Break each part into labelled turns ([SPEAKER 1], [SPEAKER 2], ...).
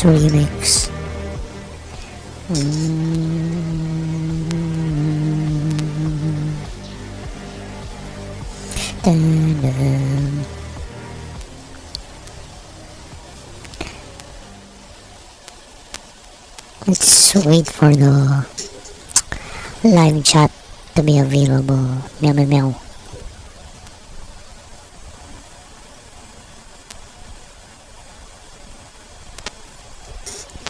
[SPEAKER 1] House remix. Dun-dun. Let's wait for the live chat to be available. Meow meow meow.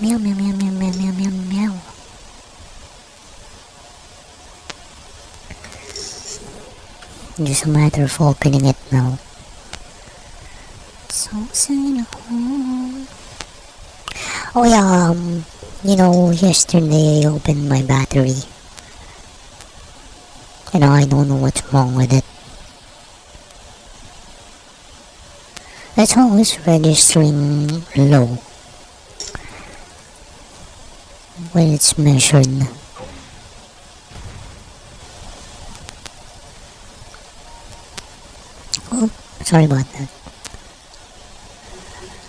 [SPEAKER 1] Meow meow meow meow meow meow meow meow. Just a matter of opening it now. So soon home. Oh yeah, yesterday I opened my battery. I don't know what's wrong with it. It's always registering low when it's measured. Oh, sorry about that.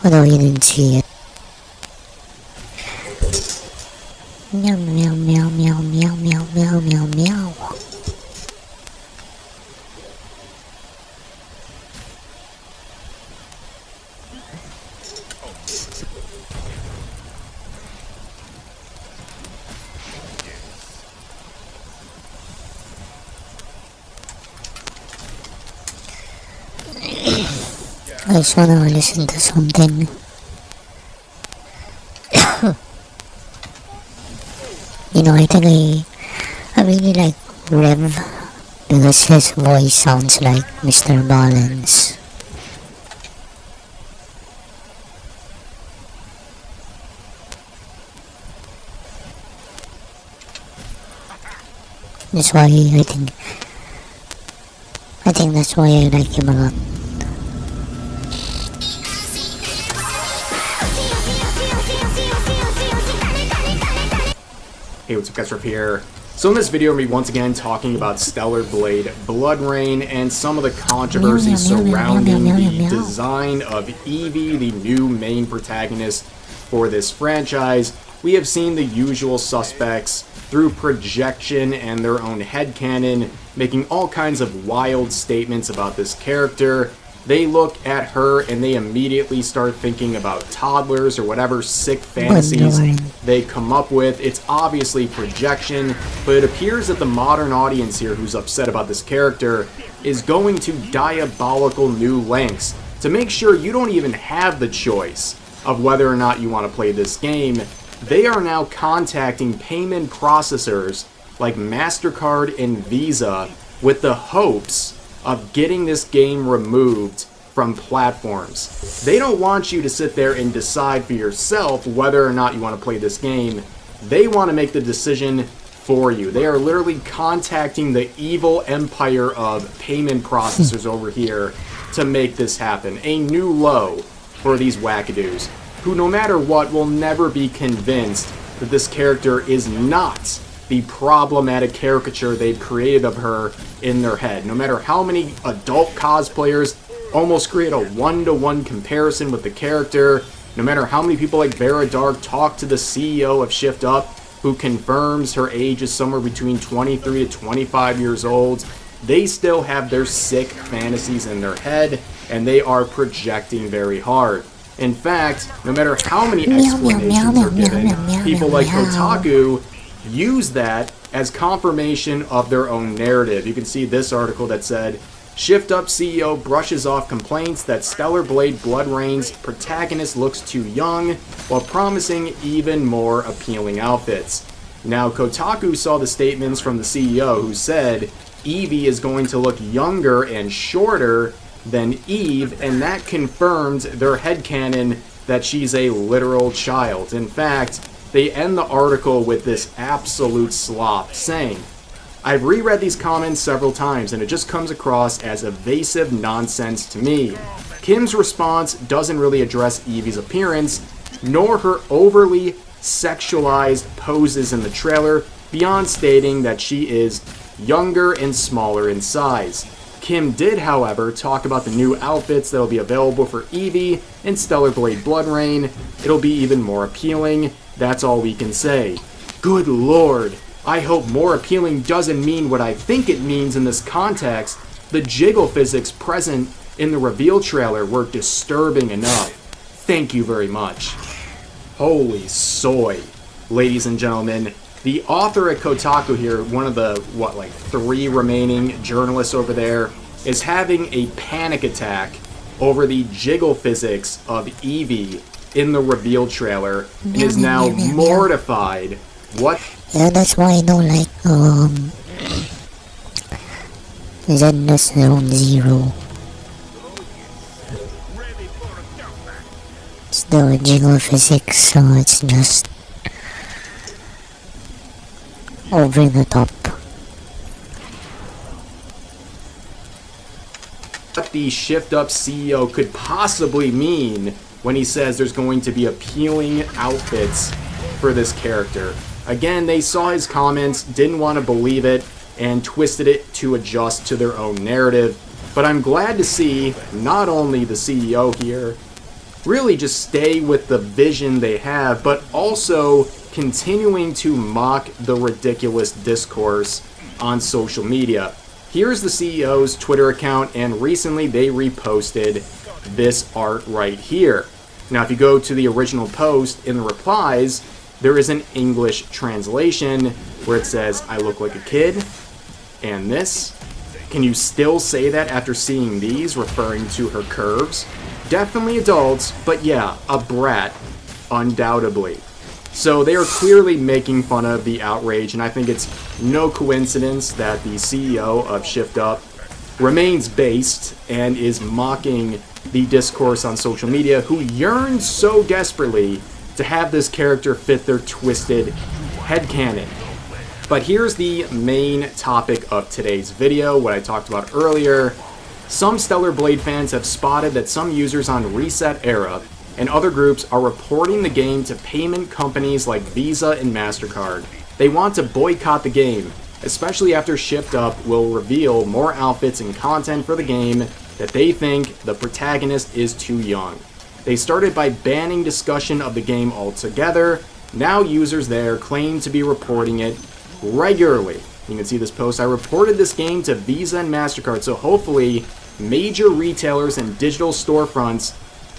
[SPEAKER 1] Although you didn't see it. Meow meow meow meow meow meow meow meow meow. I just wanna listen to something. I think I really like Rev because his voice sounds like Mr. Balance. That's why I think that's why I like him a lot.
[SPEAKER 2] Hey, what's up guys, Rip here. So in this video, we're once again talking about Stellar Blade Blood Rain and some of the controversy surrounding the design of Eevee, the new main protagonist for this franchise. We have seen the usual suspects through projection and their own headcanon making all kinds of wild statements about this character. They look at her and they immediately start thinking about toddlers or whatever sick fantasies they come up with. It's obviously projection, but it appears that the modern audience here who's upset about this character is going to diabolical new lengths to make sure you don't even have the choice of whether or not you want to play this game. They are now contacting payment processors like MasterCard and Visa with the hopes of getting this game removed from platforms. They don't want you to sit there and decide for yourself whether or not you want to play this game. They want to make the decision for you. They are literally contacting the evil empire of payment processors over here to make this happen. A new low for these wackadoos, who no matter what will never be convinced that this character is not the problematic caricature they've created of her in their head. No matter how many adult cosplayers almost create a one-to-one comparison with the character, no matter how many people like Vera Dark talk to the CEO of Shift Up, who confirms her age is somewhere between 23 to 25 years old, they still have their sick fantasies in their head, and they are projecting very hard. In fact, no matter how many explanations are given, people like Kotaku use that as confirmation of their own narrative. You can see this article that said, Shift Up CEO brushes off complaints that Stellar Blade Blood Rain's protagonist looks too young while promising even more appealing outfits. Now, Kotaku saw the statements from the CEO who said Eevee is going to look younger and shorter than Eve, and that confirmed their headcanon that she's a literal child. In fact, they end the article with this absolute slop, saying, I've reread these comments several times and it just comes across as evasive nonsense to me. Kim's response doesn't really address Eevee's appearance, nor her overly sexualized poses in the trailer, beyond stating that she is younger and smaller in size. Kim did, however, talk about the new outfits that will be available for Eevee in Stellar Blade Blood Rain. It'll be even more appealing. That's all we can say. Good lord. I hope more appealing doesn't mean what I think it means in this context. The jiggle physics present in the reveal trailer were disturbing enough. Thank you very much. Holy soy. Ladies and gentlemen, the author at Kotaku here, one of the, 3 remaining journalists over there, is having a panic attack over the jiggle physics of Eevee in the reveal trailer and is now mortified. What?
[SPEAKER 1] Yeah, that's why I don't like, Zelda Zone Zero. It's the jiggle physics, so it's just over the top.
[SPEAKER 2] What the Shift Up CEO could possibly mean when he says there's going to be appealing outfits for this character. Again, they saw his comments, didn't want to believe it, and twisted it to adjust to their own narrative. But I'm glad to see not only the CEO here really just stay with the vision they have, but also continuing to mock the ridiculous discourse on social media. Here's the CEO's Twitter account, and recently they reposted this art right here. Now, if you go to the original post, in the replies, there is an English translation where it says, "I look like a kid," and this. Can you still say that after seeing these, referring to her curves? Definitely adults, but yeah, a brat, undoubtedly. So they are clearly making fun of the outrage, and I think it's no coincidence that the CEO of Shift Up remains based and is mocking the discourse on social media, who yearns so desperately to have this character fit their twisted headcanon. But here's the main topic of today's video, what I talked about earlier. Some Stellar Blade fans have spotted that some users on Reset Era and other groups are reporting the game to payment companies like Visa and MasterCard. They want to boycott the game, especially after Shift Up will reveal more outfits and content for the game that they think the protagonist is too young. They started by banning discussion of the game altogether. Now users there claim to be reporting it regularly. You can see this post. I reported this game to Visa and MasterCard, so hopefully major retailers and digital storefronts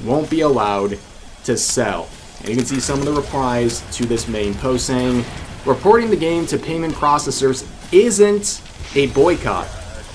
[SPEAKER 2] won't be allowed to sell. And you can see some of the replies to this main post saying, reporting the game to payment processors isn't a boycott.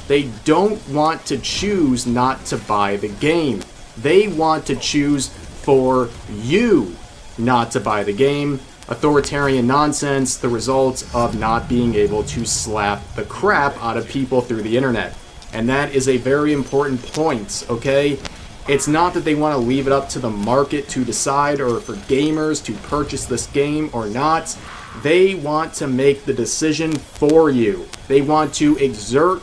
[SPEAKER 2] They don't want to choose not to buy the game. They want to choose for you not to buy the game. Authoritarian nonsense, the result of not being able to slap the crap out of people through the internet. And that is a very important point, okay? It's not that they want to leave it up to the market to decide or for gamers to purchase this game or not. They want to make the decision for you. They want to exert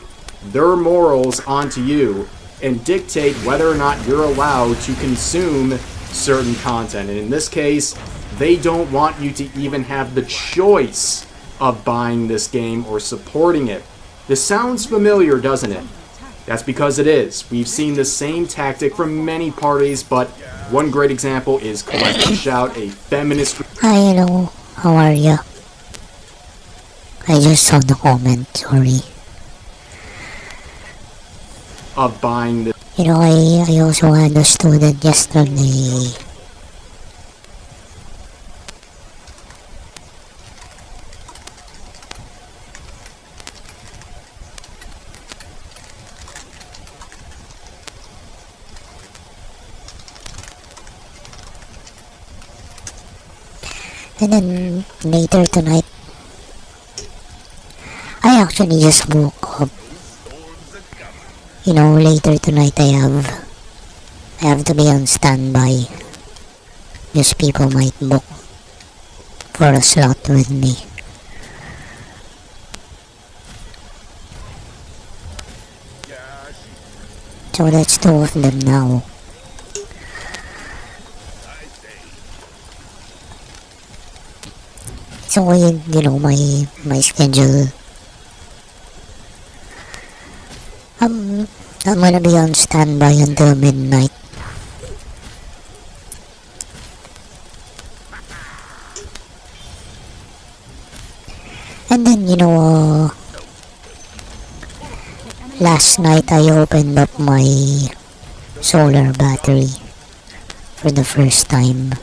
[SPEAKER 2] their morals onto you and dictate whether or not you're allowed to consume certain content. And in this case, they don't want you to even have the choice of buying this game or supporting it. This sounds familiar, doesn't it? That's because it is. We've seen the same tactic from many parties, but one great example is Collective Shout, a feminist...
[SPEAKER 1] Hi, hello. How are you? I just saw the comment, sorry.
[SPEAKER 2] ...of buying the...
[SPEAKER 1] You know, I also had a student yesterday. And then later tonight, I actually just woke up. You know, later tonight I have to be on standby. Just people might book for a slot with me. So that's 2 of them now. So you know, my schedule I'm, I'm gonna be on standby until midnight. And then, last night I opened up my solar battery for the first time.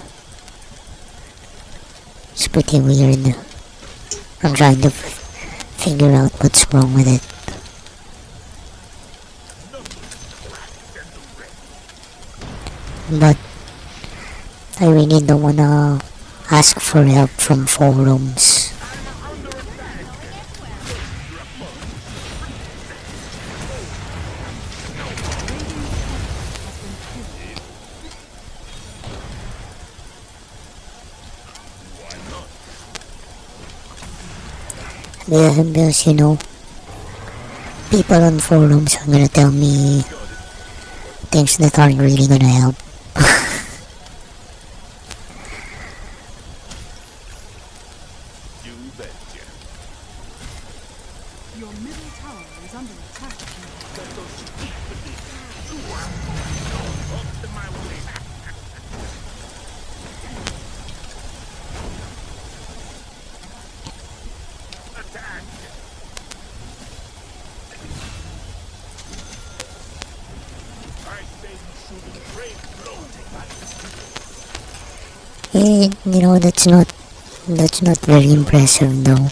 [SPEAKER 1] It's pretty weird. I'm trying to figure out what's wrong with it. But I really don't wanna ask for help from forums. Because, people on forums are gonna tell me things that aren't really gonna help.
[SPEAKER 3] Your middle tower is under attack. That's not very impressive though.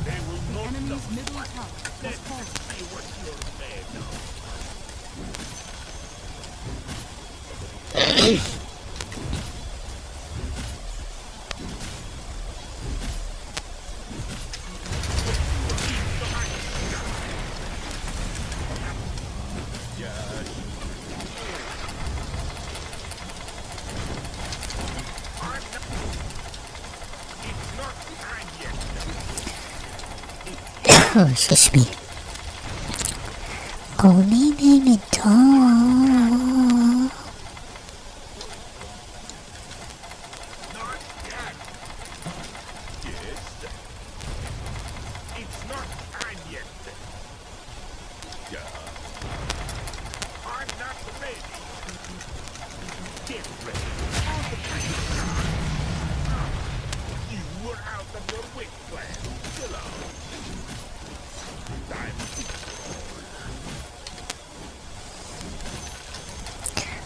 [SPEAKER 3] The enemy's middle tower has fallen.
[SPEAKER 1] Oh, excuse me. Only baby doll.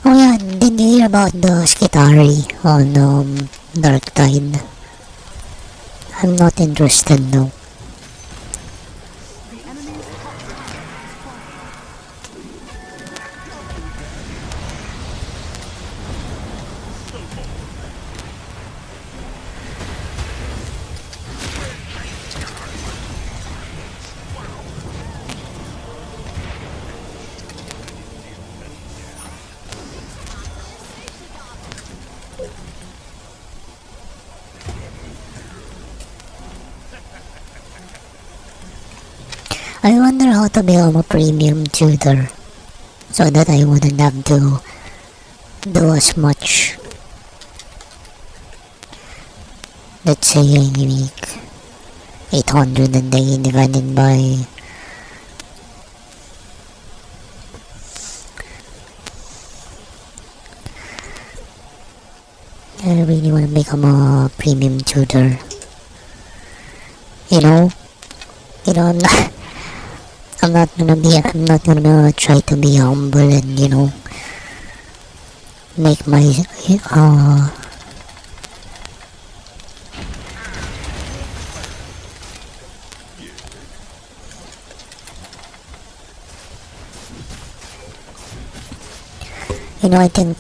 [SPEAKER 1] Oh yeah, did you hear about the Skitari on Dark Tide? I'm not interested though.
[SPEAKER 3] The enemy's top tower has fallen.
[SPEAKER 1] I wonder how to become a premium tutor so that I wouldn't have to do as much. Let's say I make 800 a day divided by I really want to become a premium tutor. You know, I'm not. I'm not gonna try to be humble and make my I think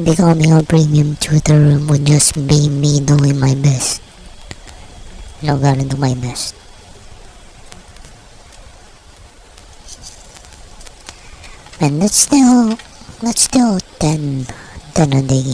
[SPEAKER 1] becoming a premium tutor would just be me doing my best. Gotta do my best. And that's still 10 a day.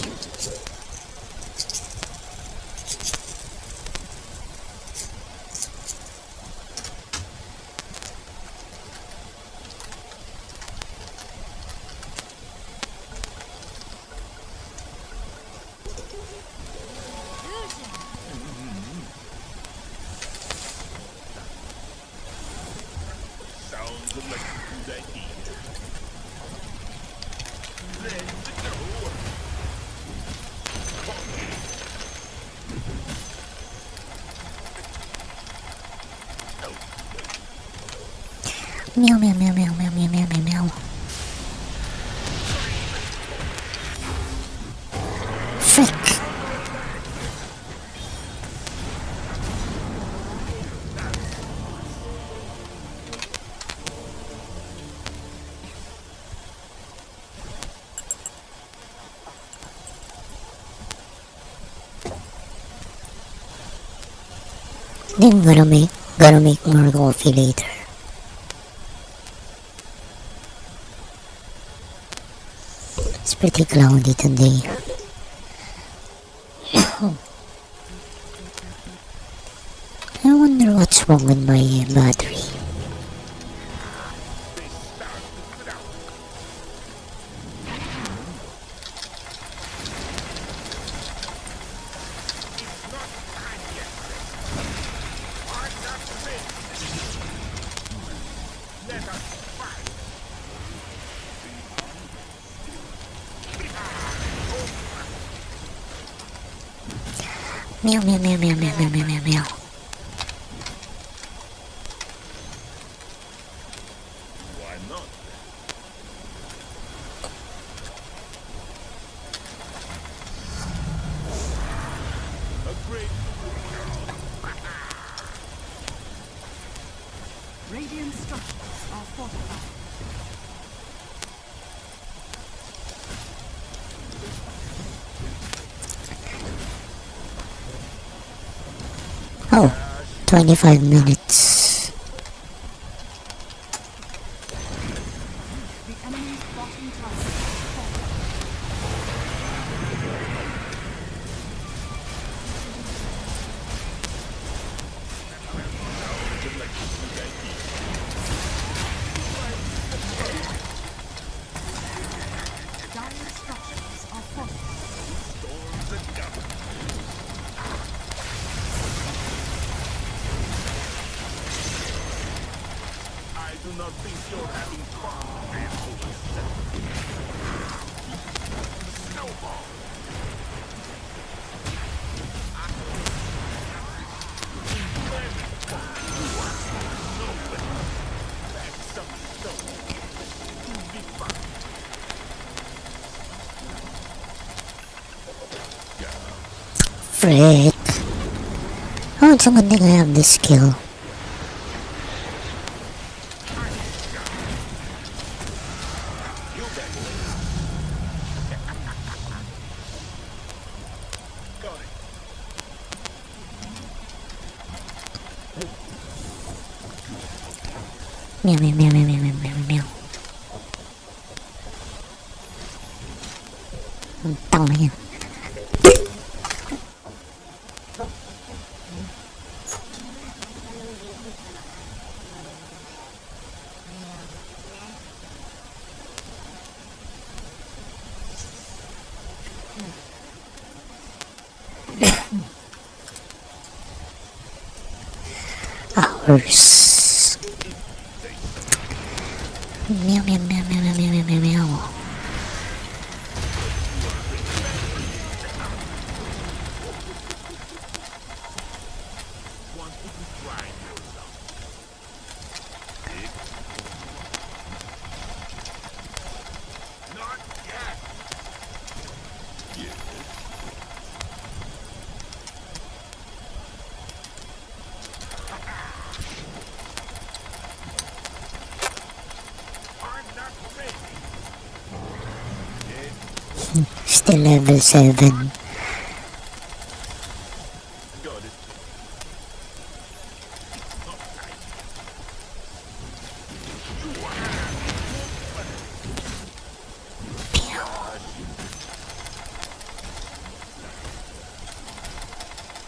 [SPEAKER 1] Meow meow meow meow meow meow meow meow meow. Frick. Then gotta make more coffee later. It's pretty cloudy today. I wonder what's wrong with my battery. Meow meow meow meow meow meow meow meow meow.
[SPEAKER 3] Radiant structures are fortified.
[SPEAKER 1] Oh, 25 minutes.
[SPEAKER 3] The enemy's bottom tower is falling. Dire structures are fortified.
[SPEAKER 4] I do not think you're having fun, assholes. Snowball.
[SPEAKER 1] Frick. Oh, it's a good thing I have this skill. Meow meow meow meow meow meow meow meow. Ang tanga niya. Hours. Meow meow meow meow meow meow meow meow. Still level 7.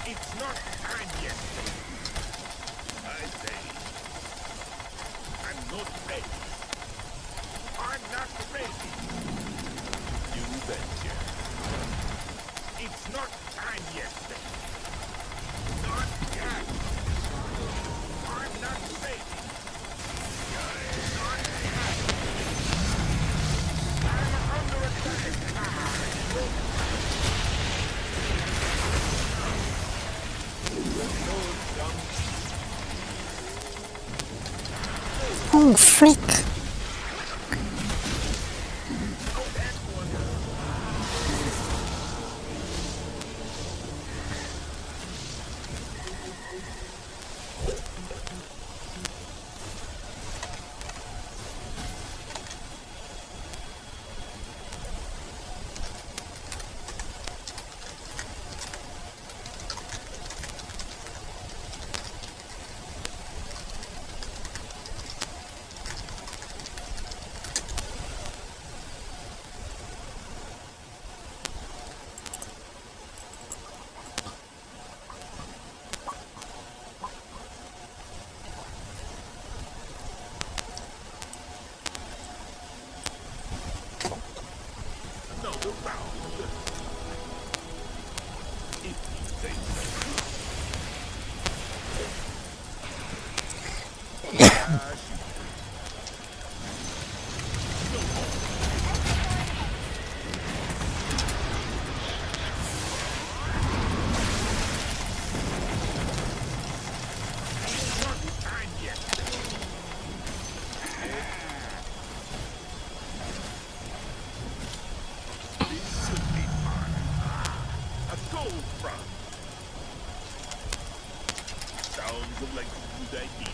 [SPEAKER 4] It's not time yet. I say, I'm not ready. I'm not ready. You betcha.
[SPEAKER 1] Oh, frick.
[SPEAKER 4] Another round. If you say so. A gold front. Sounds like a good idea.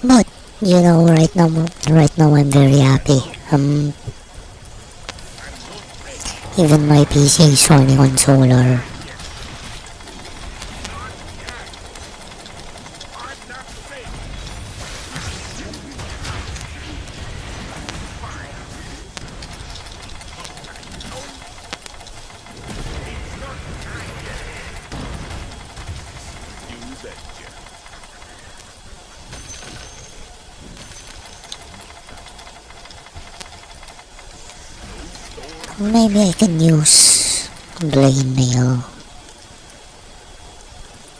[SPEAKER 1] But, you know, right now I'm very happy. Even my PC is running on solar.
[SPEAKER 4] I'm not ready. You betcha.
[SPEAKER 1] Maybe I can use blade mail.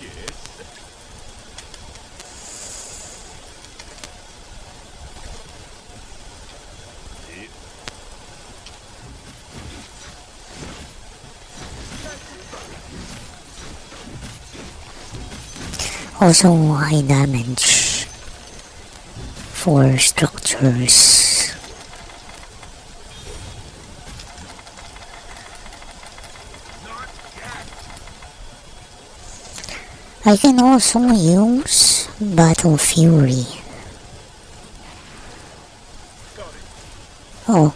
[SPEAKER 4] Yes.
[SPEAKER 1] Also high damage for structures. I can also use Battle Fury. Oh.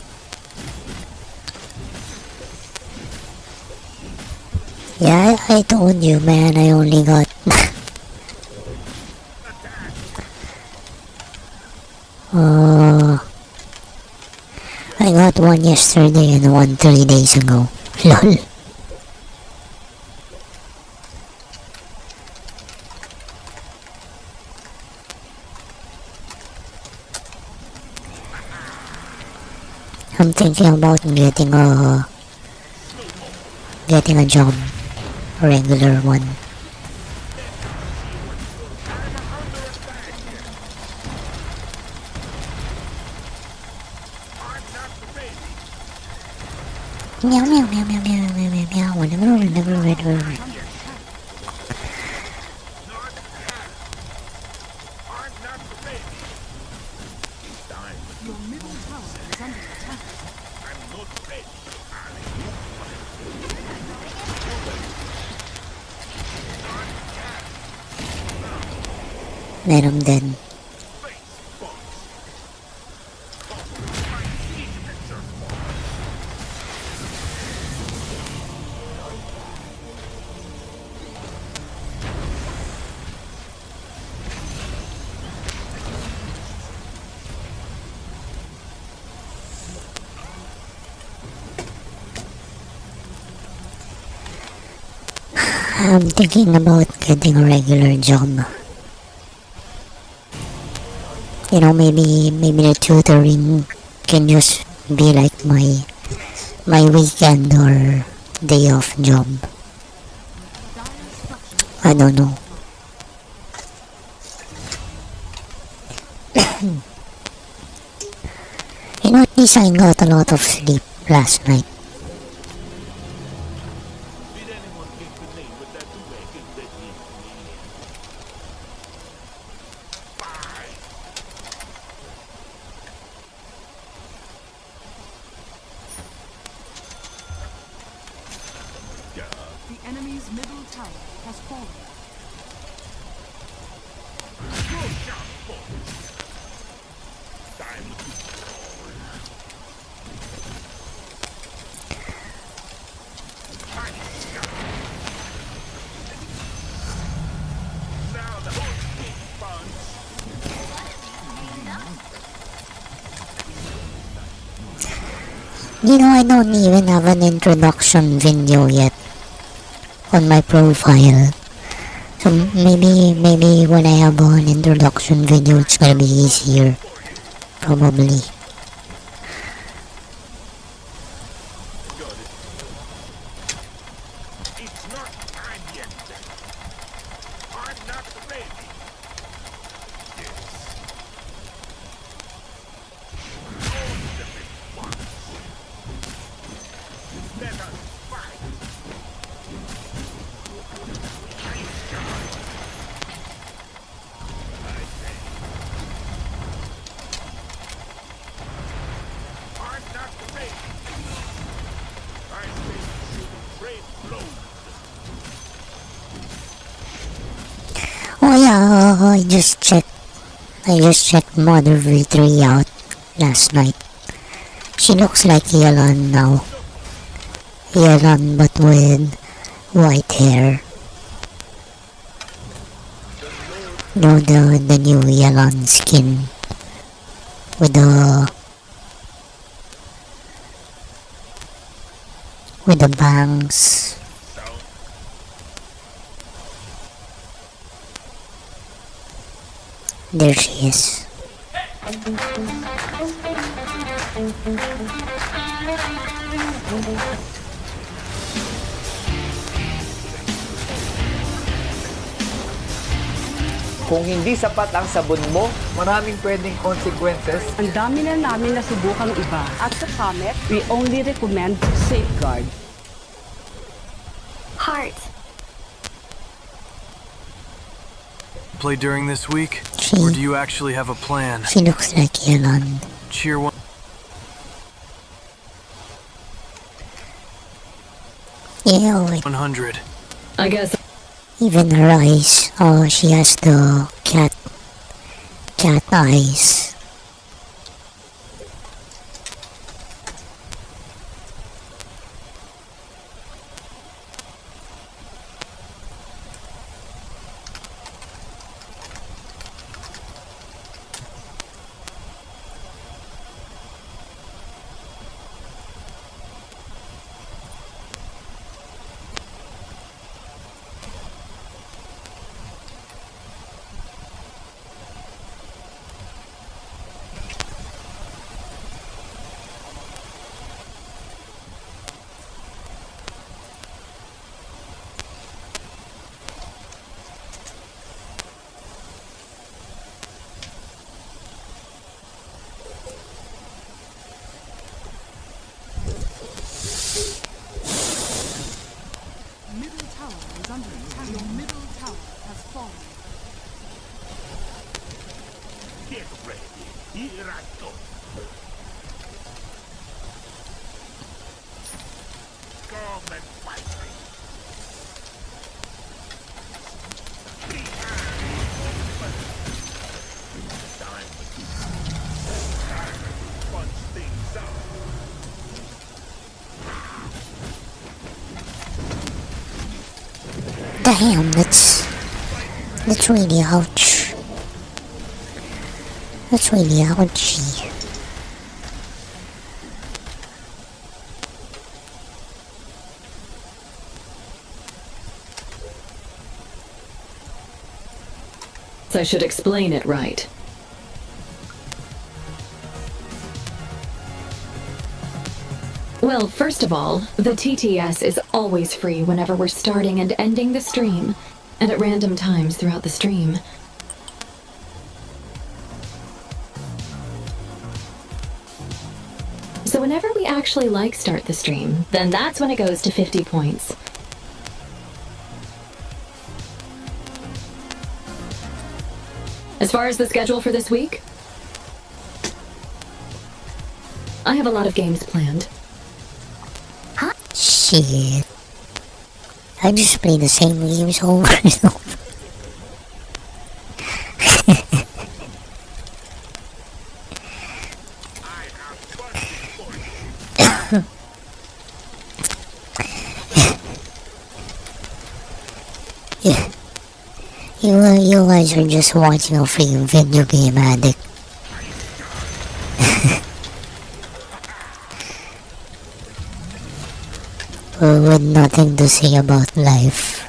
[SPEAKER 1] Yeah, I told you, man, I only got I got one yesterday and one 3 days ago. Lol. I'm thinking about getting a job, a regular one. Meow meow meow meow meow meow meow meow. Whenever.
[SPEAKER 3] Your middle tower is under attack.
[SPEAKER 1] Then I'm dead. I'm thinking about getting a regular job. You know, maybe the tutoring can just be like my weekend or day off job. I don't know. You know, at least I got a lot of sleep last night.
[SPEAKER 4] Did anyone get the name of that wagon that hit me?
[SPEAKER 3] fallen.
[SPEAKER 4] Time to now the whole big bunch.
[SPEAKER 1] You know, I don't even have an introduction video yet on my profile. So maybe when I have an introduction video, it's gonna be easier. Probably.
[SPEAKER 4] It's not time yet. I'm not ready. Yes. All the big ones. Let us fight. I'm not ready. I say we should trade blows.
[SPEAKER 1] Oh yeah, I just checked Mother V3 out last night. She looks like Yelan now. Yelan but with white hair. No, the new Yelan skin. With the bangs. There she is.
[SPEAKER 5] Kung hindi sapat ang sabon mo, maraming pwedeng consequences.
[SPEAKER 6] Ang dami na namin nasubukang iba. At sa Comet, we only recommend Safeguard.
[SPEAKER 7] Heart.
[SPEAKER 8] Play during this week?
[SPEAKER 1] She-
[SPEAKER 8] Or do you actually have a plan?
[SPEAKER 1] She looks like Yelan.
[SPEAKER 8] Cheer one.
[SPEAKER 1] Yeah, wait.
[SPEAKER 8] 100.
[SPEAKER 7] I guess.
[SPEAKER 1] Even her eyes. Oh, she has the cat eyes.
[SPEAKER 3] Middle tower is under attack. Your middle tower has fallen.
[SPEAKER 4] Get ready. Here I go. Come and fight me. Time to punch things out.
[SPEAKER 1] Damn, that's really ouch. That's really ouchy.
[SPEAKER 7] I should explain it right. Well, first of all, the TTS is always free whenever we're starting and ending the stream, and at random times throughout the stream. So whenever we actually start the stream, then that's when it goes to 50 points. As far as the schedule for this week, I have a lot of games planned.
[SPEAKER 1] Shit. I just play the same games over and over.
[SPEAKER 4] I have busted for you.
[SPEAKER 1] Yeah. You guys are just watching a freaking video game addict. With nothing to say about life.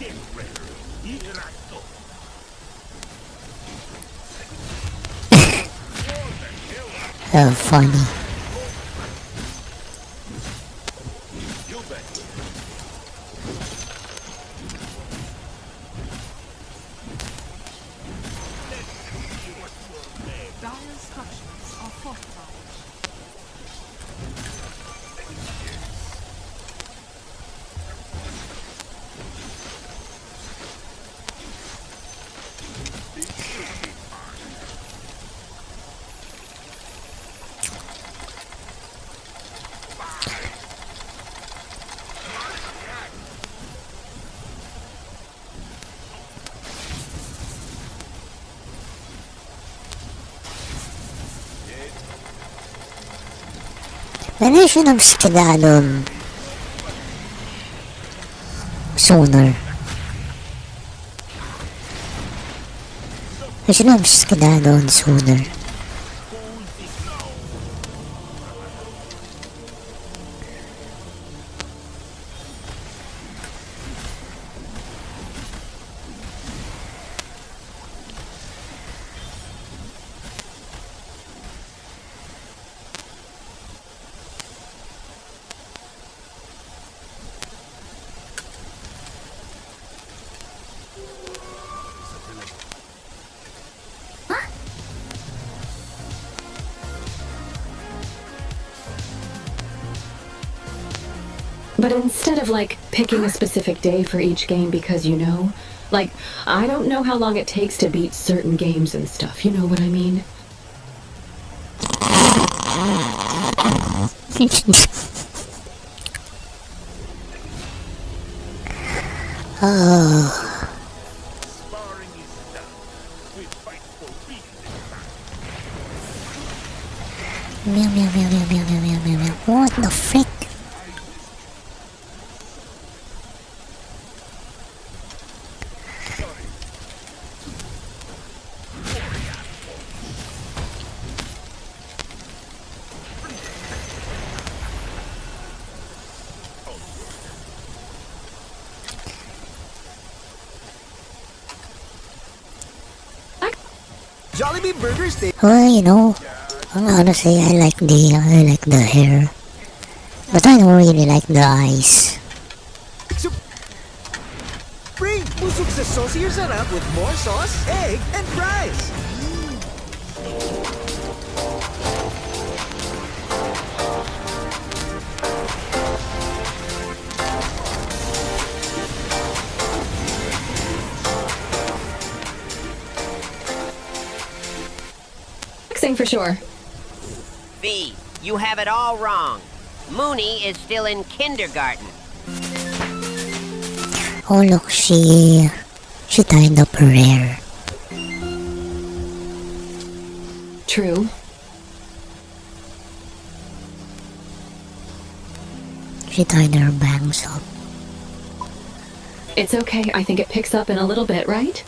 [SPEAKER 4] Here I go.
[SPEAKER 1] Oh, funny.
[SPEAKER 4] You bet.
[SPEAKER 3] Dire structures are fortified.
[SPEAKER 1] When I should have skedaddled sooner. I should have skedaddled sooner.
[SPEAKER 7] But instead of like picking a specific day for each game because you know, like, I don't know how long it takes to beat certain games and stuff, you know what I mean?
[SPEAKER 1] Oh,
[SPEAKER 4] Sparring is done. We fight for real this time.
[SPEAKER 1] meow meow meow meow meow meow meow meow meow. What the frick?
[SPEAKER 5] Jollibee Burgers Day.
[SPEAKER 1] Well, you know, honestly, I like the hair, but I don't really like the eyes.
[SPEAKER 5] Spring! Busog sa saucier sarap with more sauce, egg, and fries.
[SPEAKER 7] Relaxing for sure.
[SPEAKER 9] V, you have it all wrong. Mooney is still in kindergarten.
[SPEAKER 1] Oh look, she tied up her hair.
[SPEAKER 7] True.
[SPEAKER 1] She tied her bangs up.
[SPEAKER 7] It's okay, I think it picks up in a little bit, right?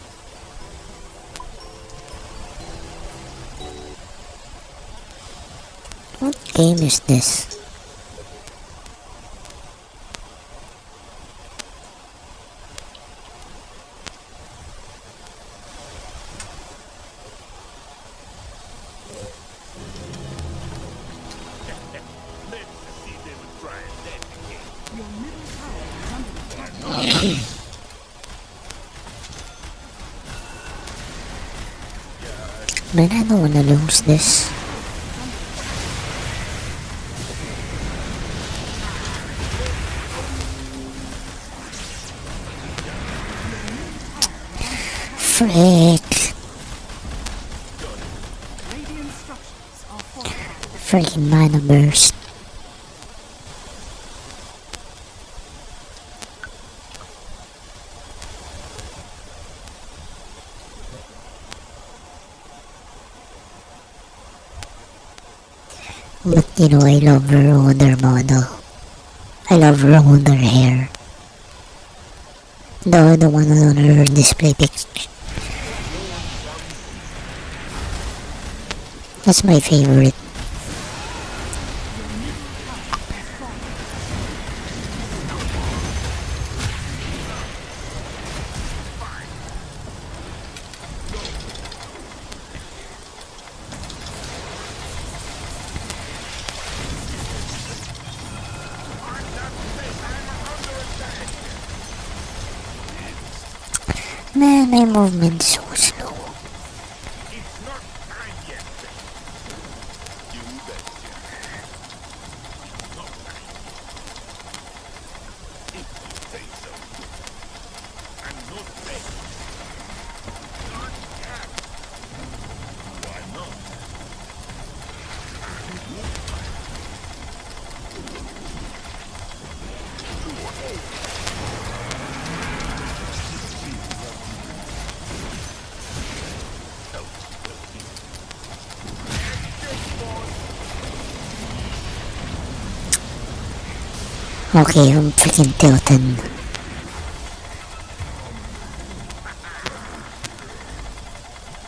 [SPEAKER 1] What game is this?
[SPEAKER 4] Let's see them try that again.
[SPEAKER 3] Your middle tower is under attack.
[SPEAKER 1] Man, I don't wanna lose this. Frick.
[SPEAKER 3] Radiant structures are fortified.
[SPEAKER 1] Freaking mana burst. But you know, I love her older model. I love her older hair. The one on her display picture. That's my favorite. Man, my movement's so slow.
[SPEAKER 4] It's not time yet. You betcha. Not time. If you say so. I'm not ready. Not yet. Why not?
[SPEAKER 1] Okay, I'm freaking tilting.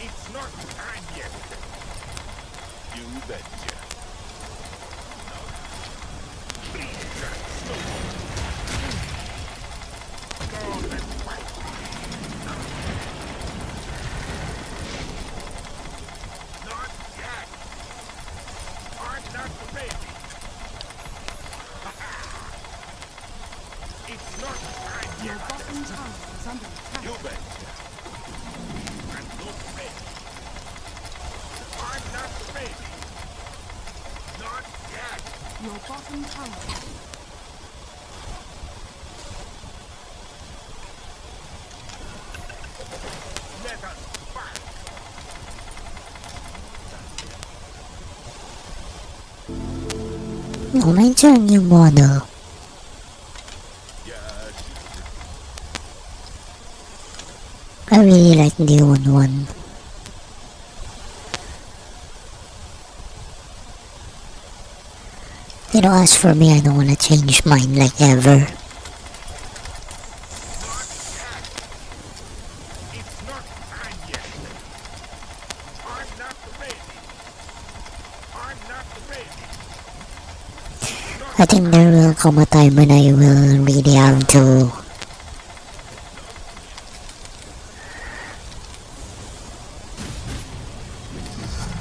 [SPEAKER 4] It's not time yet. You betcha. Please, no. Go and fight. Not yet. I'm not ready. It's not time
[SPEAKER 3] Your
[SPEAKER 4] yet.
[SPEAKER 3] bottom tower is under attack.
[SPEAKER 4] You betcha. I'm not ready. I'm not ready. Not yet.
[SPEAKER 3] Your bottom tower.
[SPEAKER 4] Let us fight.
[SPEAKER 1] No, mine's a new model.
[SPEAKER 4] Yes.
[SPEAKER 1] I really like the old one. You know, as for me, I don't wanna change mine like ever.
[SPEAKER 4] It's not time yet. I'm not ready. I'm not ready.
[SPEAKER 1] I think there will come a time when I will really have to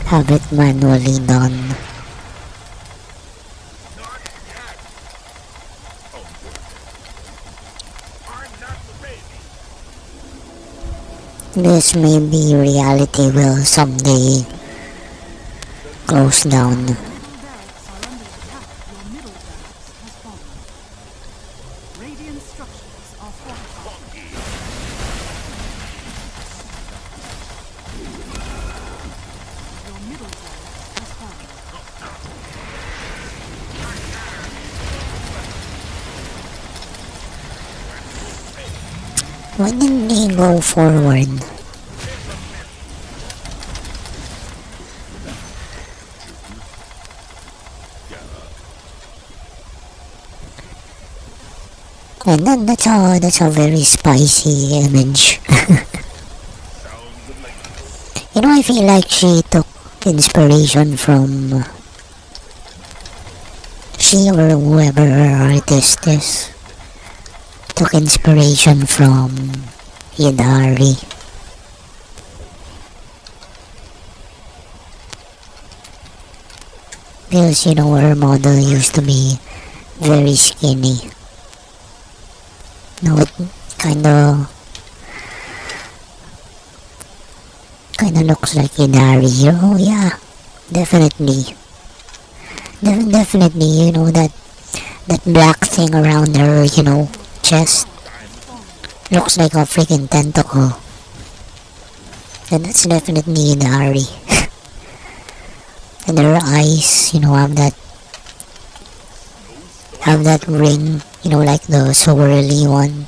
[SPEAKER 1] have it manually done.
[SPEAKER 4] Not yet. Oh, good. I'm not ready.
[SPEAKER 1] This maybe reality will someday close down.
[SPEAKER 3] Middle barracks are under attack. Your middle barracks has fallen. Radiant structures are fortified. Your middle barracks has fallen.
[SPEAKER 1] Why didn't he go forward? And then that's a very spicy image. You know, I feel like she took inspiration from she or whoever her artist is took inspiration from Yidari. Because you know her model used to be very skinny. Now it kinda looks like Yidari. Oh yeah, definitely. Definitely, you know that black thing around her, you know, chest looks like a freaking tentacle. And that's definitely Yidari. And her eyes, you know, have that ring, you know, like the swirly one.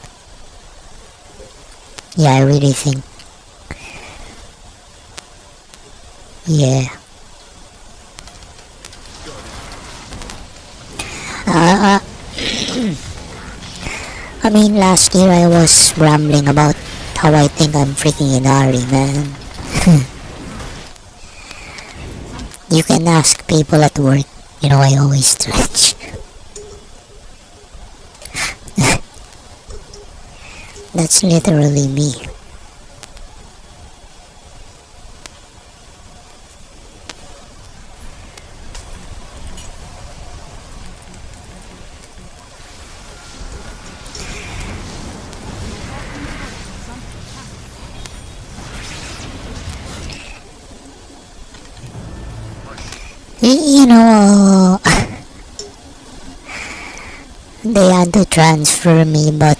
[SPEAKER 1] Yeah, I really think. Yeah. Yeah, I mean, last year I was rambling about how I think I'm freaking Inari, man. You can ask people at work. You know, I always stretch. That's literally me. You know, they had to transfer me, but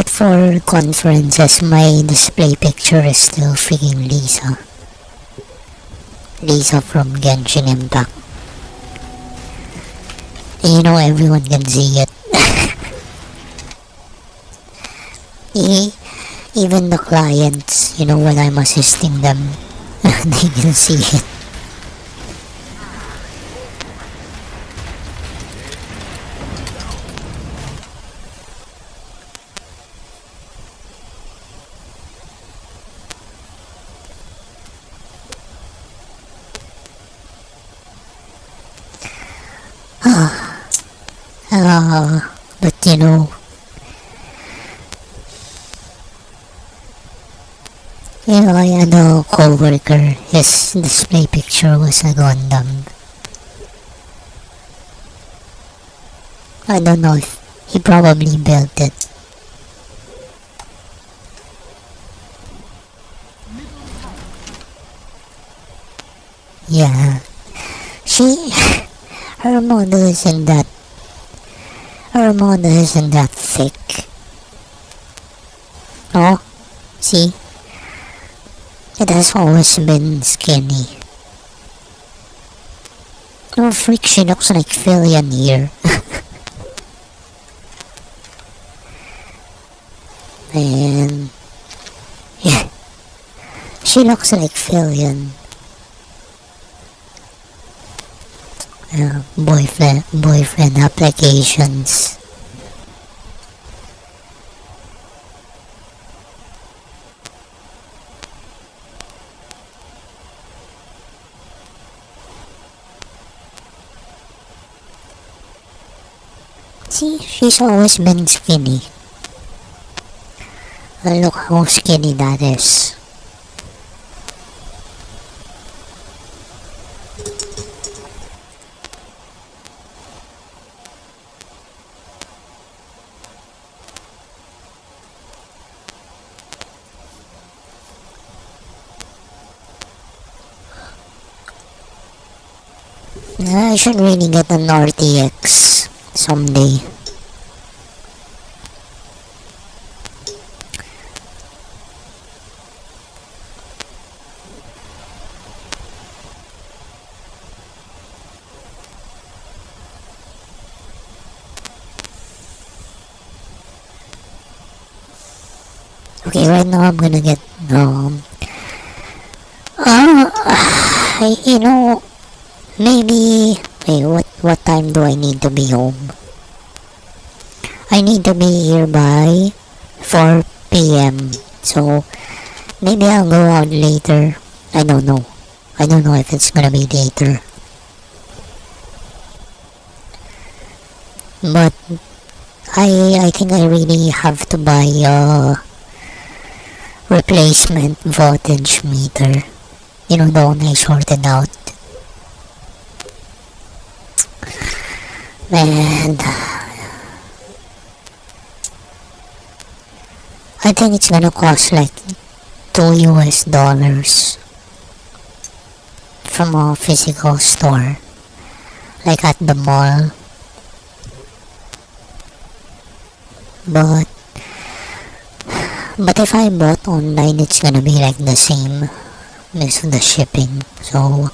[SPEAKER 1] for conferences, my display picture is still freaking Lisa. Lisa from Genshin Impact. You know, everyone can see it. Even the clients, you know, when I'm assisting them, they can see it. But you know, I had a co-worker, his display picture was a Gundam. I don't know if he probably built it. Yeah, her model isn't that, thick. Oh, see? It has always been skinny. Oh freak, she looks like Fillion here. Man. Yeah. She looks like Fillion. Boyfriend applications. See, she's always been skinny. Look how skinny that is. I should really get an RTX someday. Okay, right now I'm gonna get you know, maybe. Wait, what time do I need to be home? I need to be here by 4 p.m. So maybe I'll go out later. I don't know. I don't know if it's gonna be later. But I think I really have to buy a replacement voltage meter. You know, the one I sorted out. And I think it's gonna cost like $2 from a physical store, like at the mall. But if I bought online, it's gonna be like the same as the shipping. So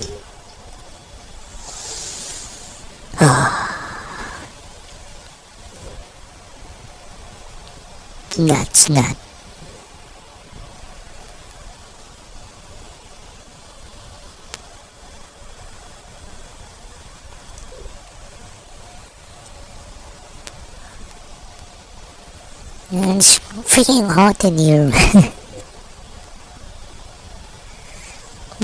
[SPEAKER 1] that's that. And it's freaking hot in here.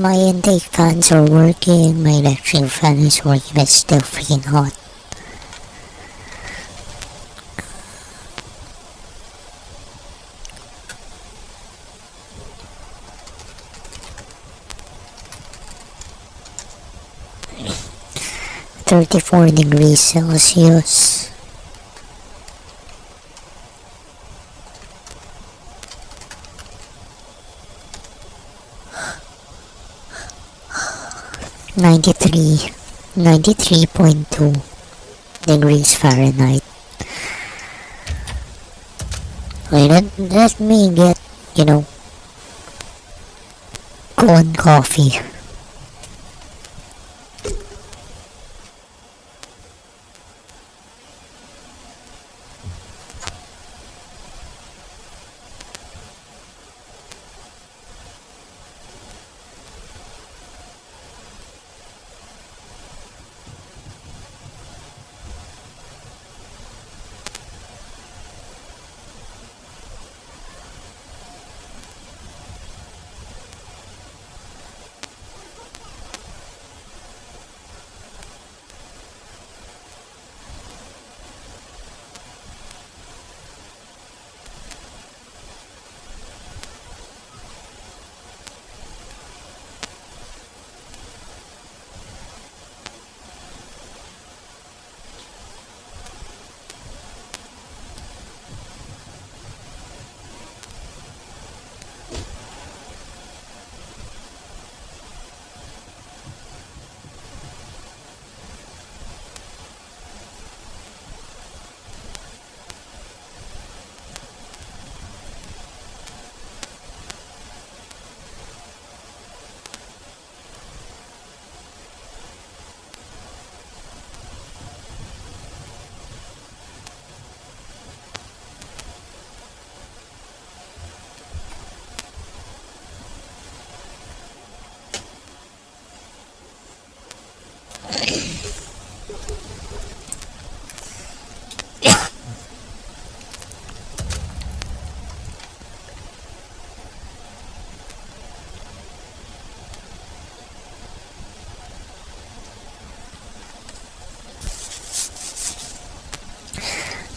[SPEAKER 1] My intake fans are working, my electric fan is working, but it's still freaking hot. (34 degrees Celsius). (93, 93.2 degrees Fahrenheit). Wait, let me get, cold coffee.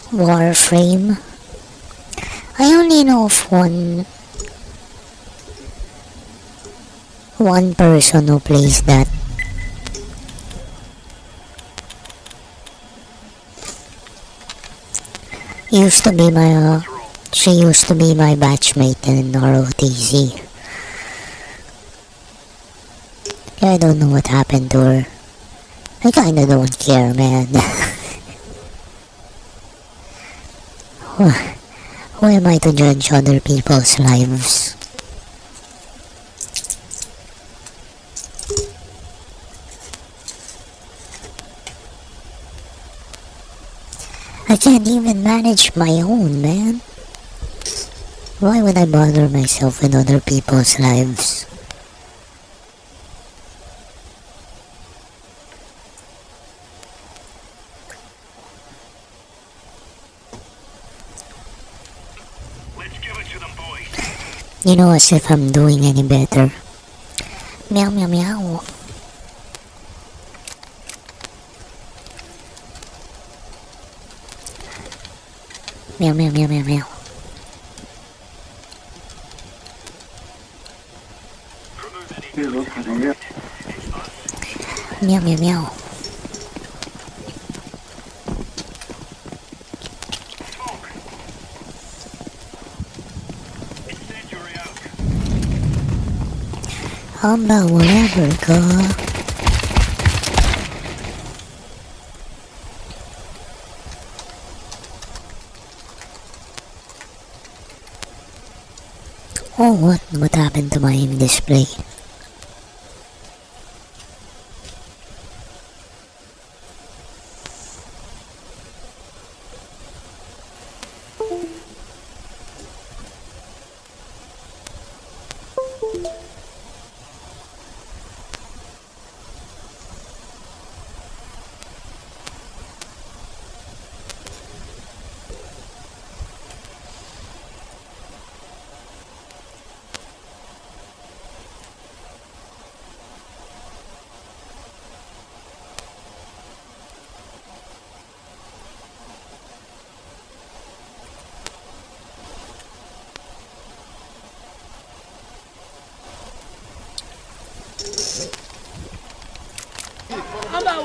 [SPEAKER 1] Warframe. I only know of one person who plays that. She used to be my batchmate in ROTC. I don't know what happened to her. I kinda don't care, man. Who am I to judge other people's lives? I can't even manage my own, man. Why would I bother myself with other people's lives? As if I'm doing any better. Meow meow meow. Meow meow meow meow meow. Meow meow meow. About whatever, God. Oh, what happened to my display?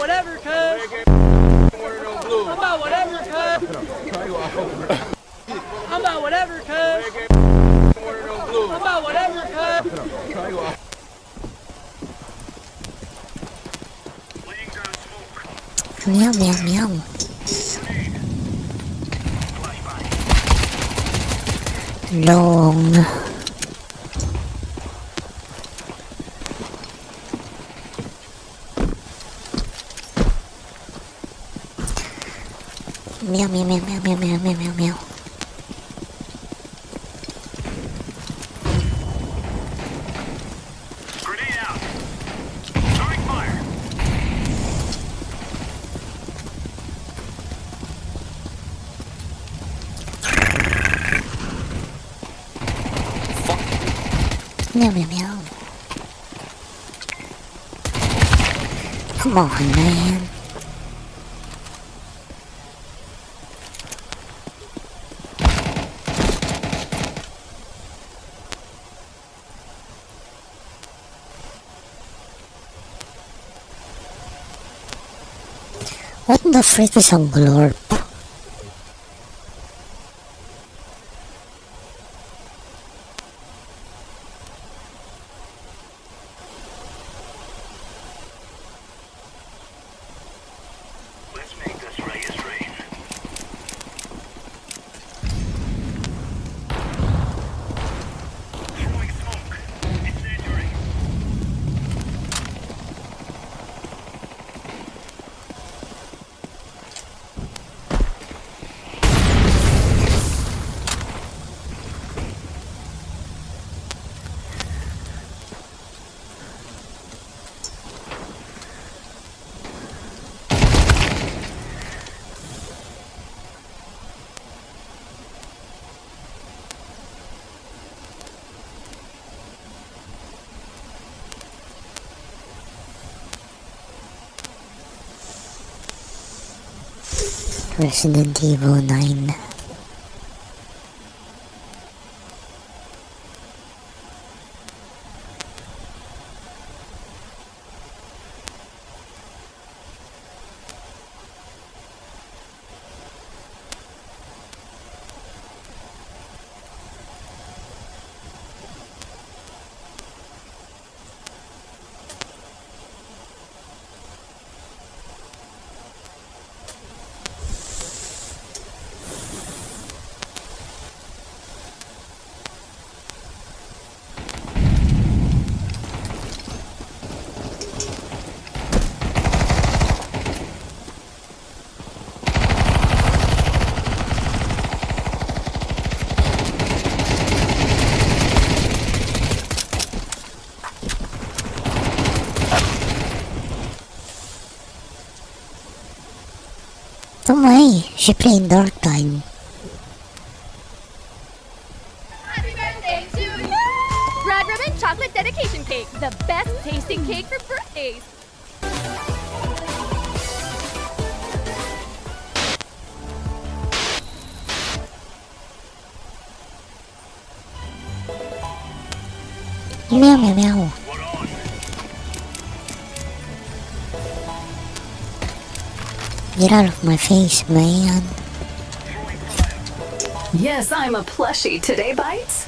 [SPEAKER 4] whatever, cuz. I'm about whatever, cuz. I'm about whatever, cuz. I'm about whatever, cuz.
[SPEAKER 1] Meow, meow, meow. Long. Meow, meow, meow, meow, meow, meow, meow, meow, meow.
[SPEAKER 4] Grenade out. Throwing fire.
[SPEAKER 1] Meow, meow, meow. Come on, man. What the frick is a glorp?
[SPEAKER 4] Let's make this Reyes rain. Throwing smoke. Incendiary.
[SPEAKER 1] Resident Evil 9. Don't worry, she played Dark Time.
[SPEAKER 10] Happy birthday to you! Red Ribbon Chocolate Dedication Cake, the best tasting cake for birthdays.
[SPEAKER 1] Meow, meow, meow. Get out of my face, man.
[SPEAKER 7] Yes, I'm a plushie today, Bites.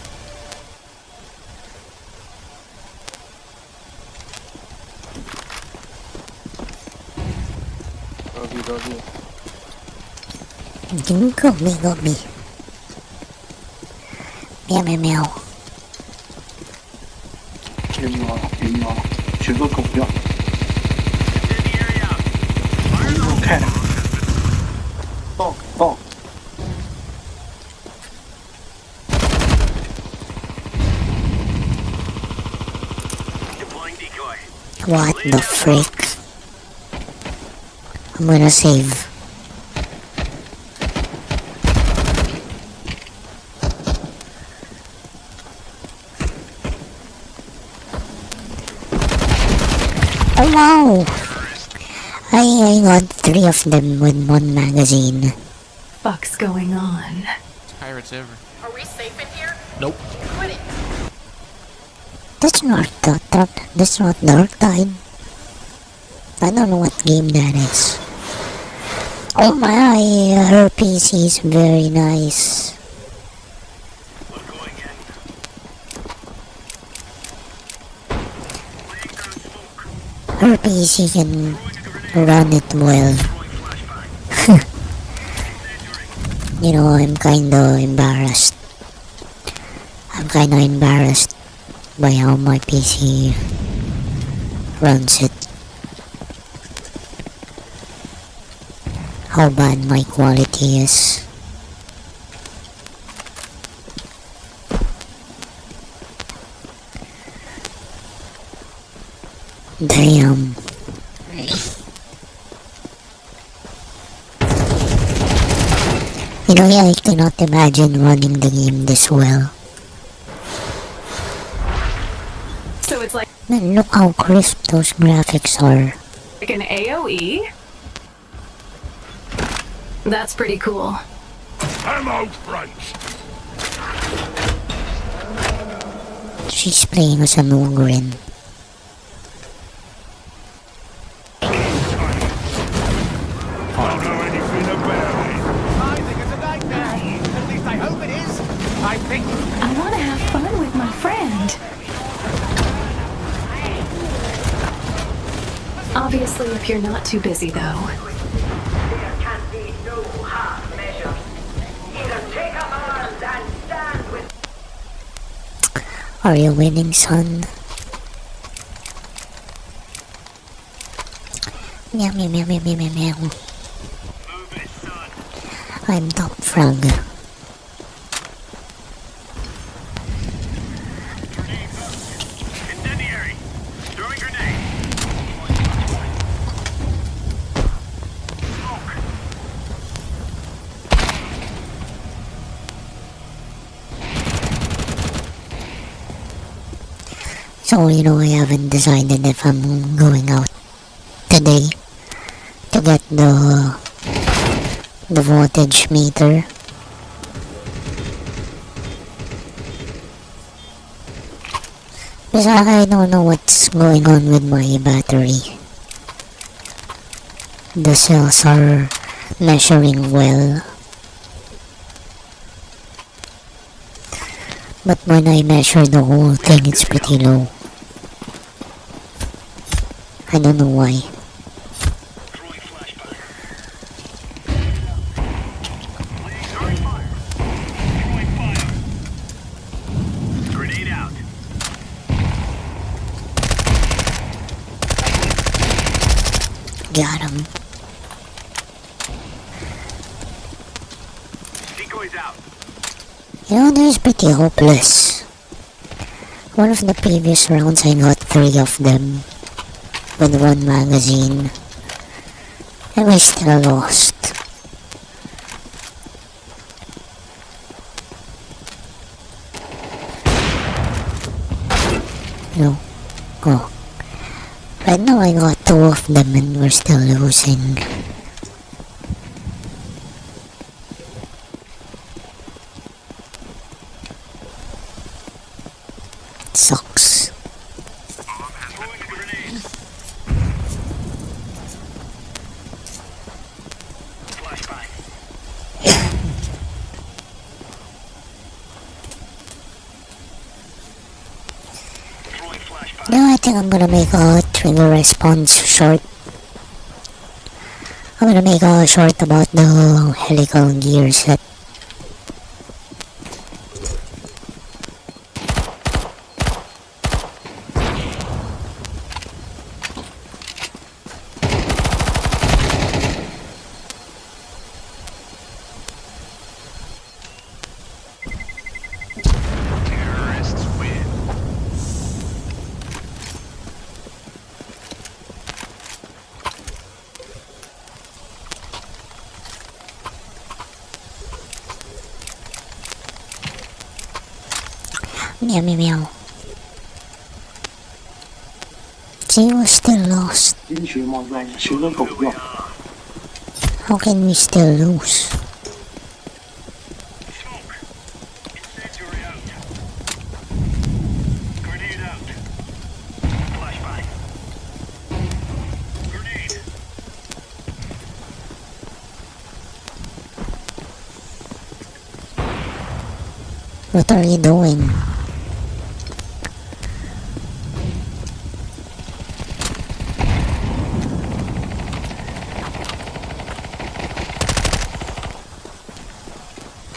[SPEAKER 1] Got me. Meow, meow, meow.
[SPEAKER 4] Deploying decoy.
[SPEAKER 1] What the frick? I'm gonna save. Oh wow! I got 3 of them with 1 magazine.
[SPEAKER 7] Fuck's going on?
[SPEAKER 8] Pirates ever.
[SPEAKER 10] Are we safe in here?
[SPEAKER 8] Nope.
[SPEAKER 10] Quit it.
[SPEAKER 1] That's not Dark Time. I don't know what game that is. Oh my, her PC is very nice. Her PC can run it well. You know, I'm kinda embarrassed. I'm kinda embarrassed by how my PC runs it. How bad my quality is. Damn. You know, I cannot imagine running the game this well.
[SPEAKER 7] So it's like
[SPEAKER 1] Man, look how crisp those graphics are.
[SPEAKER 7] an AoE? That's pretty cool.
[SPEAKER 4] I'm out front.
[SPEAKER 1] She's playing as an Ogrin.
[SPEAKER 4] Don't know anything about it.
[SPEAKER 5] I think it's a nightmare. At least I hope it is. I think...
[SPEAKER 7] I want to have fun with my friend. Obviously, if you're not too busy, though.
[SPEAKER 11] There can be no half measures. Either take up arms and stand with...
[SPEAKER 1] Are you winning, son? Meow meow meow meow meow meow meow. I'm top frog.
[SPEAKER 4] Incendiary. Throwing grenade.
[SPEAKER 1] So, you know, I haven't decided if I'm going out today to get the voltage meter. Because I don't know what's going on with my battery. The cells are measuring well, but when I measure the whole thing, it's pretty low. I don't know why.
[SPEAKER 4] Grenade out.
[SPEAKER 1] Got him.
[SPEAKER 4] Decoys out.
[SPEAKER 1] You know, this is pretty hopeless. One of the previous rounds I got 3 of them with 1 magazine, and we still lost. No. Oh. Right now I got 2 of them and we're still losing. Sucks. No, I think I'm gonna make a trigger response short. I'm gonna make a short about the helical gear set.
[SPEAKER 4] Terrorists win.
[SPEAKER 1] Meow meow meow. See, we're still lost. How can we still lose?
[SPEAKER 4] Incendiary out. Grenade out. Flashbang. Grenade.
[SPEAKER 1] What are you doing?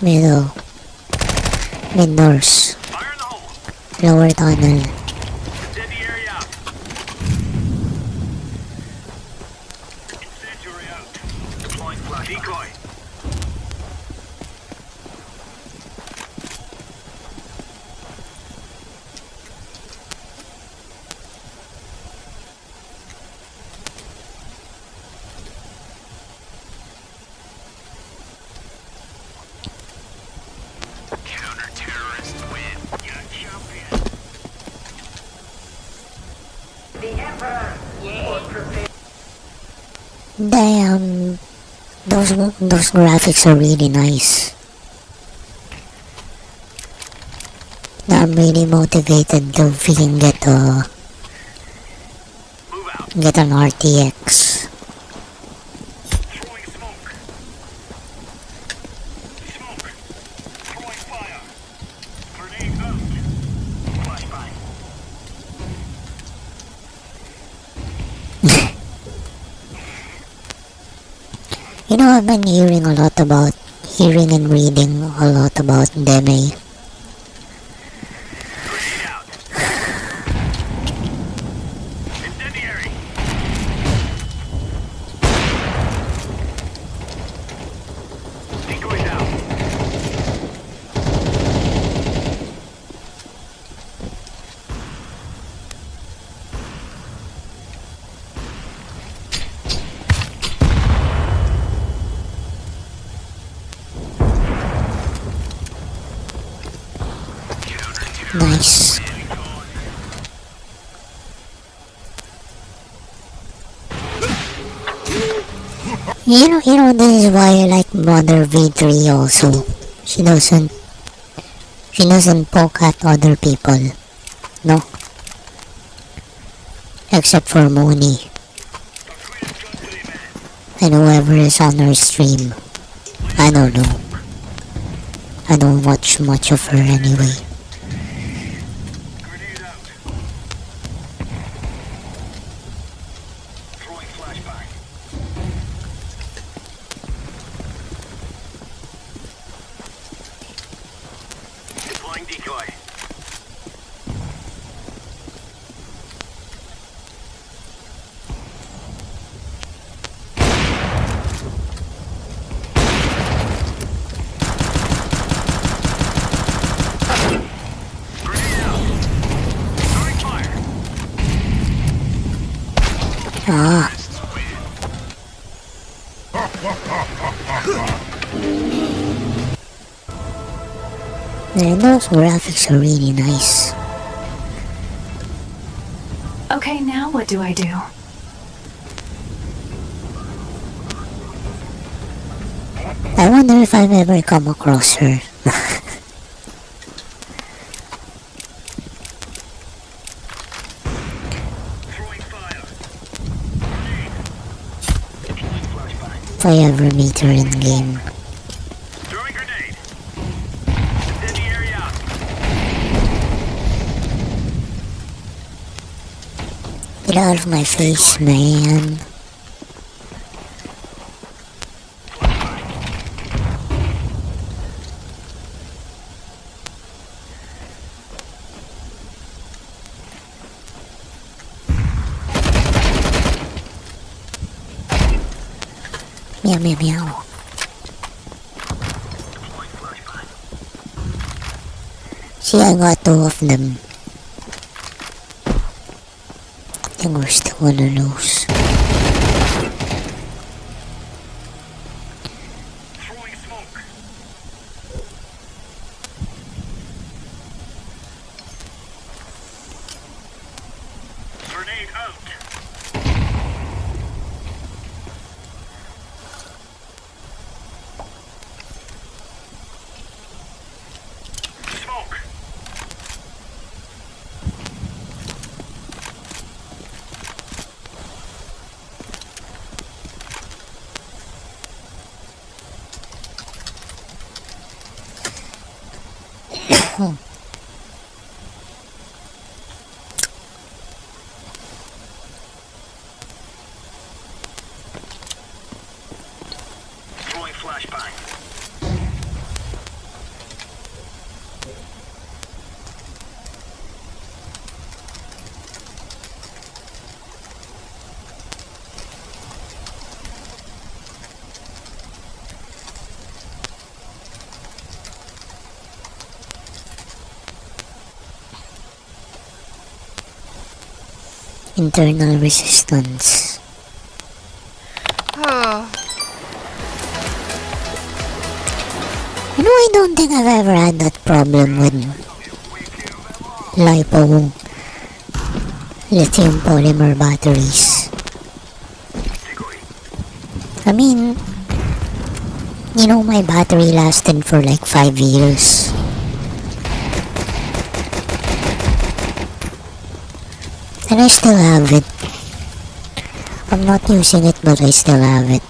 [SPEAKER 1] Middle. Mid doors. Lower tunnel. Damn, those graphics are really nice. Now I'm really motivated to freaking get an RTX. You know, I've been hearing and reading a lot about Deme. Nice. You know, this is why I like Mother V3 also. She doesn't poke at other people. No. Except for Mooney. And whoever is on her stream. I don't know. I don't watch much of her anyway. Ah. And those graphics are really nice.
[SPEAKER 7] Okay, now what do I do?
[SPEAKER 1] I wonder if I've ever come across her. If I ever meet her in game. Get out of my face, man. Meow meow meow. See, I got two of them. I think we're still gonna lose.
[SPEAKER 4] Throwing flashbang.
[SPEAKER 1] Internal resistance. I don't think I've ever had that problem with LiPo lithium polymer batteries. I mean, my battery lasted for like 5 years. And I still have it. I'm not using it, but I still have it.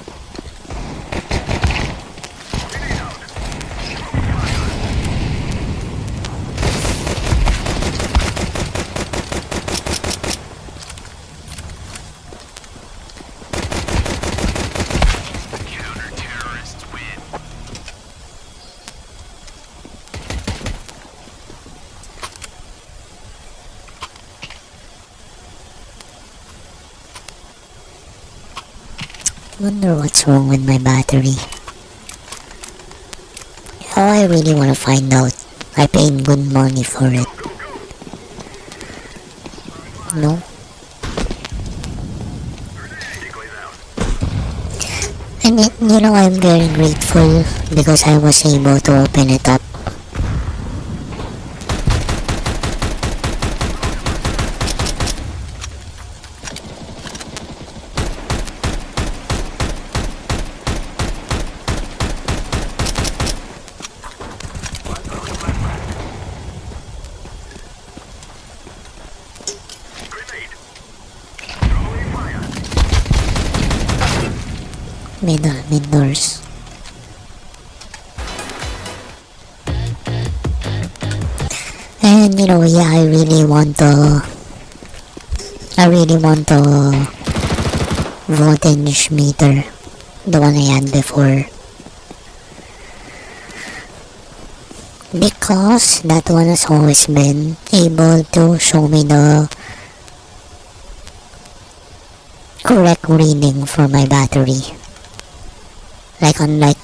[SPEAKER 1] Wonder what's wrong with my battery. Oh, I really want to find out. I paid good money for it. No? And I'm very grateful because I was able to open it up. Mid doors. And yeah, I really want the voltage meter, the one I had before, because that one has always been able to show me the correct reading for my battery. Like unlike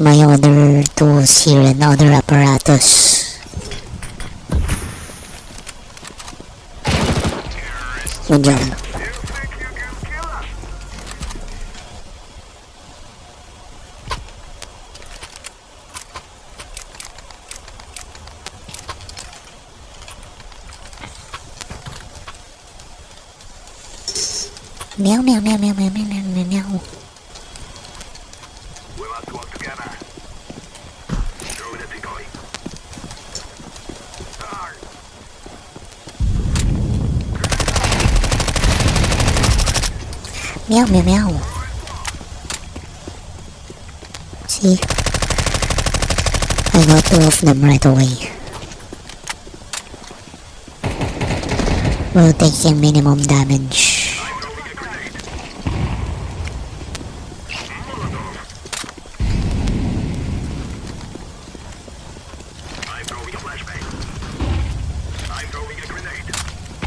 [SPEAKER 1] my other tools here and other apparatus. Good job. Meow meow meow meow meow meow meow meow.
[SPEAKER 4] We must work together. Throw the decoy.
[SPEAKER 1] Meow meow meow. See? I got two of them right away. We're taking minimum damage.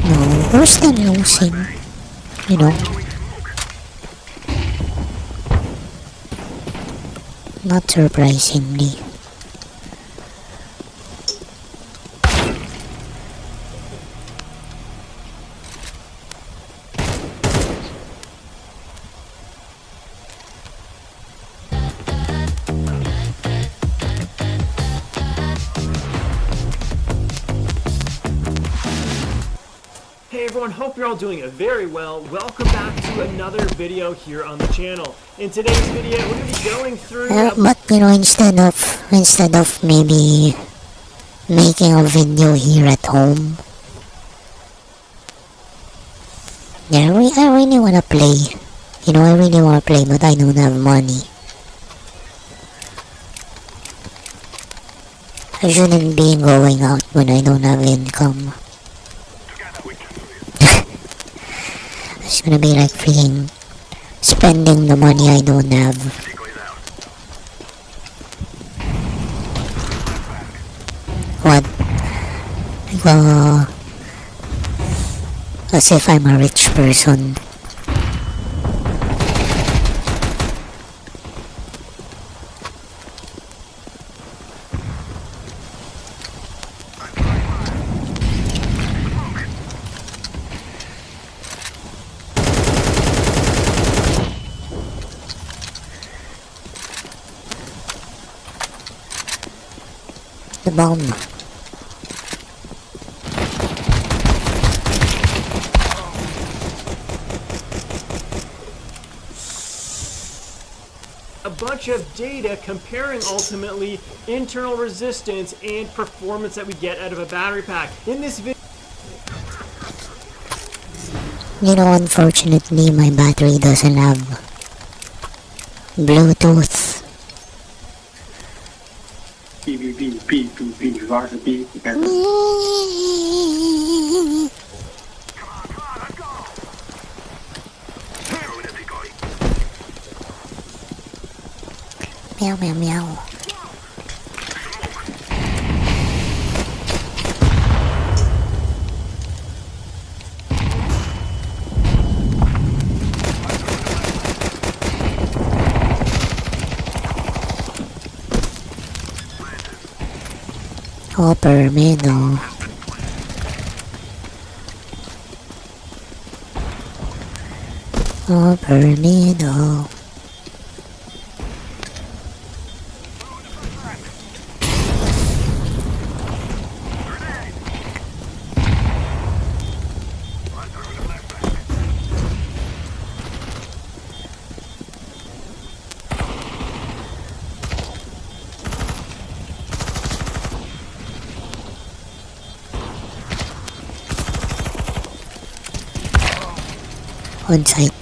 [SPEAKER 1] No, we're still losing. Not surprisingly.
[SPEAKER 12] Hey everyone, hope you're all doing very well. Welcome back to another video here on the channel. In today's video, we're going to be going through...
[SPEAKER 1] But instead of maybe making a video here at home, yeah, I really want to play. I really want to play, but I don't have money. I shouldn't be going out when I don't have income. It's gonna be like freaking spending the money I don't have. What? As if I'm a rich person. The bomb.
[SPEAKER 12] A bunch of data comparing ultimately internal resistance and performance that we get out of a battery pack. In this video,
[SPEAKER 1] You know, unfortunately, my battery doesn't have Bluetooth. Meow meow meow. Upper middle. Upper middle. On site.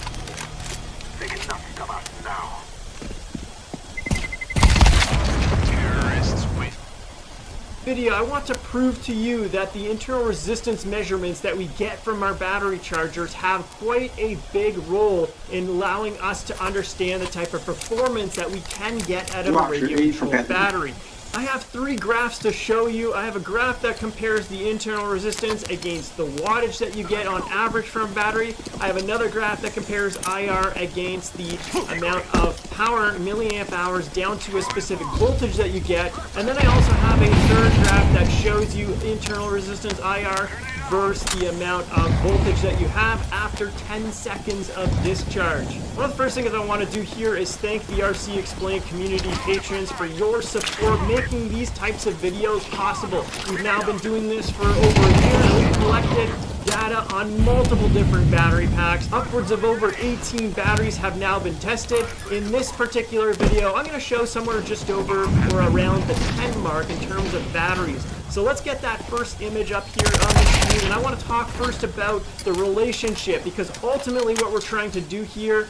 [SPEAKER 12] video, I want to prove to you that the internal resistance measurements that we get from our battery chargers have quite a big role in allowing us to understand the type of performance that we can get out of a radio-controlled battery. I have three graphs to show you. I have a graph that compares the internal resistance against the wattage that you get on average from a battery. I have another graph that compares IR against the amount of power, milliamp hours, down to a specific voltage that you get. And then I also have a third graph that shows you internal resistance IR versus the amount of voltage that you have after 10 seconds of discharge. One of the first things I want to do here is thank the RC Explained community patrons for your support making these types of videos possible. We've now been doing this for over a year and we've collected data on multiple different battery packs. Upwards of over 18 batteries have now been tested. In this particular video, I'm going to show somewhere just over or around the 10 mark in terms of batteries. So let's get that first image up here on the screen, and I want to talk first about the relationship, because ultimately what we're trying to do here.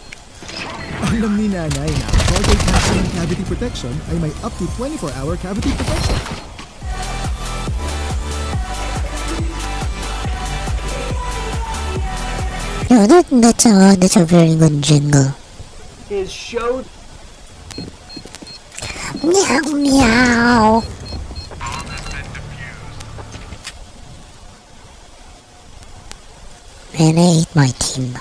[SPEAKER 13] Alam ni nanay na Colgate Maximum Cavity Protection ay may up to 24-hour cavity protection.
[SPEAKER 1] No, that's a very good jingle.
[SPEAKER 12] Is showed.
[SPEAKER 1] Meow meow. Man, I hate my team.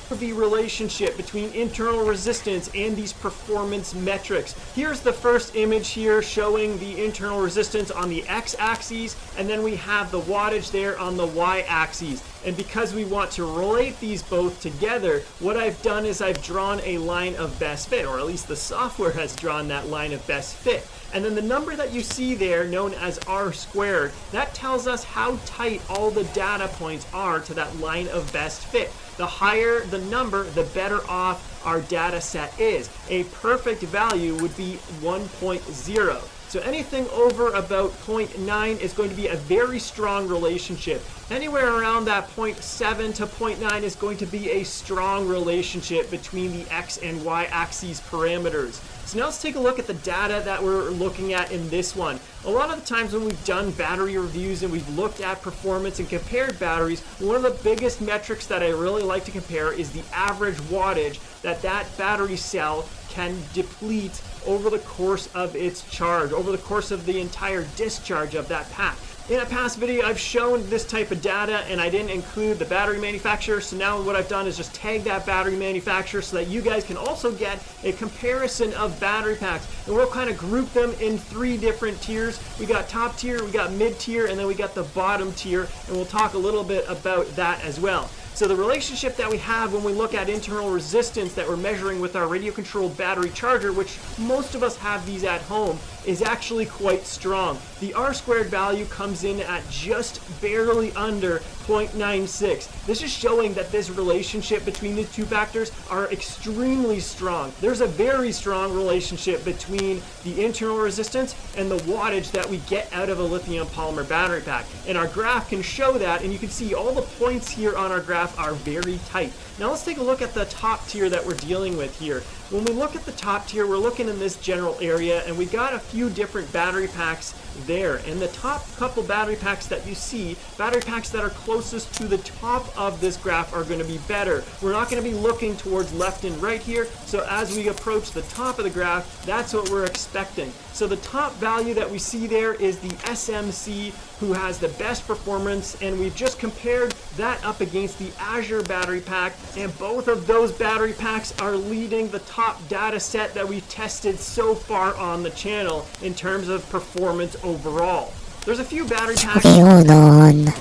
[SPEAKER 12] The relationship between internal resistance and these performance metrics. Here's the first image here showing the internal resistance on the x-axis, and then we have the wattage there on the y-axis. And because we want to relate these both together, what I've done is I've drawn a line of best fit, or at least the software has drawn that line of best fit. And then the number that you see there, known as R squared, that tells us how tight all the data points are to that line of best fit. The higher the number, the better off our data set is. A perfect value would be 1.0. So So anything over about 0.9 is going to be a very strong relationship. Anywhere around that 0.7 to 0.9 is going to be a strong relationship between the X and Y axes parameters. So now let's take a look at the data that we're looking at in this one. A lot of the times when we've done battery reviews and we've looked at performance and compared batteries, one of the biggest metrics that I really like to compare is the average wattage that battery cell can deplete over the course of its charge, over the course of the entire discharge of that pack. In a past video, I've shown this type of data and I didn't include the battery manufacturer, so now what I've done is just tag that battery manufacturer so that you guys can also get a comparison of battery packs. And we'll kind of group them in 3 different tiers. We got top tier, we got mid tier, and then we got the bottom tier, and we'll talk a little bit about that as well. So the relationship that we have when we look at internal resistance that we're measuring with our radio controlled battery charger, which most of us have these at home, is actually quite strong. The R-squared value comes in at just barely under 0.96. This is showing that this relationship between the two factors are extremely strong. There's a very strong relationship between the internal resistance and the wattage that we get out of a lithium polymer battery pack. And our graph can show that, and you can see all the points here on our graph are very tight. Now let's take a look at the top tier that we're dealing with here. When we look at the top tier, we're looking in this general area, and we got a few different battery packs there. And the top couple battery packs that you see, battery packs that are closest to the top of this graph, are going to be better. We're not going to be looking towards left and right here, so as we approach the top of the graph, that's what we're expecting. So the top value that we see there is the SMC, who has the best performance, and we've just compared that up against the Azure battery pack, and both of those battery packs are leading the top data set that we've tested so far on the channel in terms of performance overall. There's a few battery packs.
[SPEAKER 1] Okay, hold on.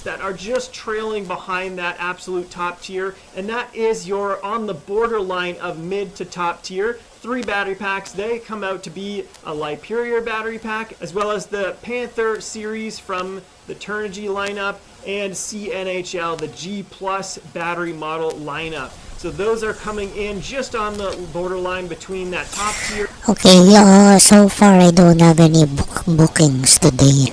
[SPEAKER 12] that are just trailing behind that absolute top tier, and that is your on the borderline of mid to top tier. 3 battery packs. They come out to be a Lyperior battery pack, as well as the Panther series from the Turnigy lineup, and CNHL, the G Plus battery model lineup. So those are coming in just on the borderline between that top tier.
[SPEAKER 1] Okay, so far I don't have any bookings today.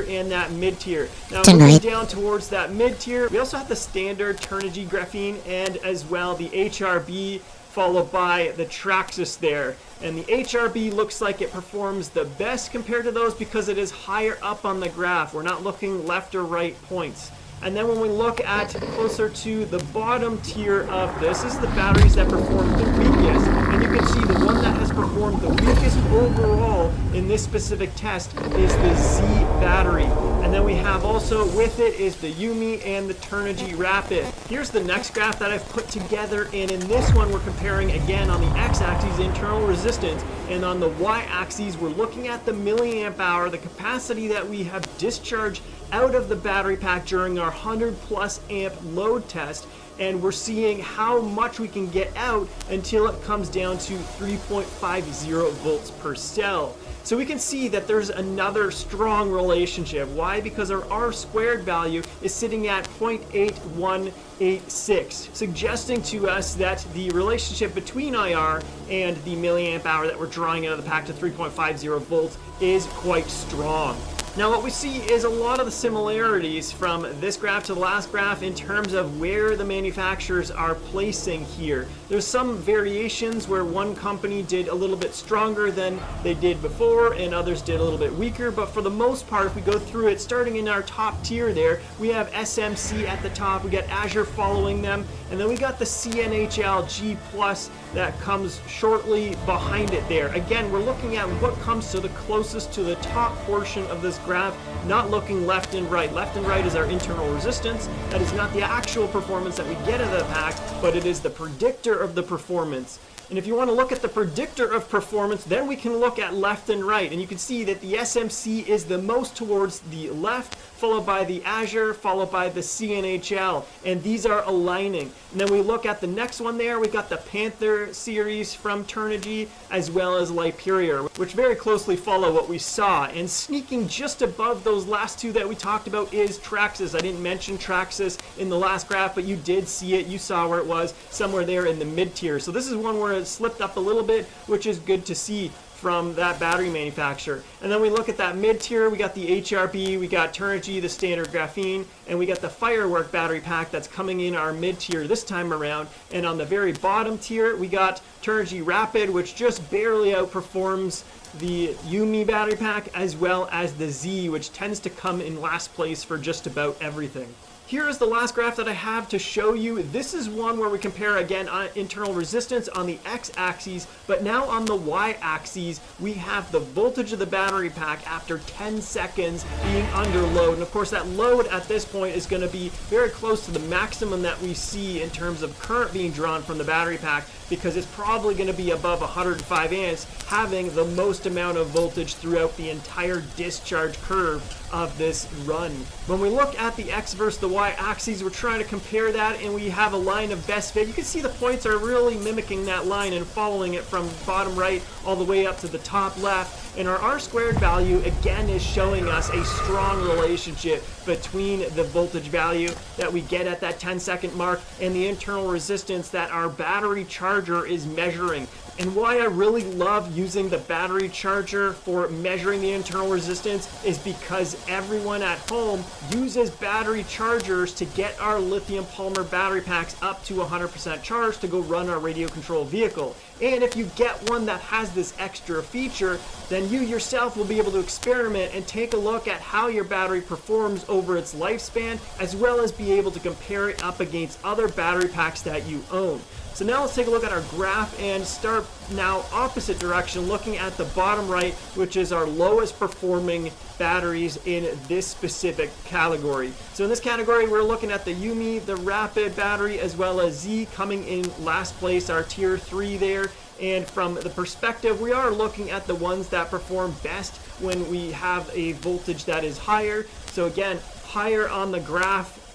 [SPEAKER 12] And that mid tier. Now
[SPEAKER 1] Tonight.
[SPEAKER 12] moving down towards that mid tier, we also have the standard Turnigy graphene and as well the HRB, followed by the Traxxas there. And the HRB looks like it performs the best compared to those because it is higher up on the graph. We're not looking left or right points. And then when we look at closer to the bottom tier of this is the batteries that perform the weakest. And you can see the one that has performed the weakest overall in this specific test is the Z battery. And then we have also with it is the Yumi and the Turnigy Rapid. Here's the next graph that I've put together, and in this one we're comparing again on the x-axis internal resistance, and on the y-axis we're looking at the milliamp hour, the capacity that we have discharged out of the battery pack during our 100 plus amp load test, and we're seeing how much we can get out until it comes down to 3.50 volts per cell. So we can see that there's another strong relationship. Why? Because our R squared value is sitting at 0.8186, suggesting to us that the relationship between IR and the milliamp hour that we're drawing out of the pack to 3.50 volts is quite strong. Now what we see is a lot of the similarities from this graph to the last graph in terms of where the manufacturers are placing here. There's some variations where one company did a little bit stronger than they did before and others did a little bit weaker, but for the most part, if we go through it, starting in our top tier there, we have SMC at the top, we got Azure following them, and then we got the CNHL G Plus that comes shortly behind it there. Again, we're looking at what comes to the closest to the top portion of this graph, not looking left and right. Left and right is our internal resistance. That is not the actual performance that we get in the pack, but it is the predictor of the performance. And if you want to look at the predictor of performance, then we can look at left and right. And you can see that the SMC is the most towards the left, followed by the Azure, followed by the CNHL. And these are aligning. And then we look at the next one there. We got the Panther series from Turnigy, as well as Hyperior, which very closely follow what we saw. And sneaking just above those last two that we talked about is Traxxas. I didn't mention Traxxas in the last graph, but you did see it. You saw where it was, somewhere there in the mid tier. So this is one where it slipped up a little bit, which is good to see from that battery manufacturer. And then we look at that mid tier, we got the HRB, we got Turnigy, the standard graphene, and we got the Firework battery pack that's coming in our mid tier this time around. And on the very bottom tier, we got Turnigy Rapid, which just barely outperforms the Yumi battery pack, as well as the Z, which tends to come in last place for just about everything. Here is the last graph that I have to show you. This is one where we compare again internal resistance on the x-axis, but now on the y-axis we have the voltage of the battery pack after 10 seconds being under load. And of course that load at this point is going to be very close to the maximum that we see in terms of current being drawn from the battery pack, because it's probably going to be above 105 amps, having the most amount of voltage throughout the entire discharge curve of this run. When we look at the X versus the Y axes, we're trying to compare that, and we have a line of best fit. You can see the points are really mimicking that line and following it from bottom right all the way up to the top left. And our R-squared value again is showing us a strong relationship between the voltage value that we get at that 10-second mark and the internal resistance that our battery charger is measuring. And why I really love using the battery charger for measuring the internal resistance is because everyone at home uses battery chargers to get our lithium polymer battery packs up to 100% charge to go run our radio controlled vehicle. And if you get one that has this extra feature, then you yourself will be able to experiment and take a look at how your battery performs over its lifespan, as well as be able to compare it up against other battery packs that you own. So now let's take a look at our graph and start now opposite direction, looking at the bottom right, which is our lowest performing batteries in this specific category. So in this category, we're looking at the Yumi, the Rapid battery, as well as Z coming in last place, our tier 3 there. And from the perspective, we are looking at the ones that perform best when we have a voltage that is higher. So again, higher on the graph.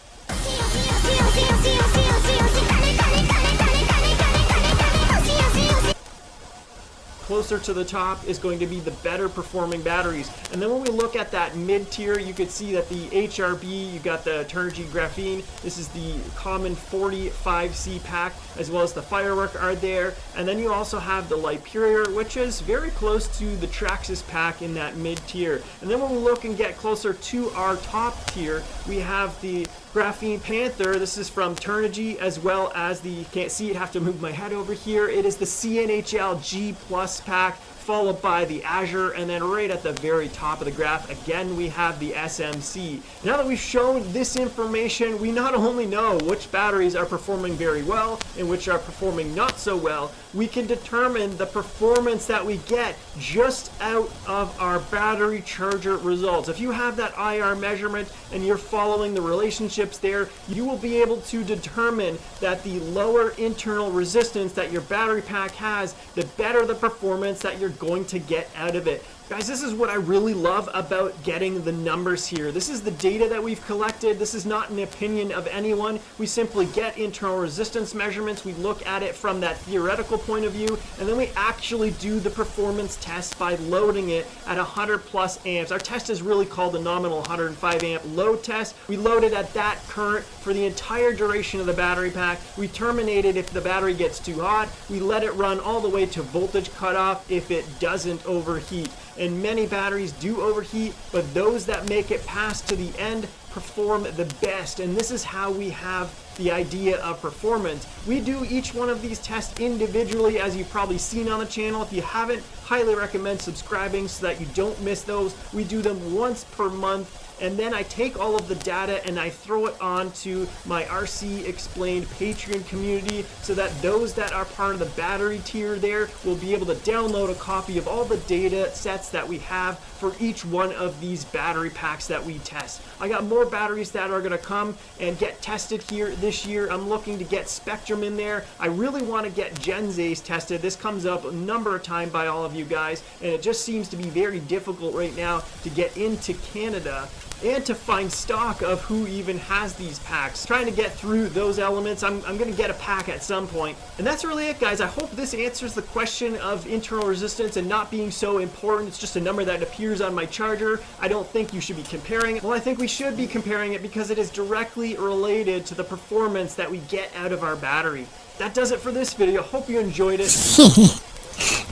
[SPEAKER 12] Closer to the top is going to be the better performing batteries. And then when we look at that mid tier, you could see that the HRB, you got the Turnigy Graphene, this is the common 45C pack, as well as the Firework are there. And then you also have the Hyperior, which is very close to the Traxxas pack in that mid tier. And then when we look and get closer to our top tier, we have the Graphene Panther. This is from Turnigy, as well as the, you can't see it, have to move my head over here, it is the CNHL G Plus pack, followed by the Azure, and then right at the very top of the graph, again, we have the SMC. Now that we've shown this information, we not only know which batteries are performing very well and which are performing not so well, we can determine the performance that we get just out of our battery charger results. If you have that IR measurement and you're following the relationships there, you will be able to determine that the lower internal resistance that your battery pack has, the better the performance that you're going to get out of it. Guys, this is what I really love about getting the numbers here. This is the data that we've collected. This is not an opinion of anyone. We simply get internal resistance measurements. We look at it from that theoretical point of view, and then we actually do the performance test by loading it at 100 plus amps. Our test is really called the nominal 105 amp load test. We load it at that current for the entire duration of the battery pack. We terminate it if the battery gets too hot. We let it run all the way to voltage cutoff if it doesn't overheat. and many batteries do overheat, but those that make it past to the end perform the best. And this is how we have the idea of performance. We do each one of these tests individually, as you've probably seen on the channel. If you haven't, highly recommend subscribing so that you don't miss those. We do them once per month, and then I take all of the data and I throw it onto my RC Explained Patreon community so that those that are part of the battery tier there will be able to download a copy of all the data sets that we have for each one of these battery packs that we test. I got more batteries that are going to come and get tested here this year. I'm looking to get Spectrum in there. I really want to get Genzays tested. This comes up a number of times by all of you guys, and it just seems to be very difficult right now to get into Canada and to find stock of who even has these packs. Trying to get through those elements. I'm going to get a pack at some point. And that's really it, guys. I hope this answers the question of internal resistance and not being so important. It's just a number that appears on my charger. I don't think you should be comparing it. Well, I think we should be comparing it because it is directly related to the performance that we get out of our battery. That does it for this video. Hope you enjoyed it.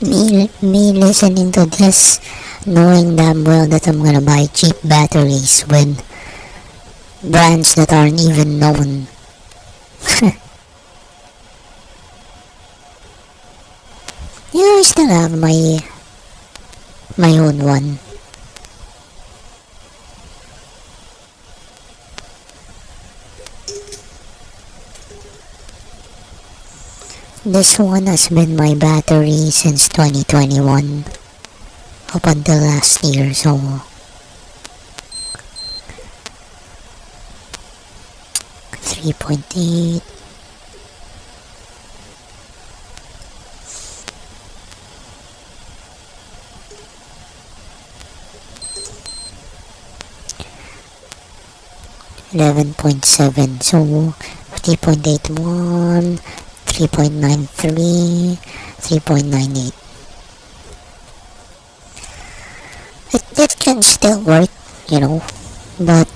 [SPEAKER 1] me listening to this, knowing damn well that I'm gonna buy cheap batteries with brands that aren't even known. Yeah, I still have my own one. This one has been my battery since 2021 up until last year, so .8. .7, so 3.81, 3.93, 3.98. It can still work, you know, but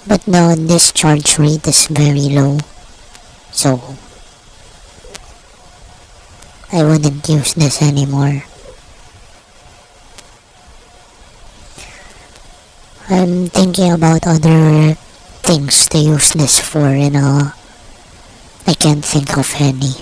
[SPEAKER 1] the discharge rate is very low, so I wouldn't use this anymore. I'm thinking about other things to use this for, I can't think of any.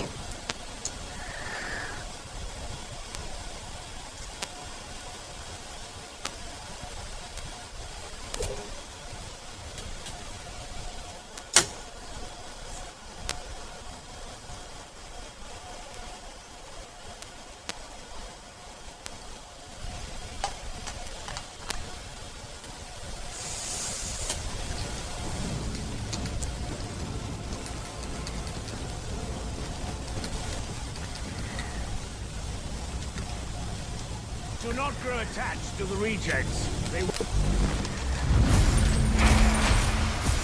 [SPEAKER 4] Do not grow attached to the rejects. They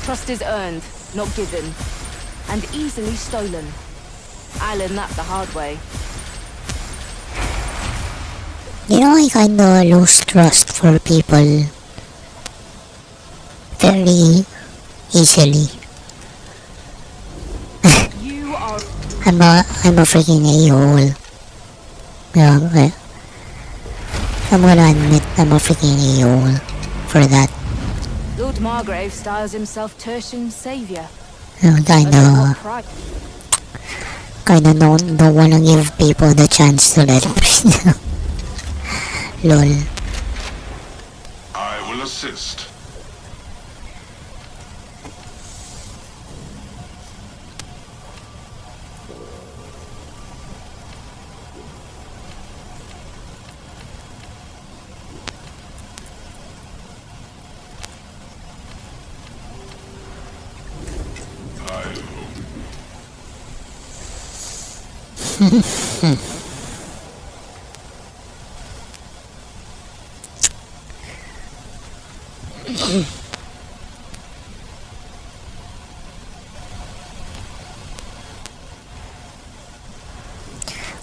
[SPEAKER 14] Trust is earned, not given, and easily stolen. I learned that the hard way.
[SPEAKER 1] I kinda lose trust for people very easily.
[SPEAKER 14] You are...
[SPEAKER 1] I'm a freaking a-hole. Yeah, I'm gonna admit I'm a freaking a-hole for that.
[SPEAKER 14] Lord Margrave styles himself Tertian Saviour.
[SPEAKER 1] Kinda don't wanna give people the chance to let me. Lol.
[SPEAKER 4] I will assist.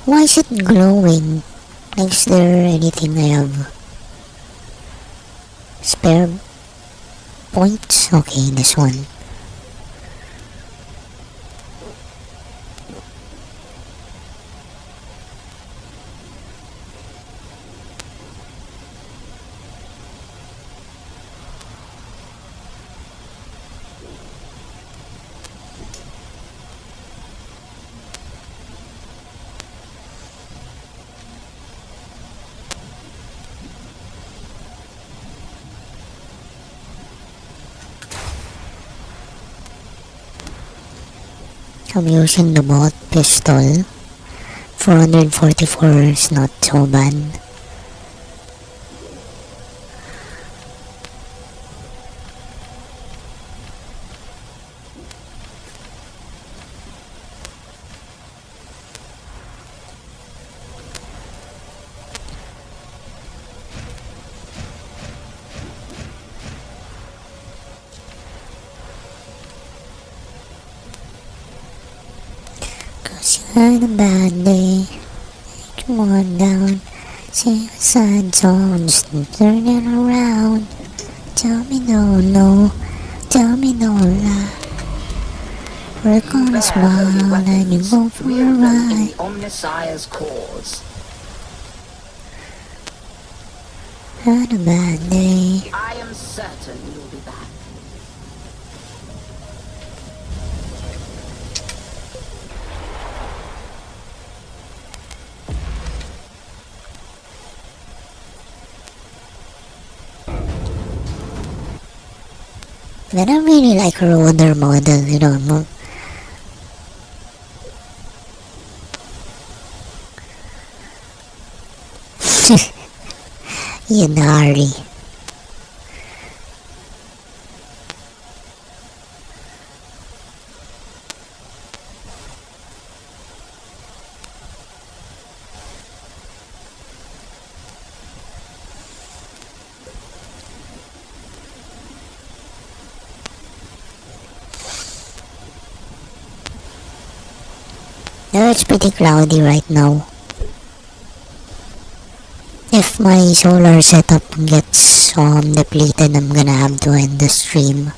[SPEAKER 1] Why is it glowing? Is there anything I have? Spare points? Okay, this one. I'm using the bot pistol. 444 is not so bad. Cause you had a bad day. Come on down. Sing a sad song. Just turn it around. Tell me no. Tell me no lie. We're gonna smile and you go for a ride.
[SPEAKER 11] Omnissiah's cause.
[SPEAKER 1] Had a bad day.
[SPEAKER 11] I am certain you'll be back.
[SPEAKER 1] But I really like roller model, you know. Yanari. No, it's pretty cloudy right now. If my solar setup gets depleted, I'm gonna have to end the stream.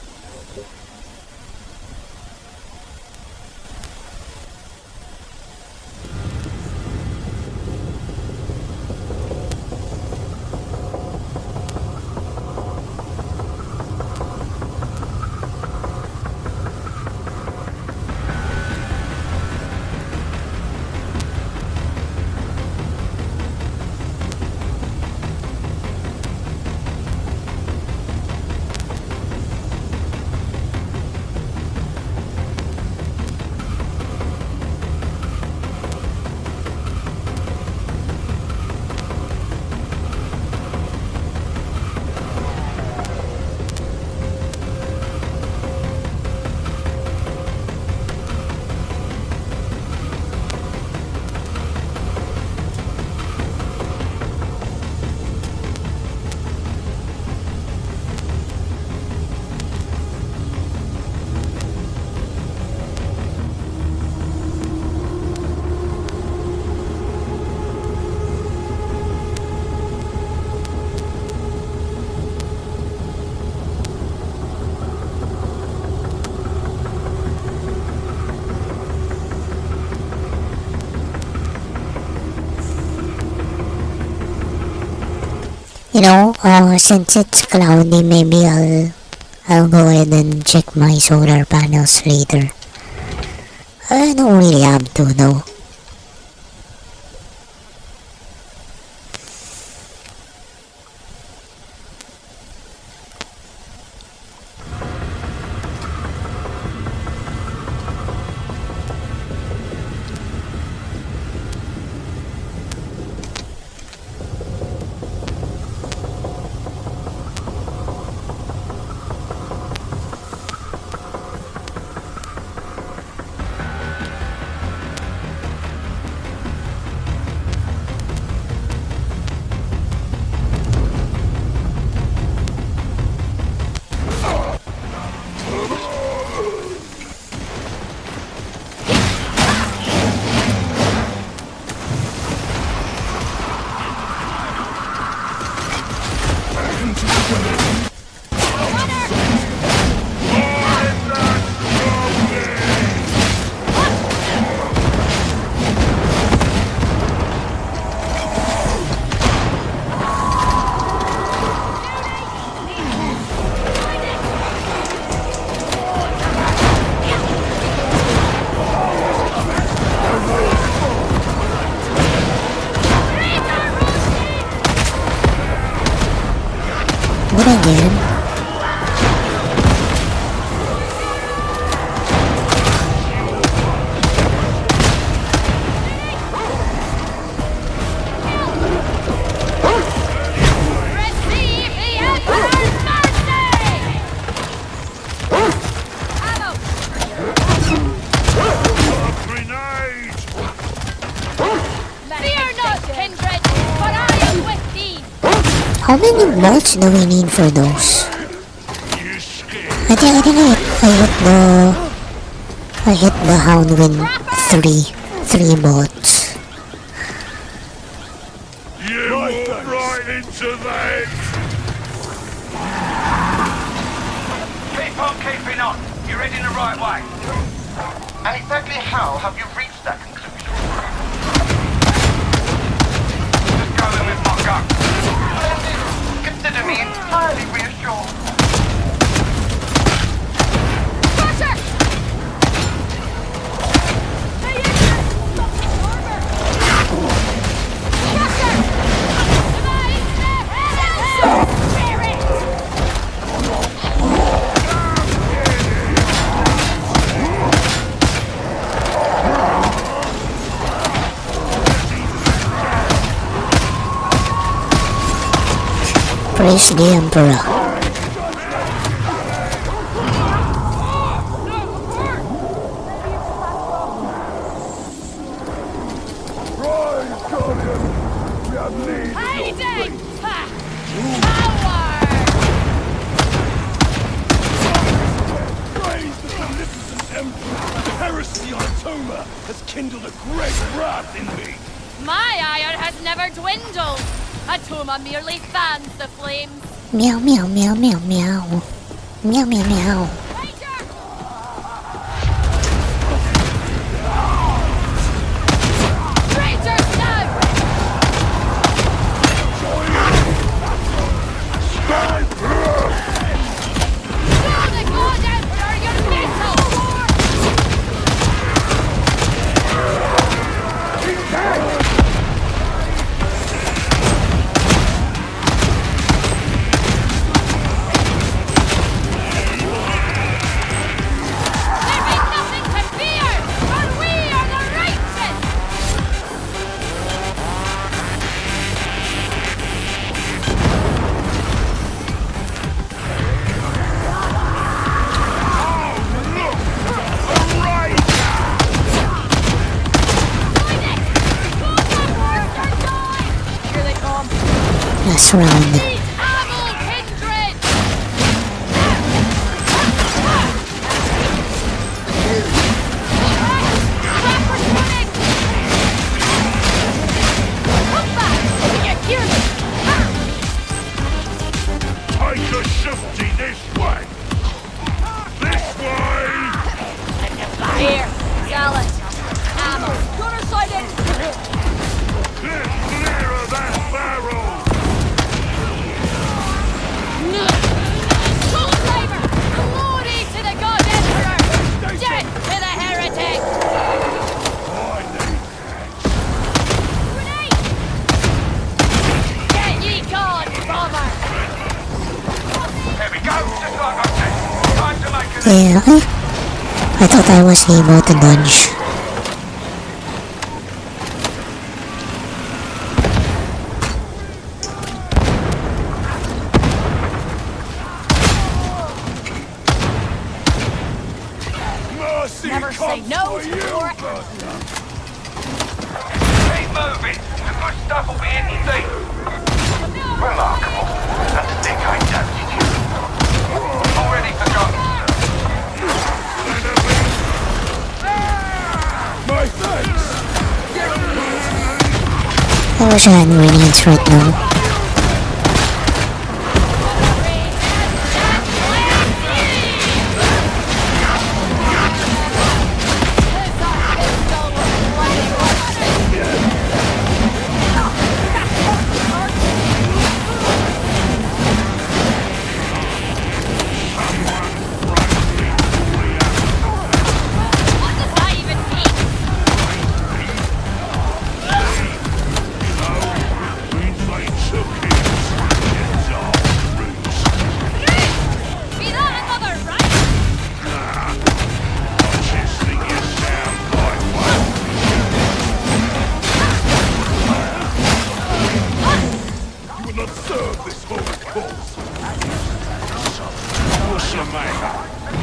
[SPEAKER 1] You know, since it's cloudy, maybe I'll go ahead and check my solar panels later. I don't really have to though. Did I get him?
[SPEAKER 10] Fear not, kindred, for I am with thee.
[SPEAKER 1] How many bolts do we need for those? I think I hit the hound with three bolts.
[SPEAKER 4] You walk right into that!
[SPEAKER 15] Keep on keeping on. You're heading the right way. And exactly how have you reached that conclusion? Just go in with my gun. Splendid. Consider me entirely reassured.
[SPEAKER 10] Crusher!
[SPEAKER 1] Praise the Emperor.
[SPEAKER 10] Hiding! Power!
[SPEAKER 4] Praise the magnificent Emperor! The heresy on Toma has kindled a great wrath in me!
[SPEAKER 10] My ire has never dwindled. Atuma merely fans the flames.
[SPEAKER 1] Meow meow meow meow meow. Meow meow meow.
[SPEAKER 10] Traitors now! Show the God Emperor your metal!
[SPEAKER 1] Last round.
[SPEAKER 4] Take a shifty this way! This way!
[SPEAKER 10] Here, salad, ammo, gunner sighted!
[SPEAKER 4] Clear of that barrel!
[SPEAKER 10] Full flavor! Glory to the God Emperor! Death to the heretic! Grenade! Get ye gone, bomber!
[SPEAKER 15] There we go. Just like I said. Time to make it.
[SPEAKER 1] Yeah, I thought I was able to dodge.
[SPEAKER 10] Never say no to your...
[SPEAKER 15] Keep moving. The good stuff will be in your deep. Remarkable. And the dick ain't damaged you. Already forgotten.
[SPEAKER 4] My thanks!
[SPEAKER 1] I wish I had radiance right now.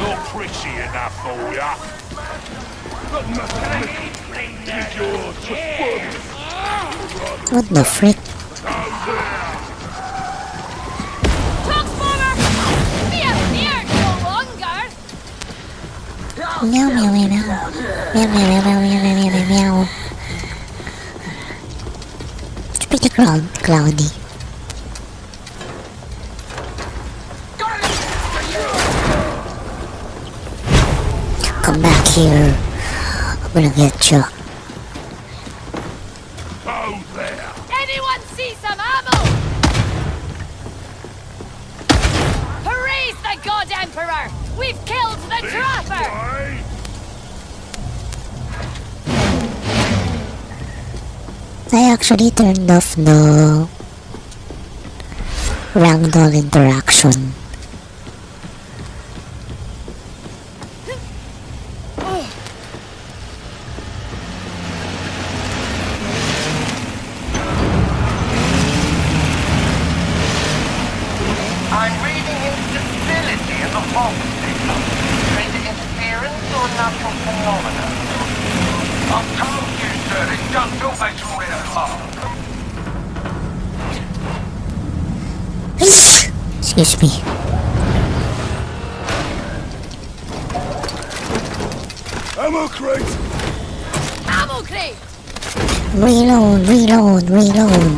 [SPEAKER 4] Not pretty enough for ya. But nothing. Did yours just
[SPEAKER 1] What the frick?
[SPEAKER 10] Transformer! Be a beard no longer!
[SPEAKER 1] Meow meow meow meow. Meow meow meow meow meow meow meow meow. It's pretty cloudy. Come back here. I'm gonna get you.
[SPEAKER 10] Anyone see some ammo? Praise the God Emperor! We've killed the trapper!
[SPEAKER 1] I actually turned off the ragdoll interaction.
[SPEAKER 15] I'm reading instability in the fog signal. Is it interference or natural phenomena? I've told you, sir, this gun don't make you all in a car.
[SPEAKER 1] Excuse me.
[SPEAKER 4] Ammo crate!
[SPEAKER 10] Ammo crate!
[SPEAKER 1] Reload, reload, reload.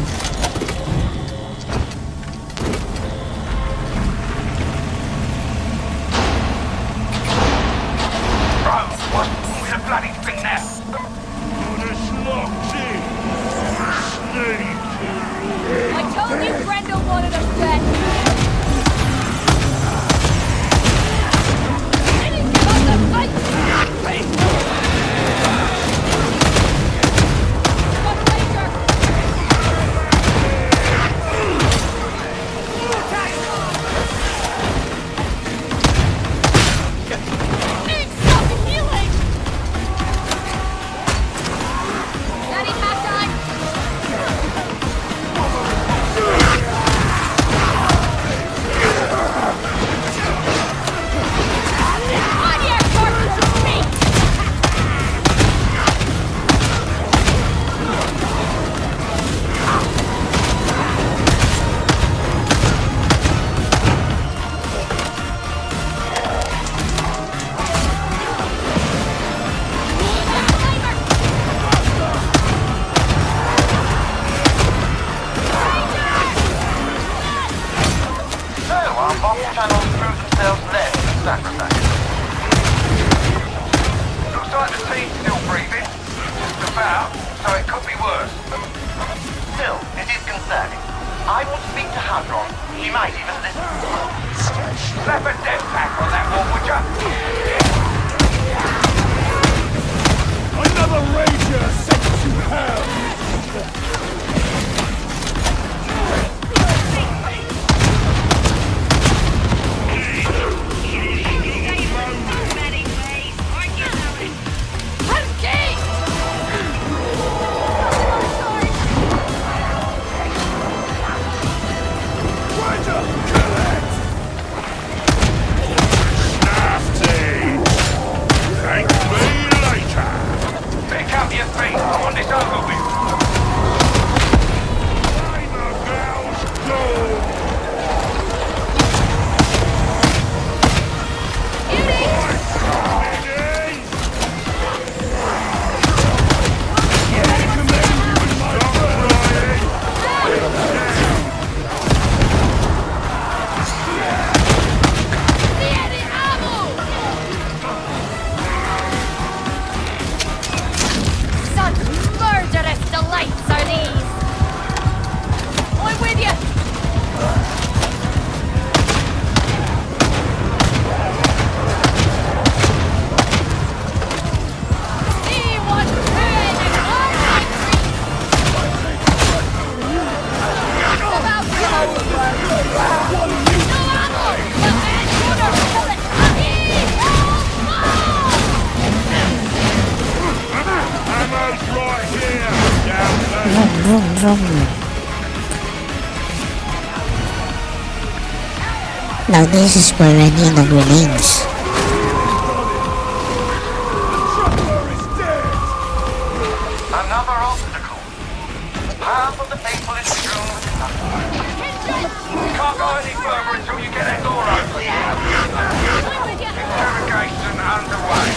[SPEAKER 10] I told you Brenda wanted us dead! Didn't give up the fight! Need some healing! Daddy pack time! On your corpse, feet!
[SPEAKER 15] So, our boss channels prove themselves less than sacrifice. Looks like the team's still breathing. Just about, so it could be worse. Still, it is concerning. I will speak to Hadron. She might even listen. Slap a death pack on that one, would ya?
[SPEAKER 4] Another ranger sent to hell! Thank me later!
[SPEAKER 15] Pick up your feet. I want this over with.
[SPEAKER 10] Such murderous delights are these! I'm with you! See what's good in all my dreams! About to overwork! No ammo! The man corner till it's
[SPEAKER 4] Ammo's right here! Down there!
[SPEAKER 1] Vroom, vroom, vroom. Now this is where I need the grenades.
[SPEAKER 15] Another obstacle. Half of the faithful is strewn with nothing. We can't go any further until you get that door open. Interrogation underway.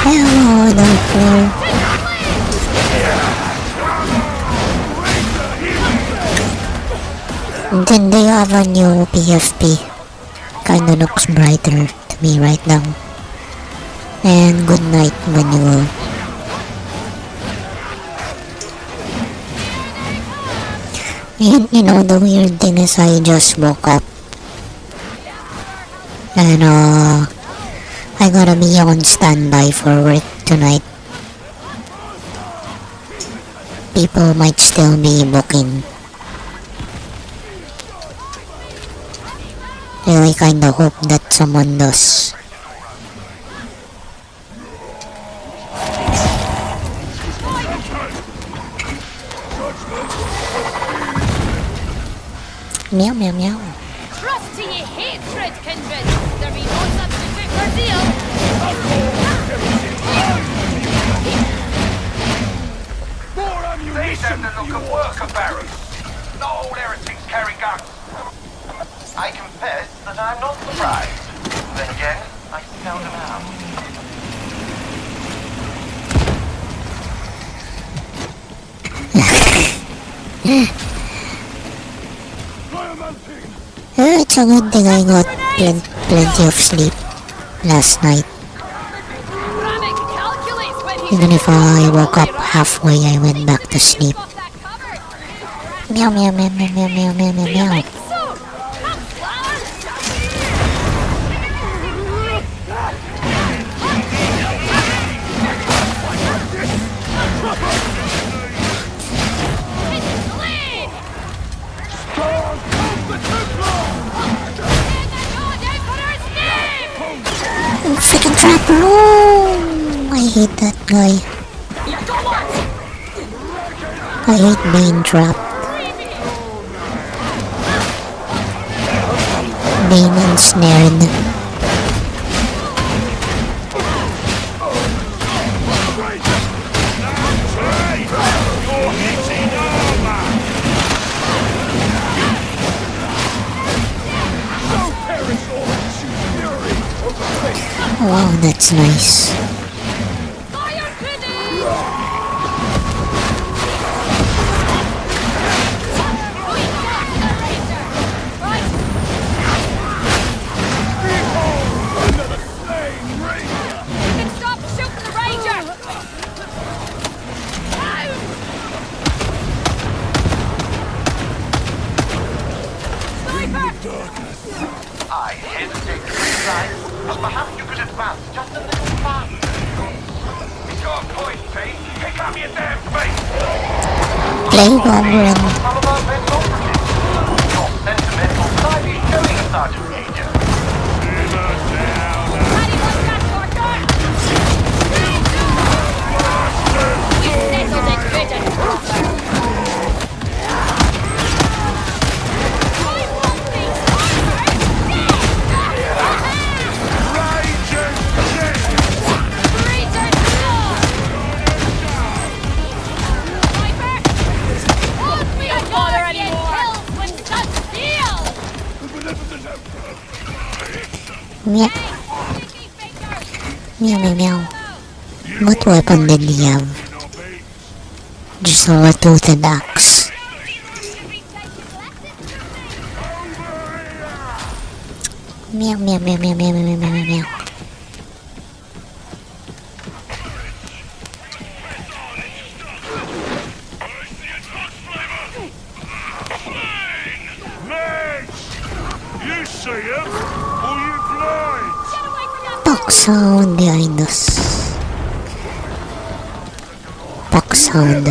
[SPEAKER 1] Hello, Doctor. Then they have a new PFP. Kinda looks brighter to me right now. And good night manual. You know, the weird thing is I just woke up. And I gotta be on standby for work tonight. People might still be booking. I kinda hope that someone does. Meow meow meow.
[SPEAKER 10] Trust to ye hatred, kindred. There be no substitute for zeal.
[SPEAKER 15] These have the look of worker barons. Not all heretics carry guns. I confess that I'm not surprised. Then again, I seldom am.
[SPEAKER 1] It's a good thing I got plenty of sleep last night. Even if I woke up halfway, I went back to sleep. Meow meow meow meow meow meow meow meow meow. Freaking trapper! Oh, I hate that guy. I hate Bane Trap. Bane ensnared. Wow, that's nice.
[SPEAKER 15] I hesitate to decide, but perhaps you could advance just a little faster. It's your point, Pete. Pick up your damn feet.
[SPEAKER 1] Play Goblin.
[SPEAKER 15] Some of our best operatives. Your
[SPEAKER 1] Meow. Meow, meow, meow. What weapon did he have? Just a toothed axe. Meow, meow, meow, meow, meow, meow, meow, meow, meow.
[SPEAKER 4] You see him, or you blind?
[SPEAKER 1] Talk sound behind us. Talk sound.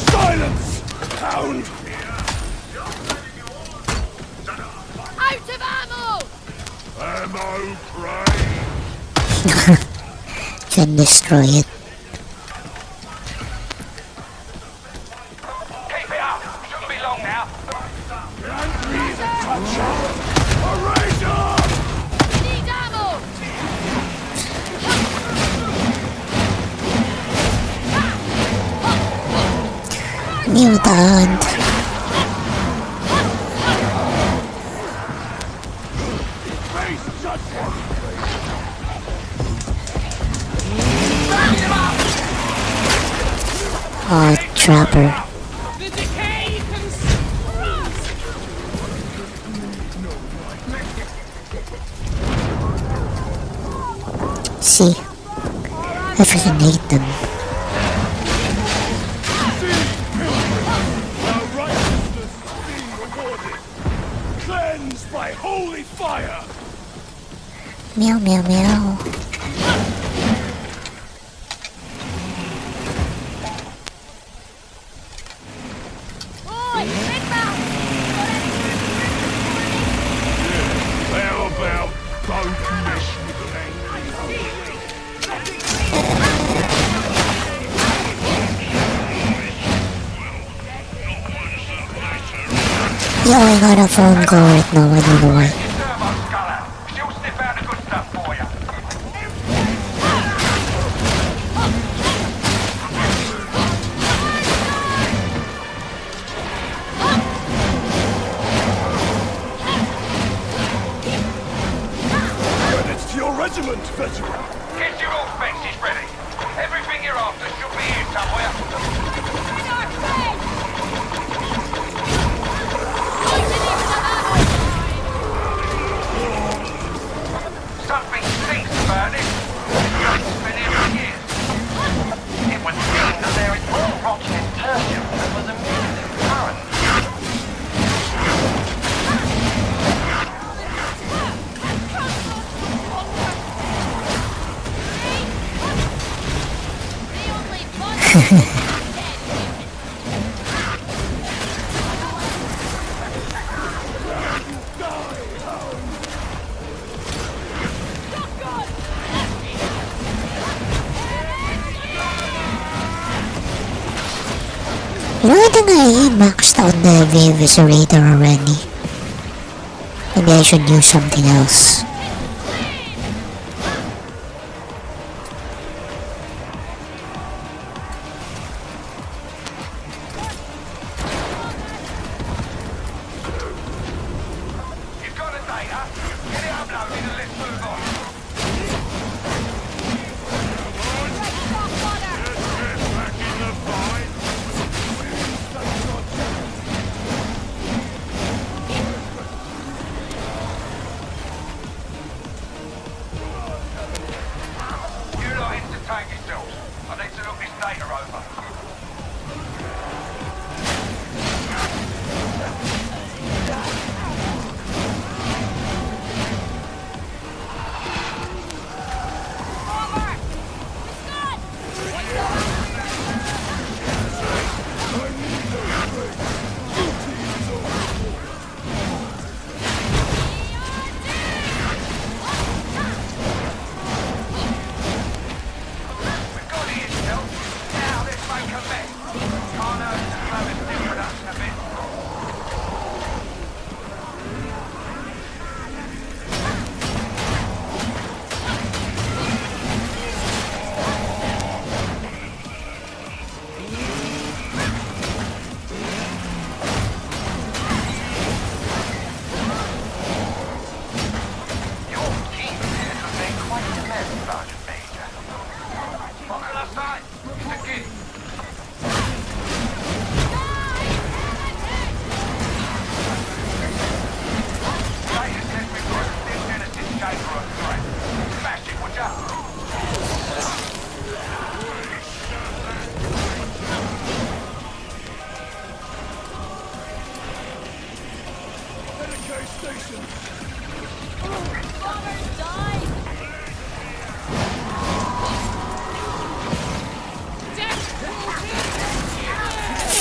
[SPEAKER 4] Silence, hound!
[SPEAKER 10] Out of ammo!
[SPEAKER 4] Ammo praise!
[SPEAKER 1] Can destroy it.
[SPEAKER 15] Keep it up. Shouldn't be long now.
[SPEAKER 10] Need ammo!
[SPEAKER 1] Mutant. Oh, trapper. See, I freaking hate them.
[SPEAKER 4] Our righteousness be rewarded. Cleansed by holy fire.
[SPEAKER 1] Meow, meow, meow.
[SPEAKER 4] How about don't mess with an angry
[SPEAKER 1] Yo, I got a phone call right now, I don't know why.
[SPEAKER 15] She'll sniff out the good stuff for you.
[SPEAKER 4] Credits to your regiment, veteran.
[SPEAKER 15] Get your old fences ready. Everything you're after should be here somewhere. Something stinks about it. It's been here for years. It would seem that there is more rotten in tertium than was emitted in current.
[SPEAKER 1] You know, I think I maxed out the Eviscerator already. Maybe I should use something else.
[SPEAKER 15] You've got the data. Get it uploaded and let's move on.
[SPEAKER 4] Back in the fight.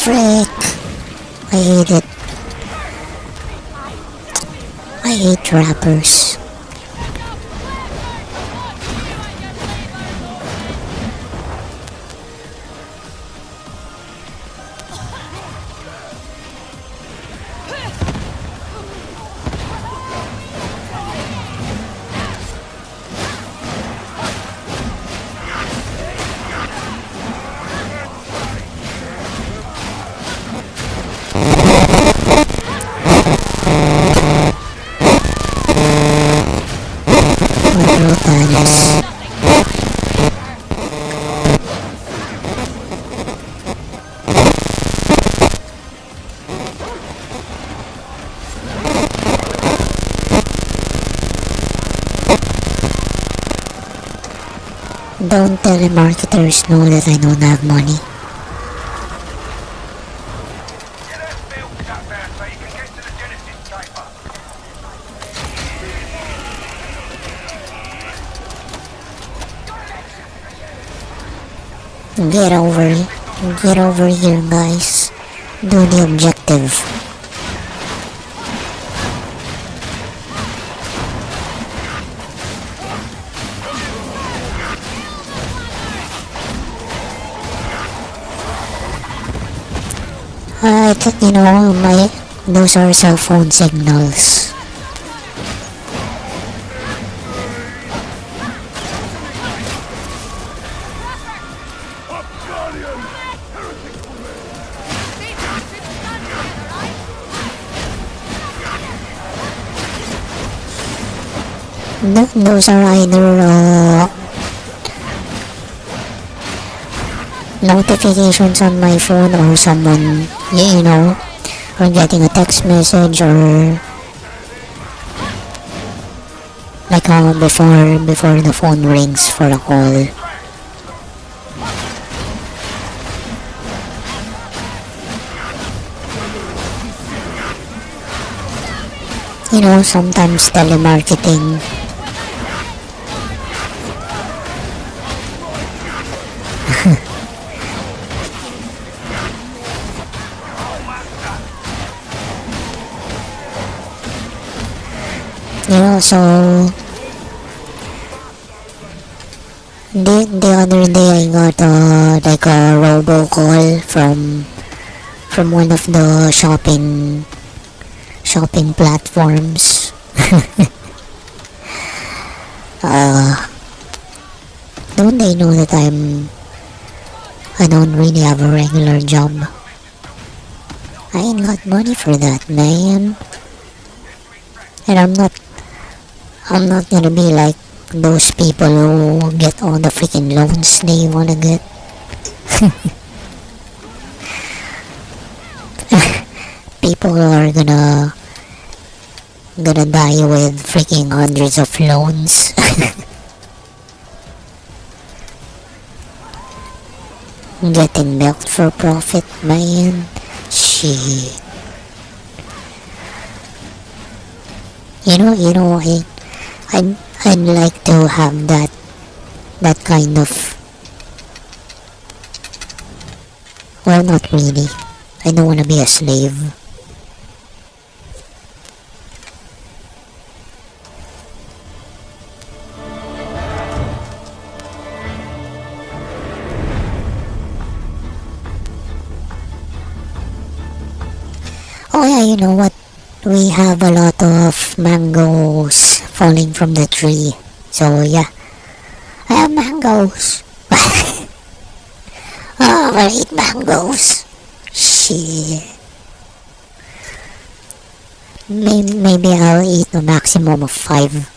[SPEAKER 1] Frick! I hate it. I hate rappers. Don't telemarketers know that I don't have money. Get over here, guys. Do the objective. I thought, you know, those are cell phone signals. Those are either notifications on my phone or someone, you know, or getting a text message or like before the phone rings for a call. You know, sometimes telemarketing you know, so the other day I got like a robocall from one of the shopping platforms. Don't they know that I don't really have a regular job? I ain't got money for that, man. And I'm not gonna be like those people who get all the freaking loans they wanna get. People are gonna die with freaking hundreds of loans. Getting milked for profit, man. Shit. You know, I'd like to have that kind of. Well, not really. I don't wanna be a slave. Oh yeah, you know what? We have a lot of mangoes falling from the tree. So yeah, I have mangoes. Oh, I eat mangoes. Shit. Maybe I'll eat a maximum of 5.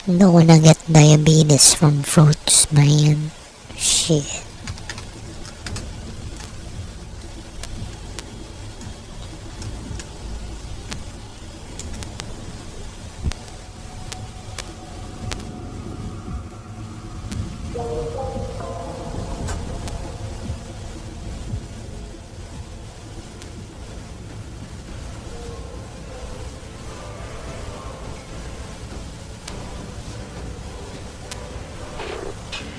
[SPEAKER 1] Don't wanna get diabetes from fruits, man. Shit.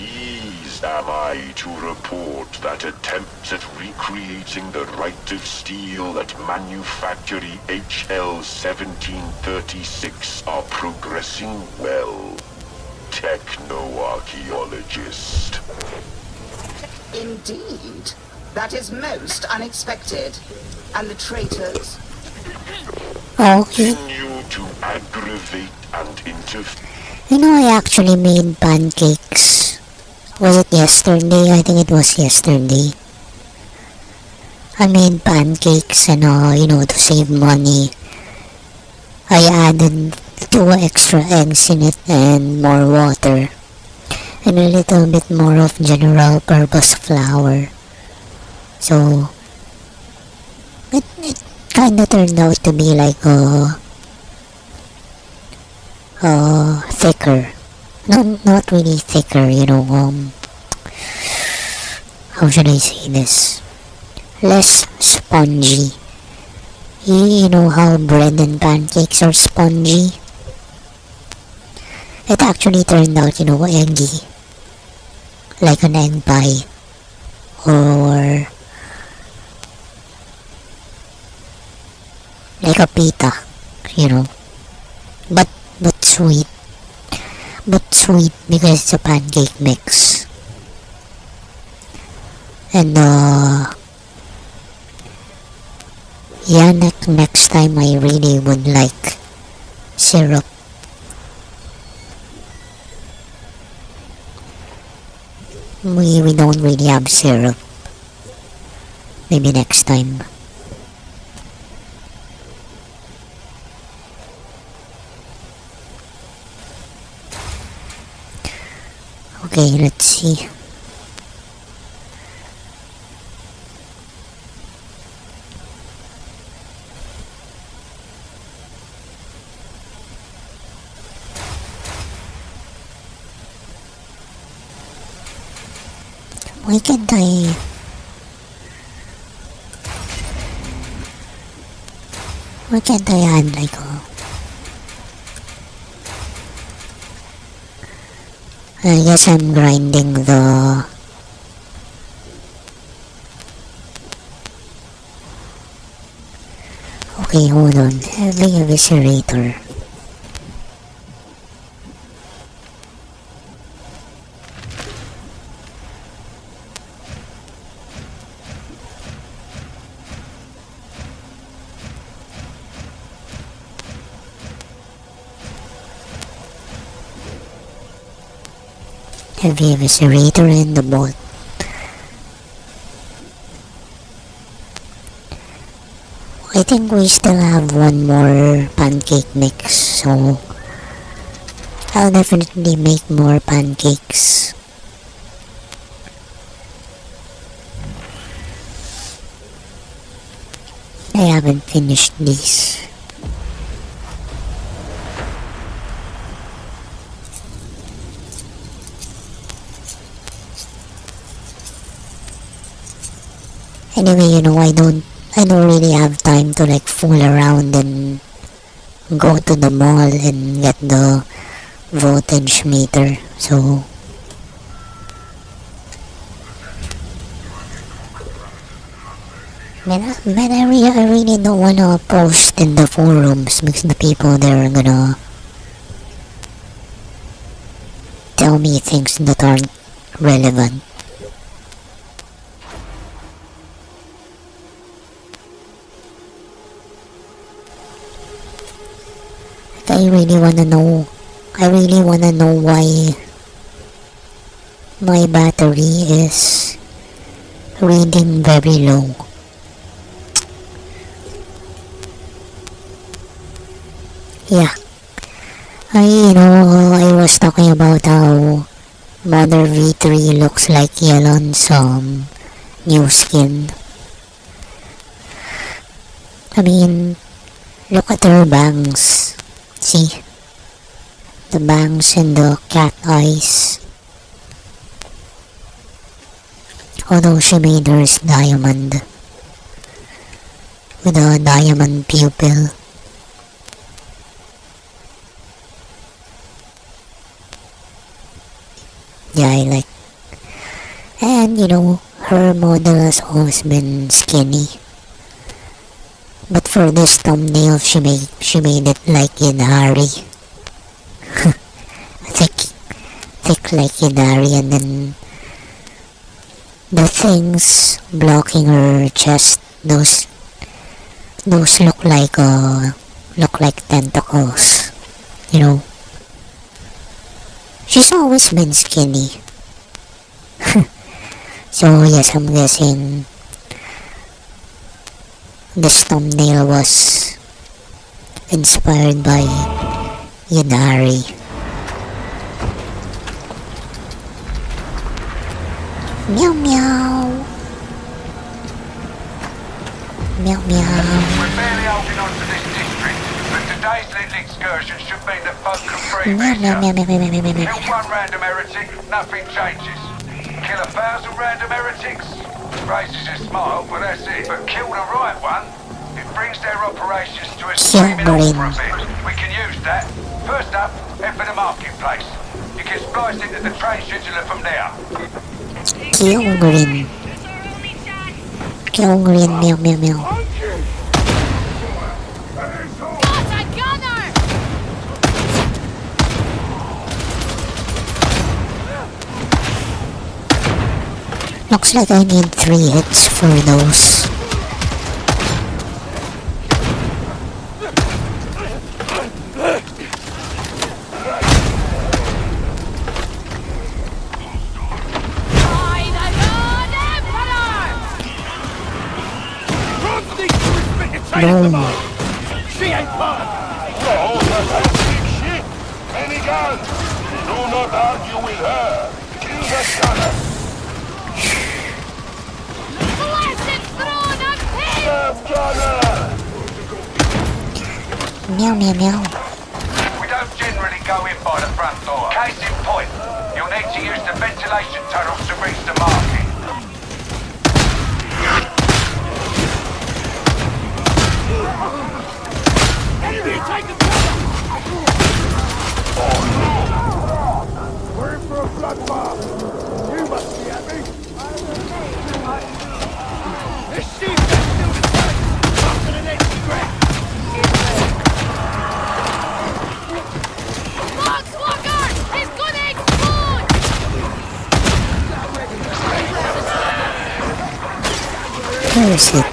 [SPEAKER 16] Pleased am I to report that attempts at recreating the right of steel at Manufactory HL-1736 are progressing well. Techno-archaeologist.
[SPEAKER 17] Indeed. That is most unexpected. And the traitors?
[SPEAKER 16] Continue to aggravate and interfere.
[SPEAKER 1] You know, I actually made pancakes. Was it yesterday? I think it was yesterday. I made pancakes and, to save money, I added 2 extra eggs in it and more water. And a little bit more of general purpose flour. So, it kinda turned out to be like thicker. Not really thicker, how should I say this? Less spongy. You know how bread and pancakes are spongy? It actually turned out, eggy. Like an egg pie. Or like a pita, But sweet. But sweet because it's a pancake mix. And yeah, next time I really would like syrup. We don't really have syrup. Maybe next time. Okay, let's see. Why can't I? Why can't I add like I guess I'm grinding the okay, hold on. Heavy eviscerator. Heavy eviscerator and the bolt. I think we still have one more pancake mix, so I'll definitely make more pancakes. I haven't finished these. Anyway, I don't really have time to like fool around and go to the mall and get the voltage meter, so I really don't wanna post in the forums because the people there are gonna tell me things that aren't relevant. I really wanna know why my battery is reading very low. Yeah. I was talking about how Mother V3 looks like Yelon's new skin. I mean, look at her bangs. See? The bangs and the cat eyes. Although she made hers diamond. With a diamond pupil. Yeah, I like And you know, her model has always been skinny. But for this thumbnail, she made it like Inari. thick like Inari, and then the things blocking her chest, those look like tentacles. You know, she's always been skinny. So yes, I'm guessing this thumbnail was inspired by Inari. Meow meow. Meow meow.
[SPEAKER 15] We're barely holding on to this district, but today's little excursion should mean that folk can free
[SPEAKER 1] Meow meow meow meow meow meow meow meow.
[SPEAKER 15] Kill one random heretic, nothing changes. Kill 1,000 random heretics, raises a smile, but that's it. But kill the right one, it brings their operations to a screaming halt for a bit. We can use that. First up, head for the marketplace. You can splice into the train scheduler from there.
[SPEAKER 1] Kill green. Kill green, meow meow meow. Looks like I need 3 hits for those. Boom.
[SPEAKER 4] She ain't part of it. Oh, that's a big shit. Any gun. Do not argue with her. Kill the gunner.
[SPEAKER 1] Meow meow meow.
[SPEAKER 15] We don't generally go in by the front door. Case in point, you'll need to use the ventilation tunnels to reach the market.
[SPEAKER 4] Enemy taking cover! Oh no! We're in for a bloodbath. You must be happy. This sheep is still the same. After the next threat.
[SPEAKER 10] Walker! He's gonna explode!
[SPEAKER 1] Where is it?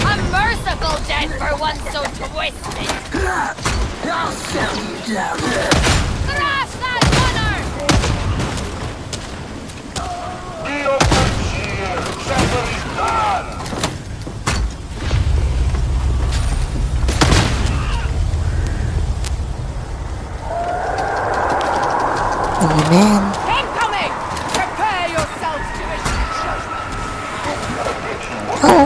[SPEAKER 10] A merciful death for one so twisted!
[SPEAKER 11] I'll sell you down.
[SPEAKER 10] Thrash that runner!
[SPEAKER 1] Oh man.
[SPEAKER 10] Incoming! Prepare yourselves to receive judgment!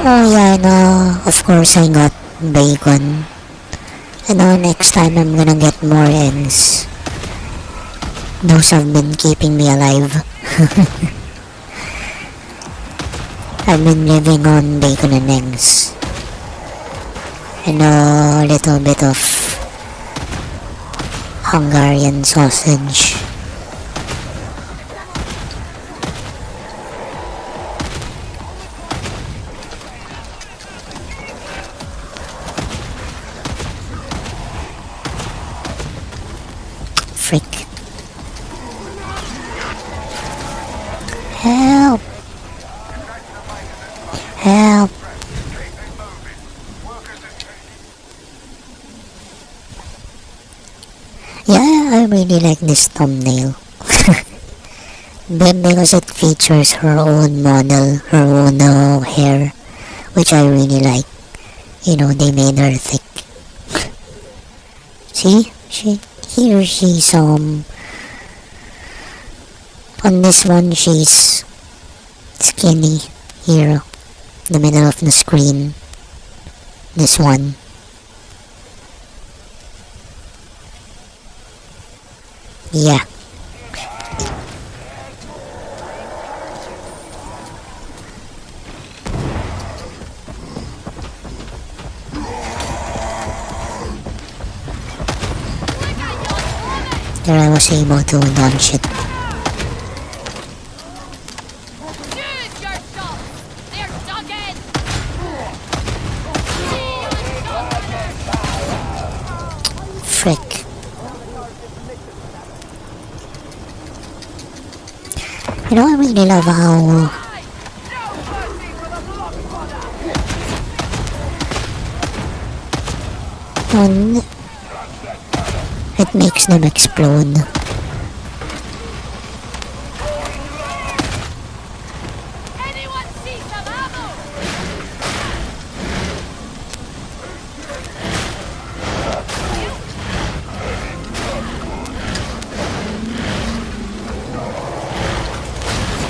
[SPEAKER 1] Oh yeah, no. Of course I got bacon. I know next time I'm gonna get more eggs. Those have been keeping me alive. I've been living on bacon and eggs. And a little bit of Hungarian sausage. Frick. Help! Help! Yeah, I really like this thumbnail. Because it features her own model, her own hair, which I really like. You know, they made her thick. See? She's on this one she's skinny here, in the middle of the screen. This one. Yeah. There I was able to launch it. Frick. You know, I really love how when it makes them explode.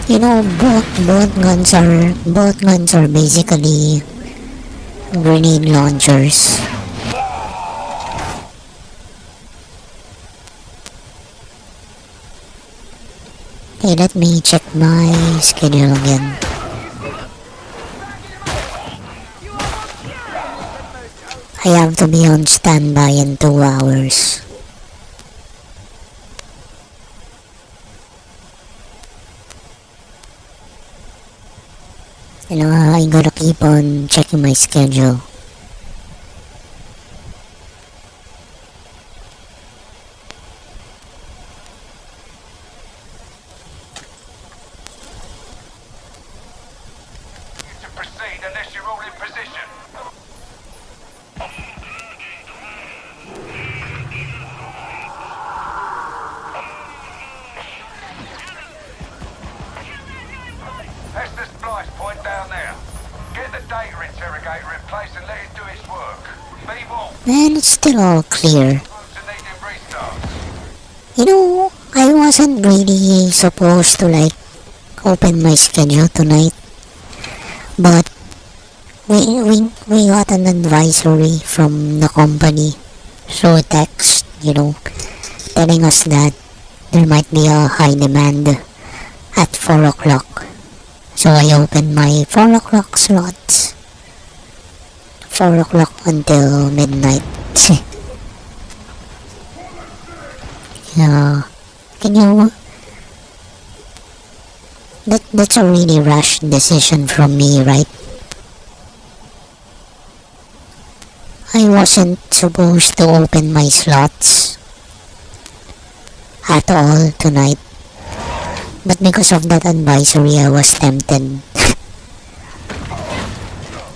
[SPEAKER 1] You know, both guns are basically grenade launchers. Okay, let me check my schedule again. I have to be on standby in 2 hours. You know, I gotta keep on checking my schedule.
[SPEAKER 15] To proceed unless you're all in position. That's the splice point down there. Get the data interrogator in place and let it do its work. Be warned.
[SPEAKER 1] Man, it's still all clear. You know, I wasn't really supposed to like open my schedule tonight, but we got an advisory from the company through text, you know, telling us that there might be a high demand at 4 o'clock. So I opened my 4 o'clock slots. 4 o'clock until midnight. Yeah. Can you... That's a really rash decision from me, right? I wasn't supposed to open my slots at all tonight. But because of that advisory, I was tempted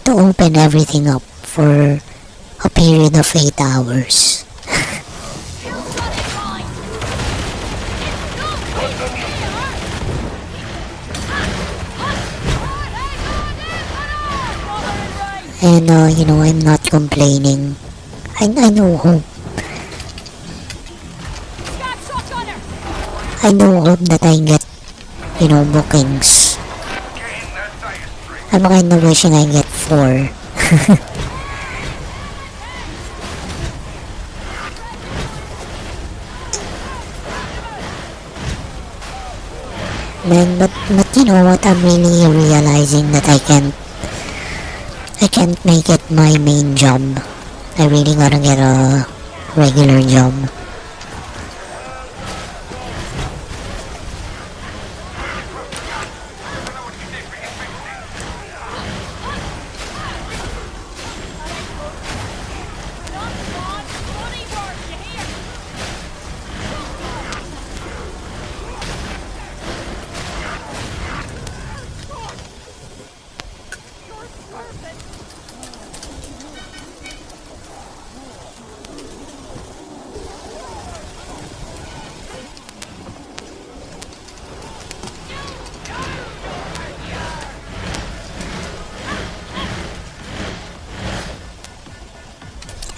[SPEAKER 1] to open everything up for a period of 8 hours. And you know, I'm not complaining. I know hope. I do hope that I get, you know, bookings. I'm kind of wishing I get 4. Man, but you know what, I'm really realizing that I can't make it my main job. I really gotta get a regular job.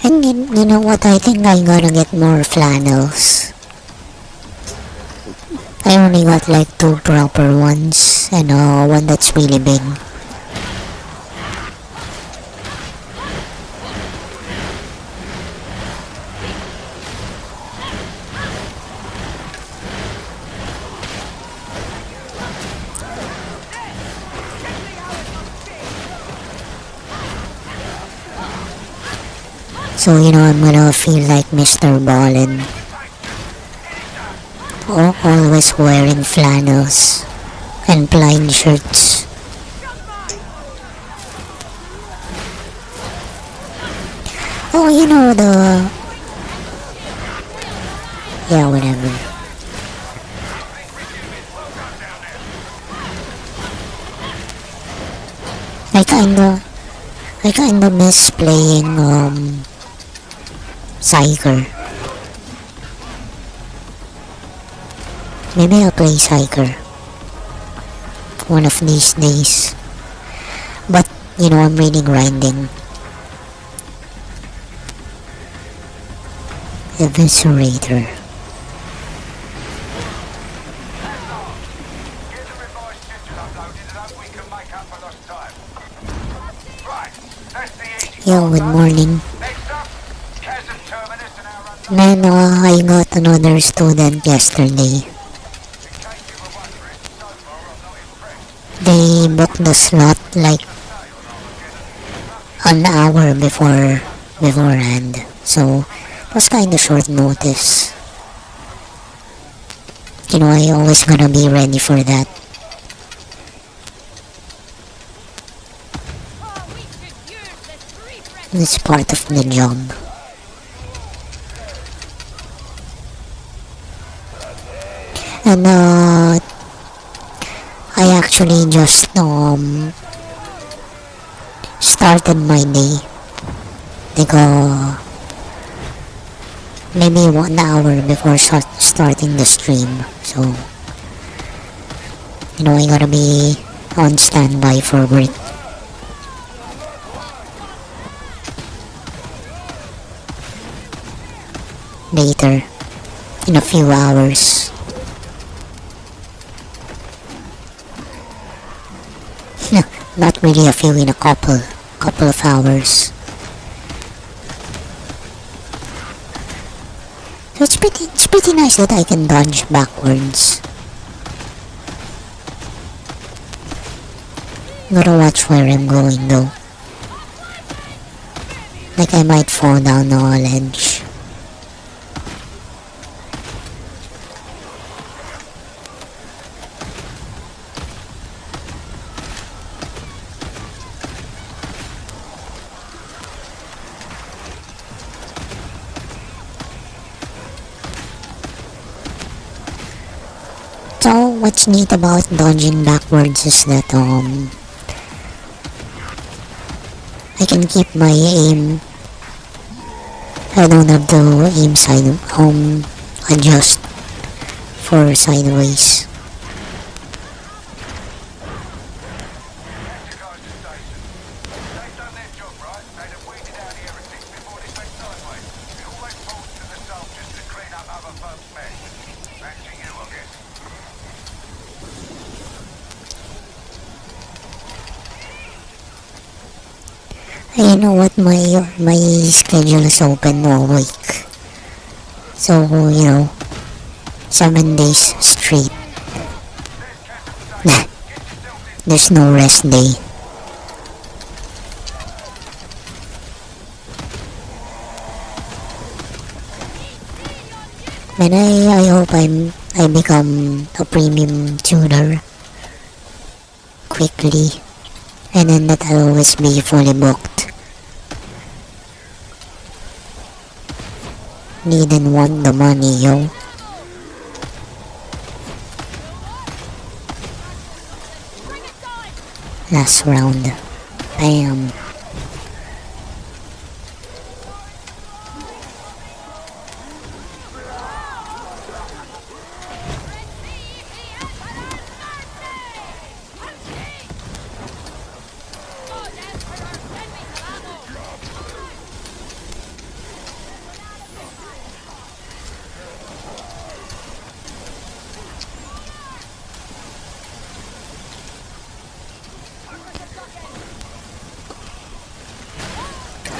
[SPEAKER 1] And you know what, I think I'm gonna get more flannels. I only got like 2 proper ones and one that's really big. So, you know, I'm gonna feel like Mr. Ballin. always wearing flannels and plain shirts. Oh, you know the... Yeah, whatever. I kinda miss playing, Psyker. Maybe I'll play Psyker one of these days. But, you know, I'm really grinding. Eviscerator. Yo, good morning. Man, I got another student yesterday. They booked the slot like an hour beforehand, so it was kinda short notice. You know, I always gonna be ready for that. It's part of the job. And I actually just started my day like maybe 1 hour before starting the stream, so you know I gotta be on standby for work. Later, in a few hours. Not really a few, in a couple of hours. So it's pretty nice that I can dodge backwards. Gotta watch where I'm going though. Like I might fall down a ledge. So what's neat about dodging backwards is that I can keep my aim. I don't have to aim adjust for sideways. You know what, my schedule is open all week, so you know 7 days straight. Nah, there's no rest day. And I hope I become a premium tutor quickly, and then that I'll always be fully booked. Need and want the money, yo. Last round. Bam.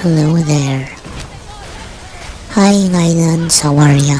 [SPEAKER 1] Hello there. Hi Guidance, how are ya?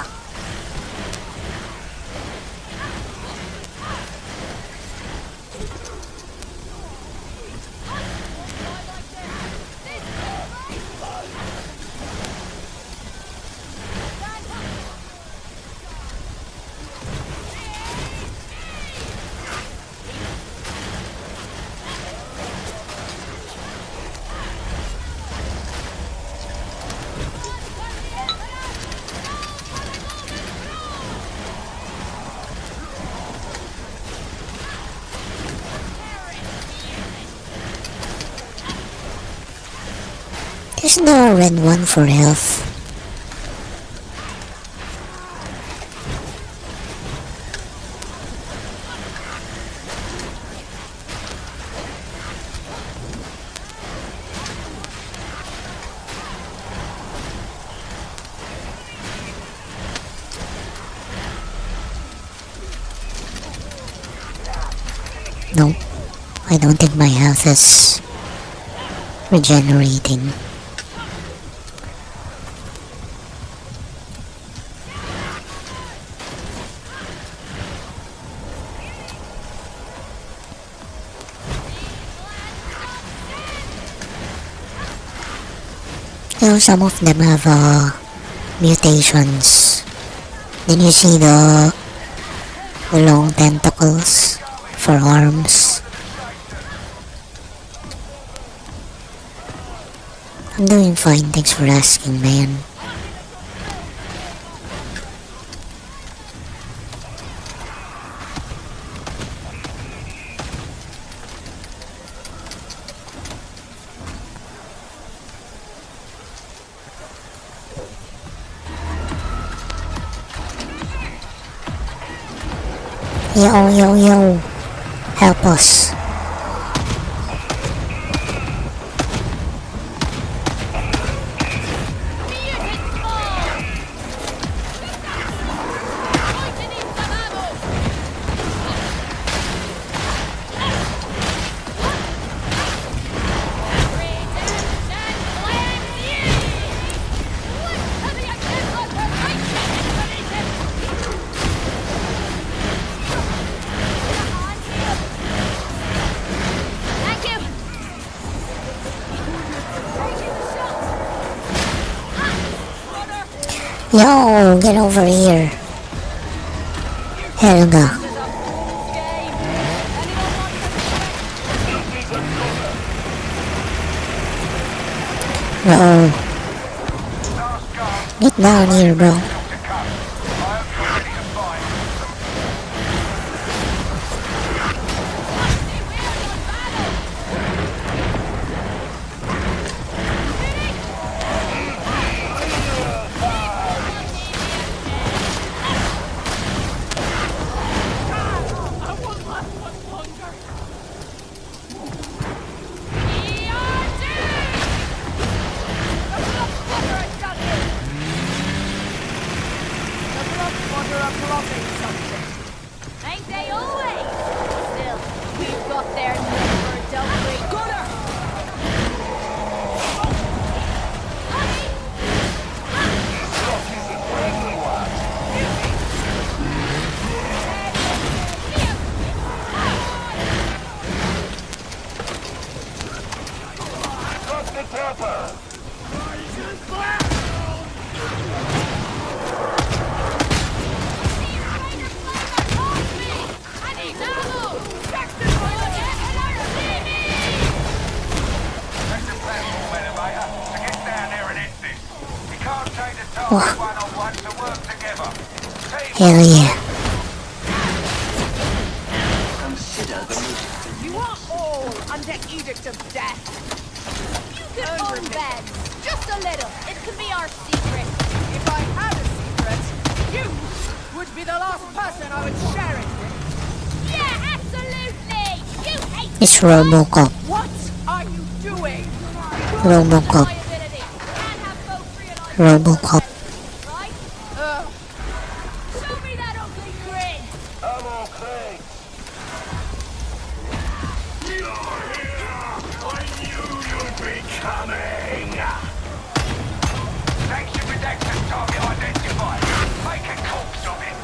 [SPEAKER 1] Is the red one for health? Nope. I don't think my health is regenerating. You know, some of them have mutations. Then you see the long tentacles for arms. I'm doing fine, thanks for asking, man. Yo, help us. Yo, get over here. Helga. Uh-oh. Get down here, bro.
[SPEAKER 10] Ain't they always? Still, we've got their number, don't we? Got her! Hell yeah. You are all under edict of death. You could own beds. Just a little. It could be our secret.
[SPEAKER 3] If I had a secret, you would be the last person I would share it with.
[SPEAKER 10] Yeah, absolutely. You hate
[SPEAKER 1] It's Robocop.
[SPEAKER 3] What are you doing?
[SPEAKER 1] Robocop. Robocop.
[SPEAKER 10] Show me that ugly grin.
[SPEAKER 15] I'm okay. I knew you'd be coming. Sanction redaction target identified. Make a corpse of it.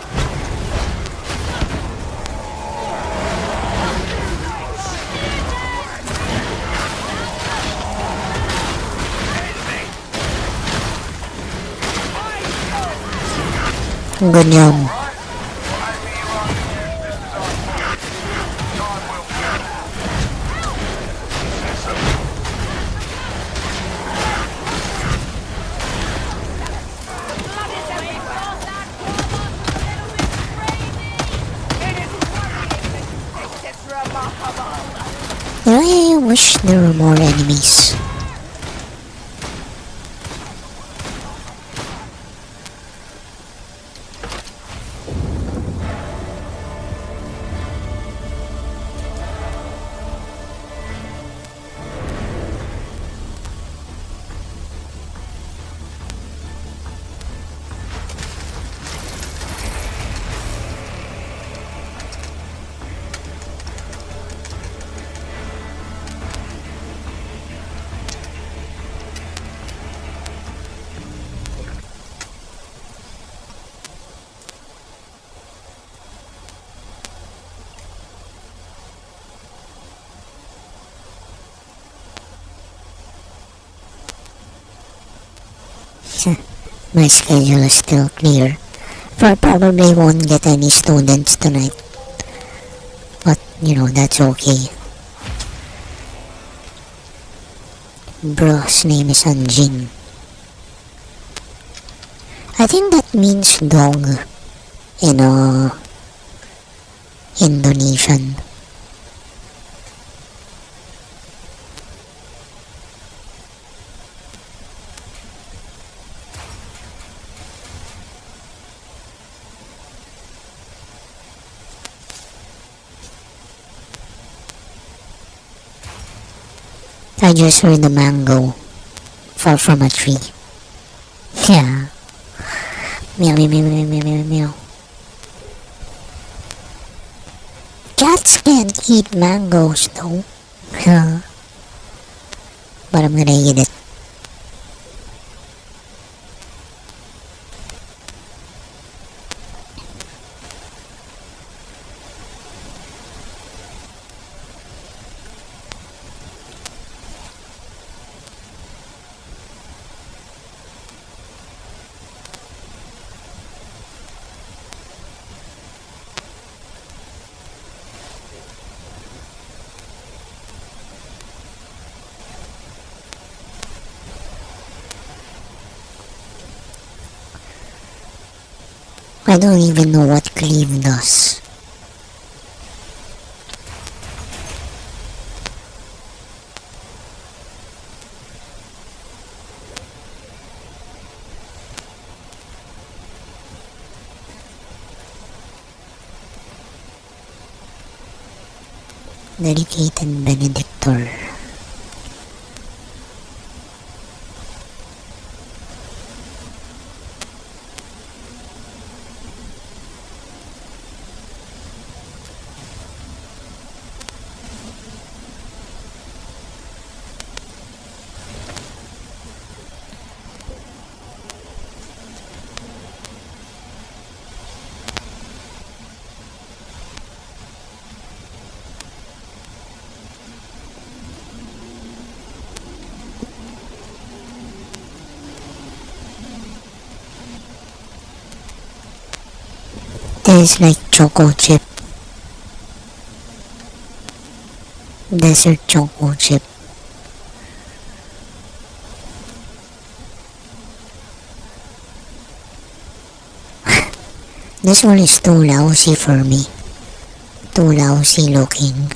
[SPEAKER 1] Good job. I wish there were more enemies. my schedule is still clear. I probably won't get any students tonight. But, that's okay. Bro's name is Anjing. I think that means dog in Indonesian. I just heard a mango fall from a tree. Yeah. Meow, meow, meow, meow, meow, meow, meow. Cats can't eat mangoes though. But I'm gonna eat it. I don't even know what cleave does. Dedicated Benedictor. Tastes like choco chip. Desert choco chip. This one is too lousy for me. Too lousy looking.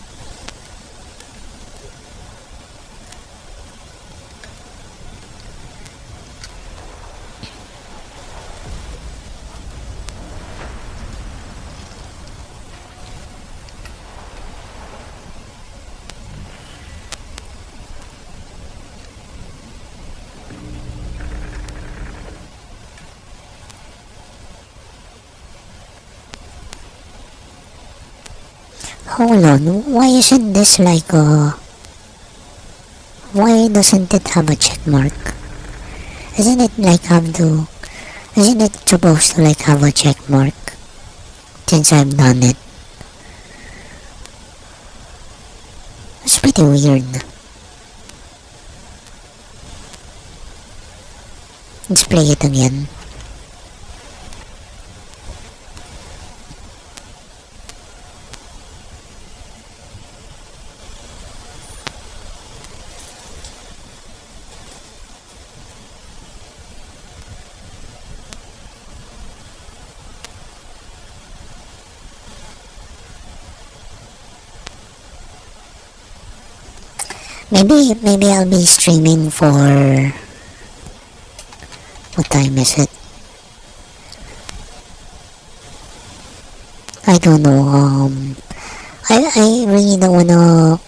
[SPEAKER 1] Hold on, why isn't this like a... Why doesn't it have a check mark? Isn't it like have to... Isn't it supposed to like have a check mark? Since I've done it. It's pretty weird. Let's play it again. Maybe I'll be streaming for... What time is it? I don't know, I really don't wanna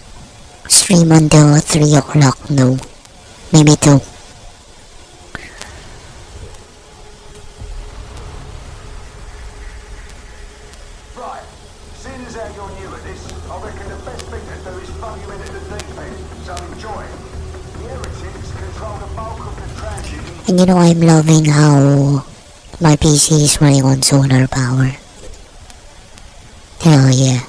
[SPEAKER 1] stream until 3 o'clock, no. Maybe 2.
[SPEAKER 4] Right, seeing as how you're new at this, I reckon the best thing to do is throw you into the deep end, so enjoy it. The heretics control the bulk of the transit.
[SPEAKER 1] And I'm loving how my PC is running on solar power. Hell yeah.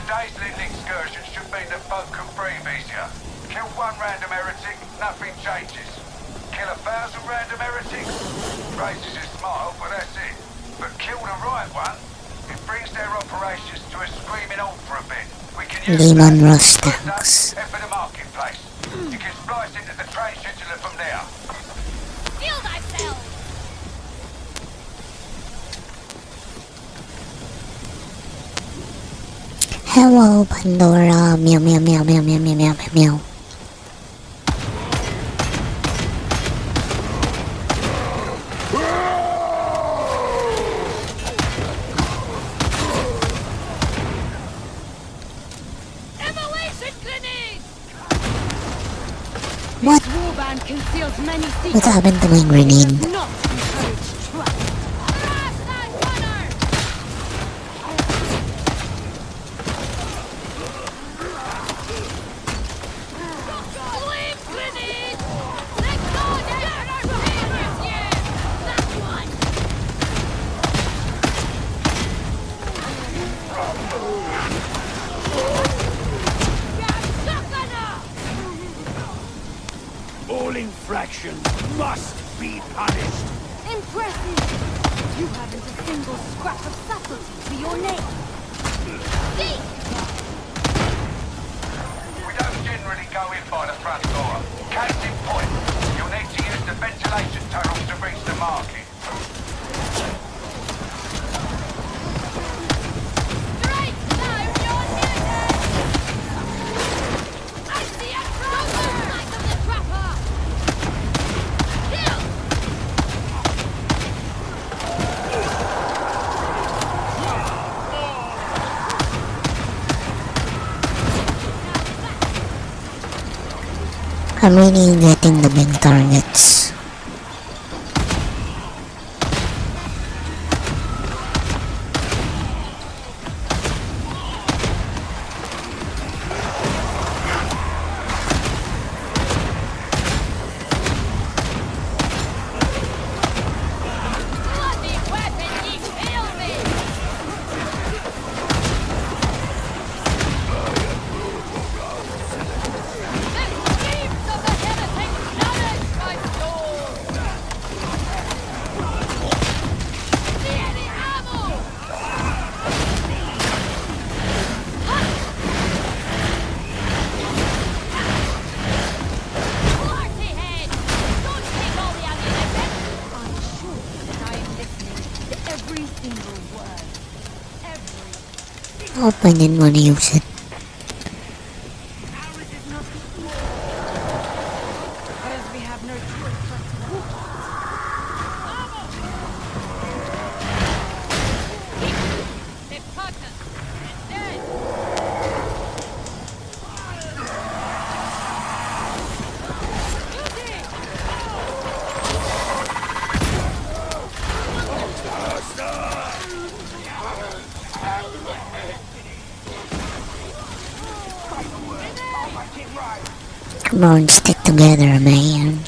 [SPEAKER 15] Today's little excursion should mean that folk can breathe easier. Kill one random heretic, nothing changes. Kill 1,000 random heretics, raises a smile, but that's it. But kill the right one, it brings their operations to a screaming halt for a bit. We can use
[SPEAKER 1] Demon
[SPEAKER 15] that.
[SPEAKER 1] Ross tanks.
[SPEAKER 15] Head for the marketplace. You can splice into the train scheduler from there.
[SPEAKER 10] Steal thyself!
[SPEAKER 1] Hello, Pandora. Meow, meow, meow, meow, meow, meow, meow, meow, meow. What?
[SPEAKER 14] This warband conceals many secrets.
[SPEAKER 1] What happened to my grenade?
[SPEAKER 14] Not encourage trust.
[SPEAKER 15] All infractions must be punished.
[SPEAKER 14] Impressive! You haven't a single scrap of subtlety to your name.
[SPEAKER 15] We don't generally go in by the front door. Case in point, you'll need to use the ventilation tunnels to reach the market.
[SPEAKER 1] I'm really getting the big targets. Hope I didn't want to use it.
[SPEAKER 14] As we have no choice but to walk
[SPEAKER 1] Come on, stick together, man.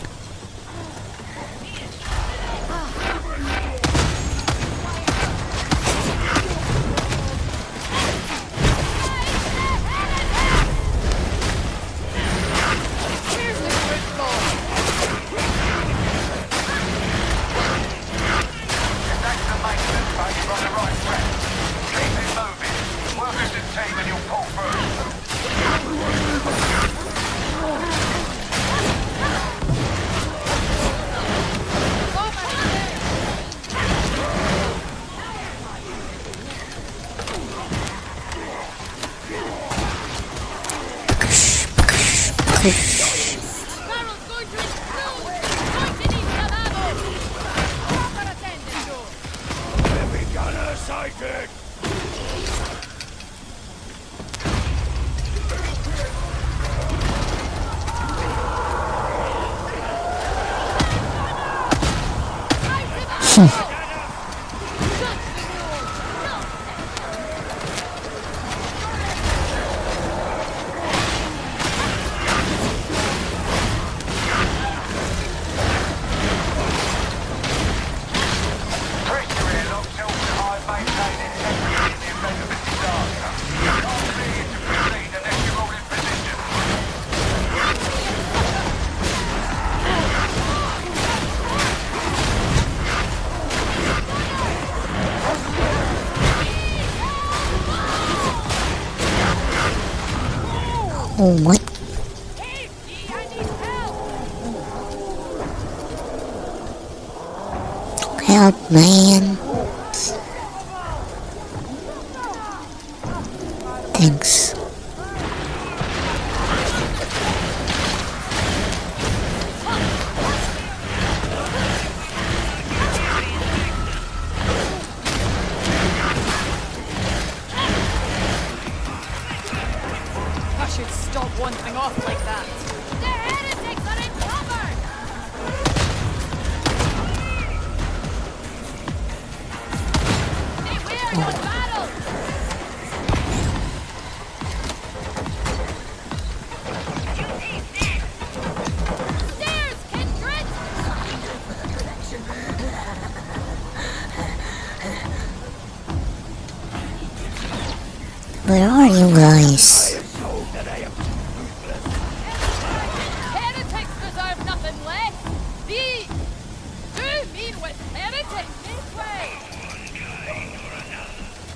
[SPEAKER 1] Oh, what? Help, man. Thanks.
[SPEAKER 3] I should stop wandering off like that. The heretics are encumbered! Beware your battle! Stairs, kindred!
[SPEAKER 1] Where are you guys?
[SPEAKER 3] Heretics deserve nothing less! Do mean with heretics this way!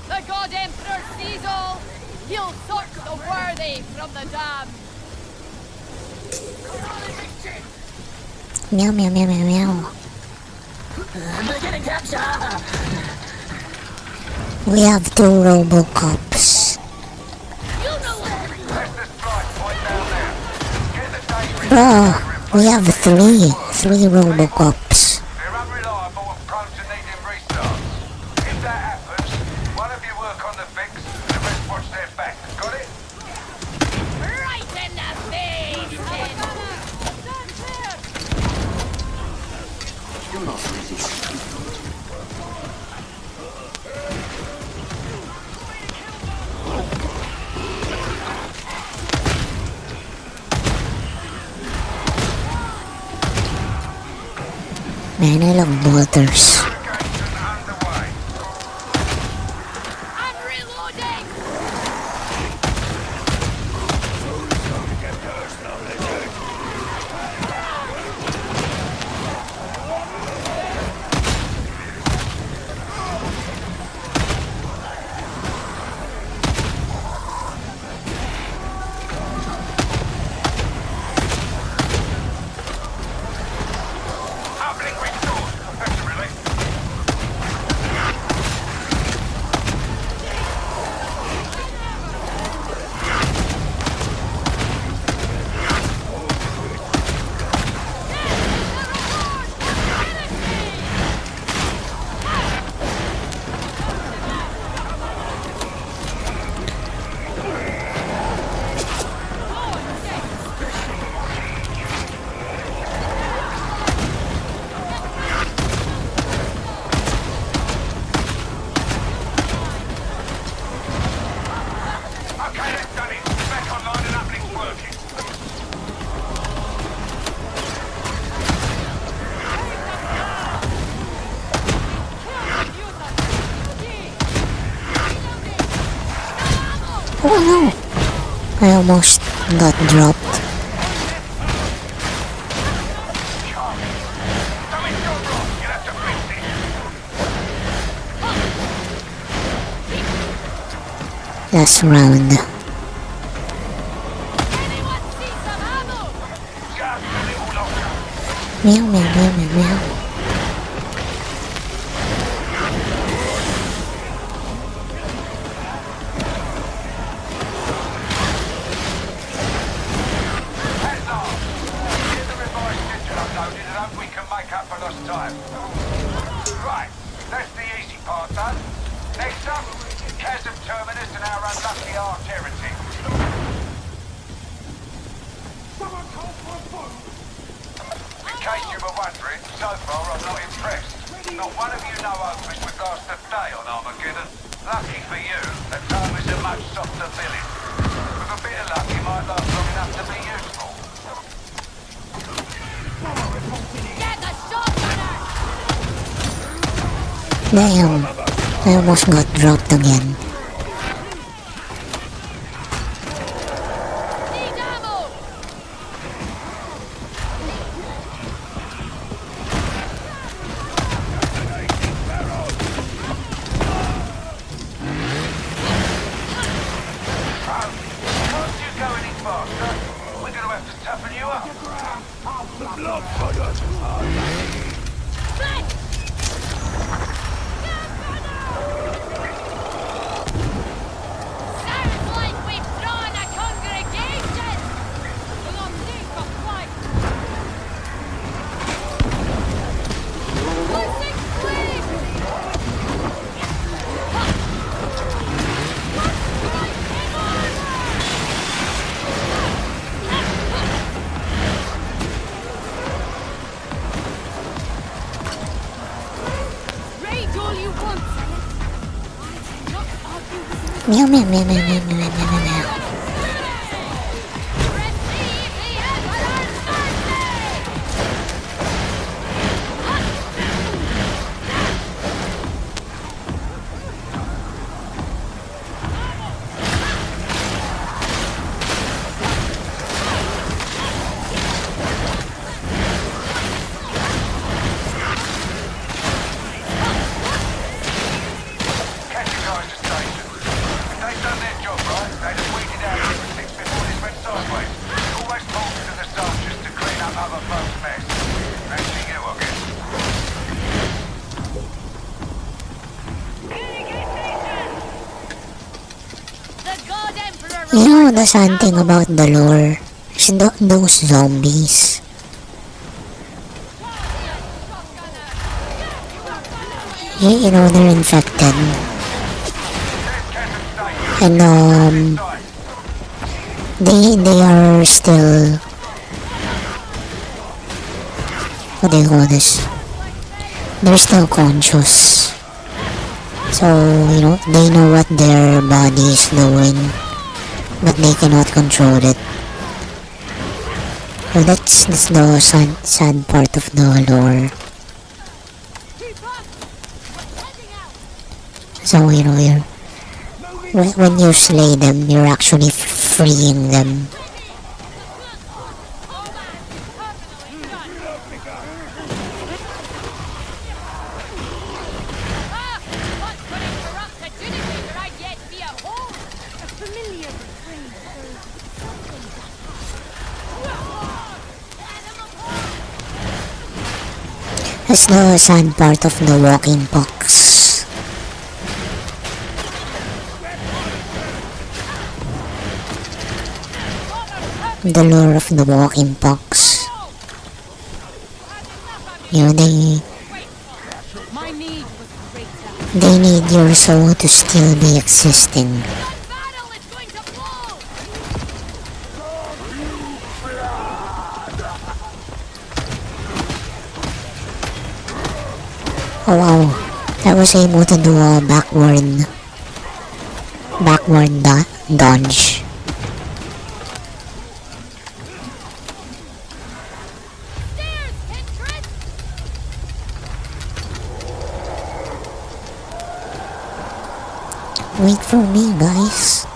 [SPEAKER 3] The God Emperor sees all! He'll sort the worthy from the damned!
[SPEAKER 1] Meow, meow, meow, meow, meow.
[SPEAKER 11] Beginning capture!
[SPEAKER 1] We have 2 Robocops. Bruh, we have 3 Robocops.
[SPEAKER 15] They're unreliable and prone to needing restarts. If that happens, one of you work on the fix, and the rest watch their back. Got it?
[SPEAKER 3] Right in the face, kid!
[SPEAKER 2] You're not really.
[SPEAKER 1] Man, I love bolters.
[SPEAKER 3] I'm reloading!
[SPEAKER 1] Oh no! I almost got dropped. Last round. Meow, meow, meow, meow, meow.
[SPEAKER 15] Right, that's the easy part done. Next up, Chasm Terminus and our unlucky arch heretic. In case you were wondering, so far I'm not impressed. Not one of you know hope as regards to Day on Armageddon. Lucky for you, the time is a much softer village. With a bit of luck, you might last long enough to be useful.
[SPEAKER 3] Get the shotgunner!
[SPEAKER 1] Damn, I almost got dropped again.
[SPEAKER 3] Need ammo!
[SPEAKER 15] Can't you go any faster, we're going to have to toughen you up.
[SPEAKER 10] Sounds like we've drawn a congregation! We'll take a flight! Losing sleep! Rage all you want, not argue with
[SPEAKER 1] Meow meow meow meow meow meow meow meow.
[SPEAKER 15] Catch the guys to station. If they've done their job right, they'd have weeded out everything before this went sideways. Always talking to the soldiers to clean up other folks' mess. Thanks to you, I guess.
[SPEAKER 10] the God Emperor!
[SPEAKER 1] You know the sad thing about the lore is those zombies. You know they're infected, and they are still, what do you call this? They're still conscious. So, you know, they know what their body is doing, but they cannot control it. So that's the sad part of the lore. So, you know, when you slay them, you're actually freeing them. That's the sad part of the walking pox. The lore of the walking pox. You know, they need your soul to still be existing. Oh wow, I was able to do a backward dodge. Wait for me, guys.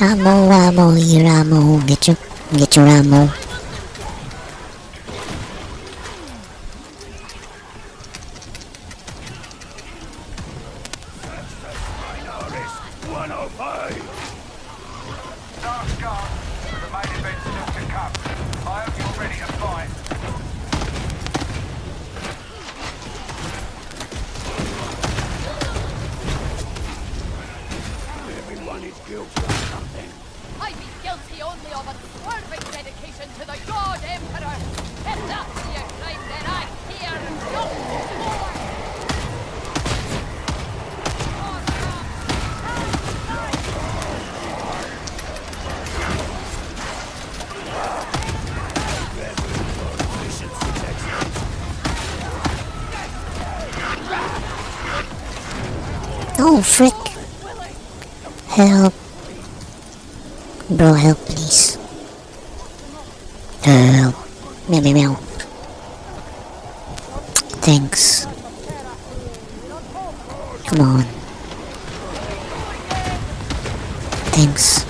[SPEAKER 1] Ammo, your ammo, get your ammo.
[SPEAKER 15] Start scars, but the main event's still to come. I hope you're ready to fight.
[SPEAKER 4] Everyone is guilty of something.
[SPEAKER 10] I'd be guilty only of unswerving dedication to the God Emperor. If that's your crime, then I fear no more.
[SPEAKER 1] Oh, frick. Help. Bro, help, please. Help. Meow, meow, meow. Thanks. Come on. Thanks.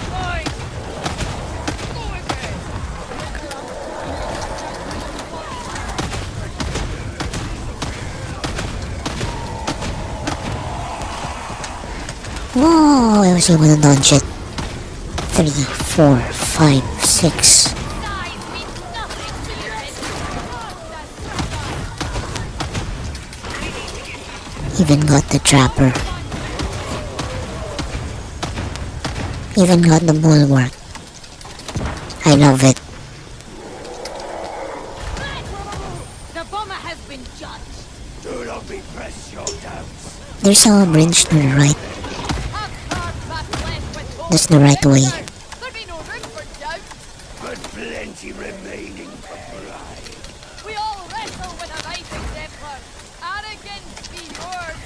[SPEAKER 1] Whoa, I was able to dodge it. 3, 4, 5, 6. Even got the trapper. Even got the bulwark. I love it.
[SPEAKER 10] The bomber has been judged.
[SPEAKER 4] Do not repress your doubts.
[SPEAKER 1] There's a bridge to the right. That's the right way.
[SPEAKER 10] There'd be no room for doubt.
[SPEAKER 4] But plenty remaining for pride.
[SPEAKER 10] We all wrestle with a right exemplar. Arrogance be yours.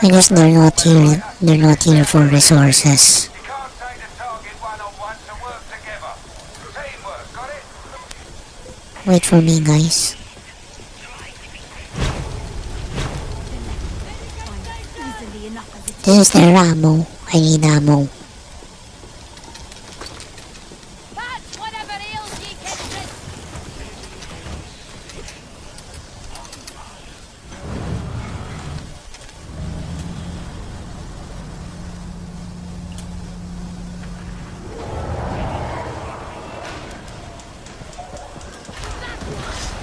[SPEAKER 1] I guess they're not here. They're not here for resources.
[SPEAKER 15] You can't take the target one-on-one, so work together. Teamwork, got it?
[SPEAKER 1] Wait for me, guys. This is their ammo. I need ammo.
[SPEAKER 10] That's whatever ails ye, Kitchen.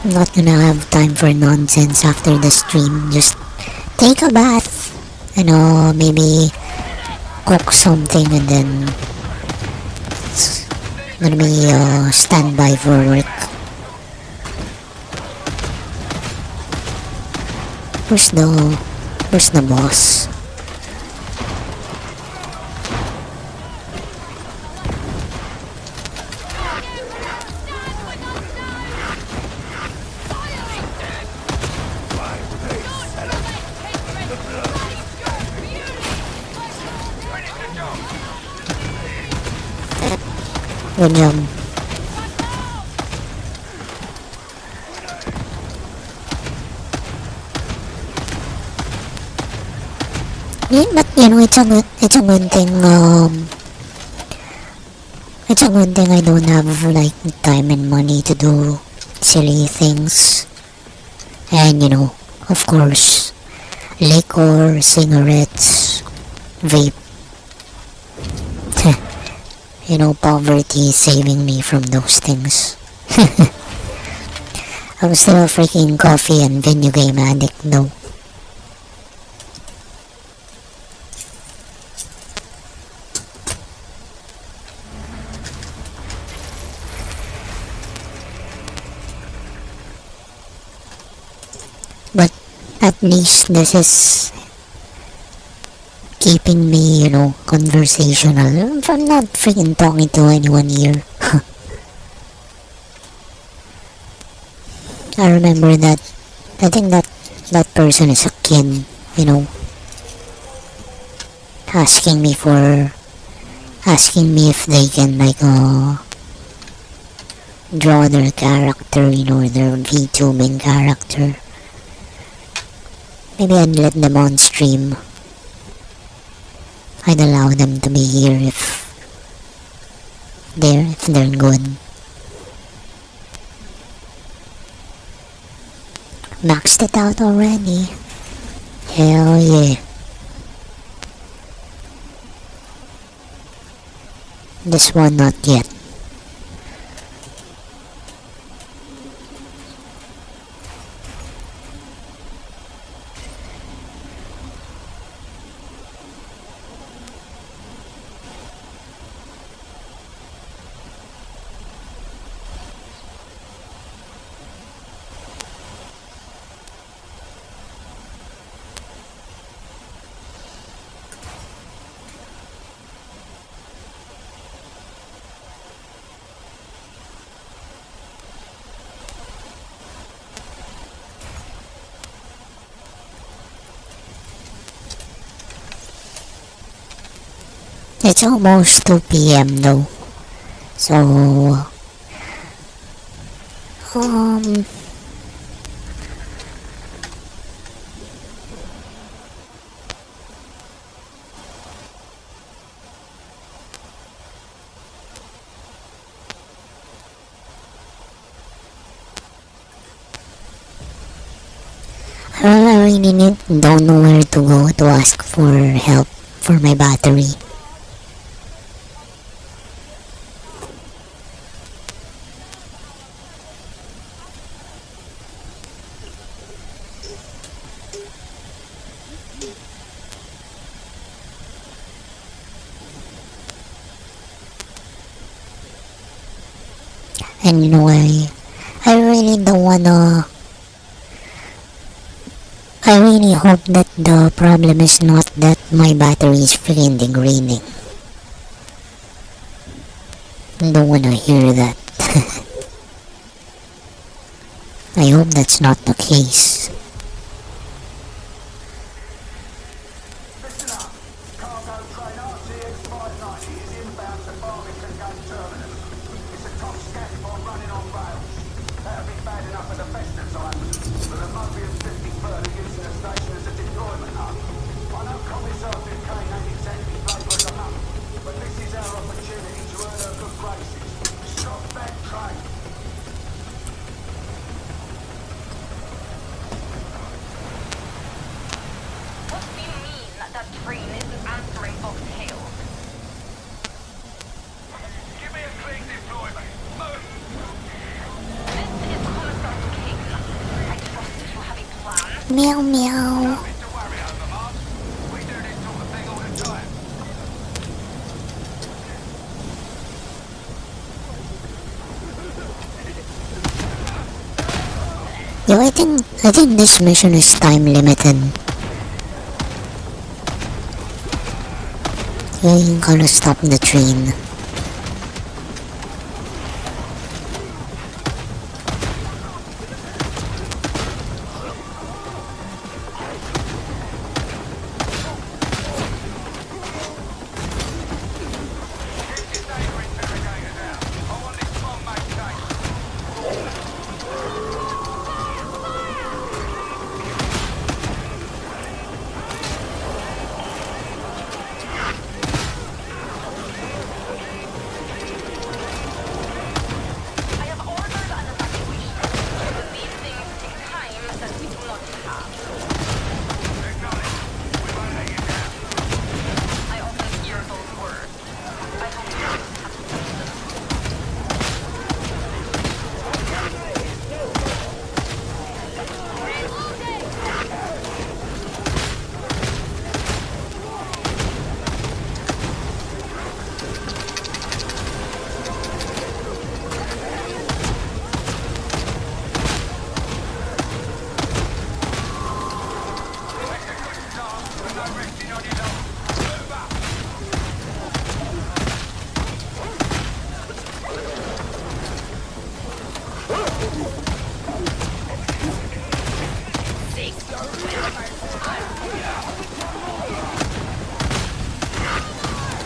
[SPEAKER 1] I'm not gonna have time for nonsense after the stream. Just take a bath. You know, maybe cook something and then it's gonna be standby for work. Where's the boss? Good job. Yeah, but you know, it's a good thing. It's a good thing I don't have like time and money to do silly things. And you know, of course, liquor, cigarettes, vape. You know, poverty is saving me from those things. I'm still a freaking coffee and video game addict though. But at least this is keeping me, you know, conversational. If I'm not freaking talking to anyone here. I remember that, I think that person is a kid, you know, asking me if they can like draw their character, you know, their VTubing character. Maybe I'd let them on stream. I'd allow them to be here if they're good. Maxed it out already. Hell yeah. This one not yet. It's almost 2 p.m. though. So, um, I really don't know where to go to ask for help for my battery. And you know, I really don't wanna. I really hope that the problem is not that my battery is freaking degrading. I don't wanna hear that. I hope that's not the case. Meow meow. Yo, I think this mission is time limited. You gotta stop the train.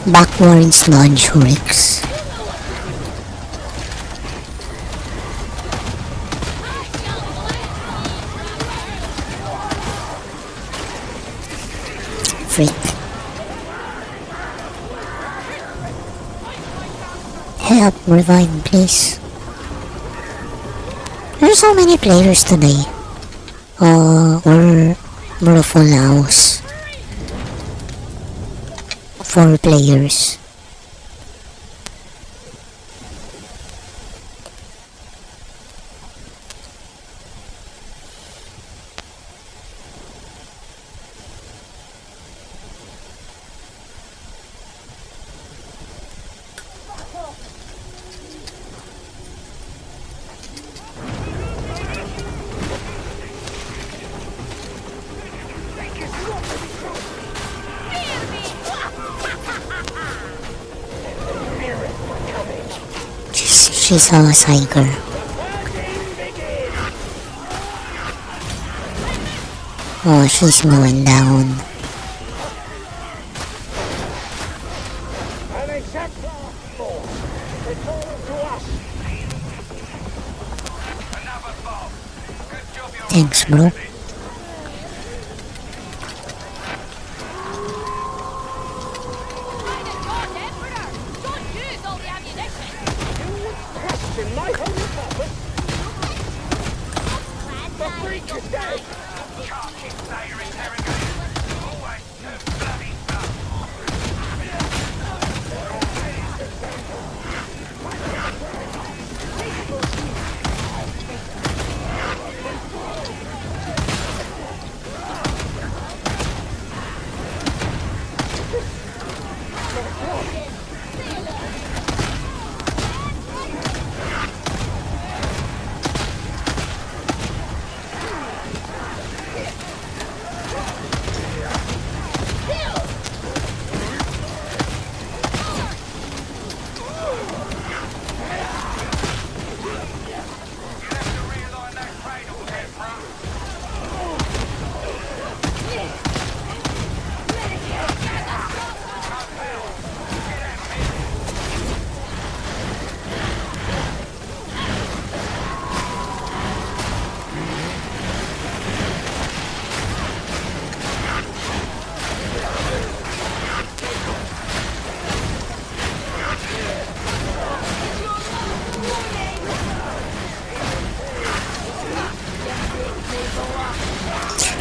[SPEAKER 1] Backwards nudge Ricks. Freak. Help, revive, please. There's so many players today. We're a full house. 4 players. she's a psyker. Oh, she's going down. Thanks, bro.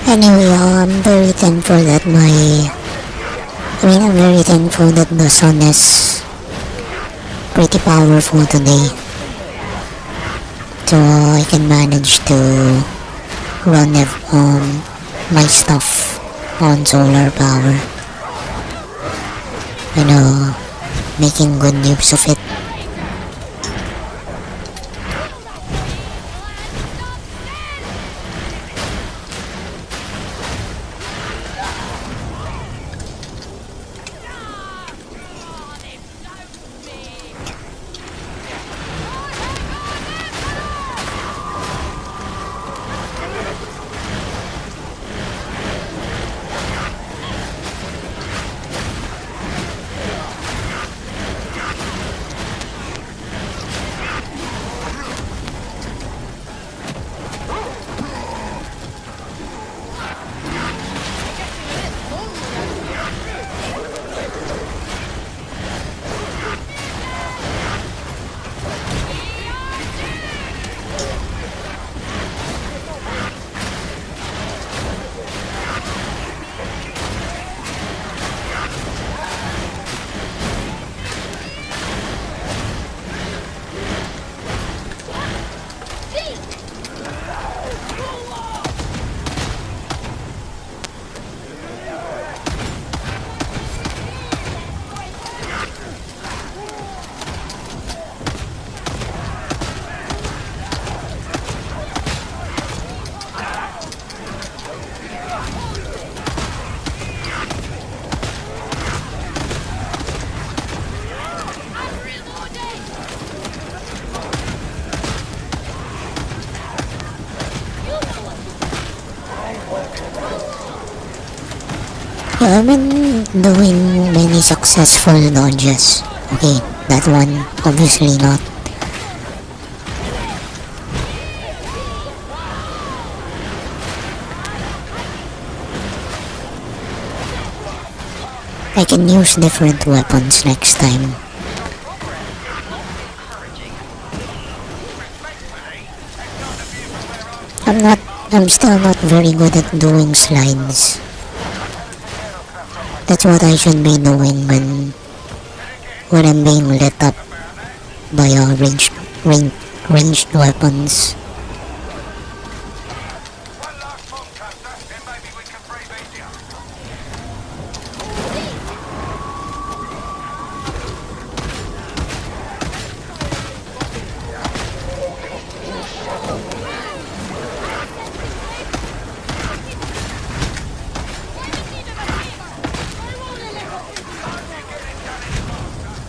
[SPEAKER 1] Anyway, I'm very thankful that I'm very thankful that the sun is pretty powerful today. So I can manage to run my stuff on solar power. Making good use of it. I've been doing many successful dodges. Okay, that one obviously not. I can use different weapons next time. I'm still not very good at doing slides. That's what I should be doing when I'm being lit up by ranged weapons.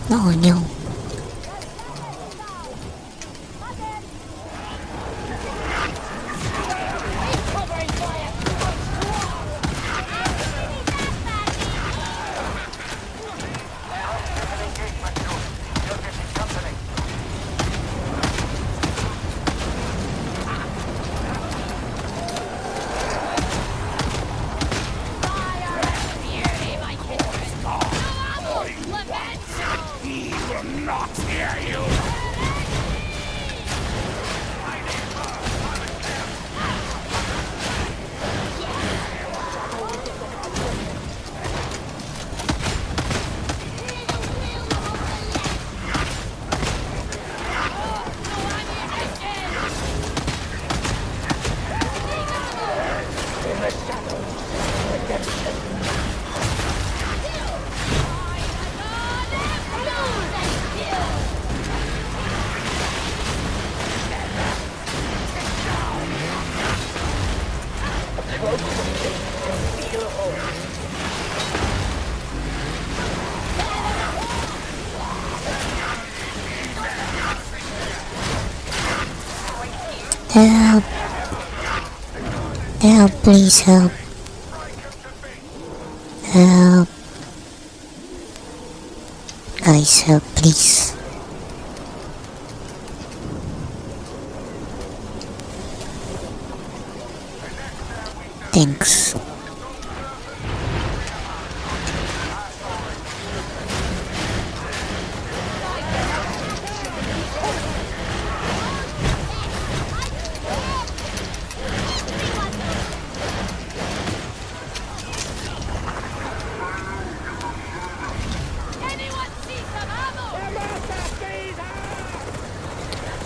[SPEAKER 1] Oh no.
[SPEAKER 15] not hear you!
[SPEAKER 1] Help! Help, please help. Help. Guys, help, please. Thanks.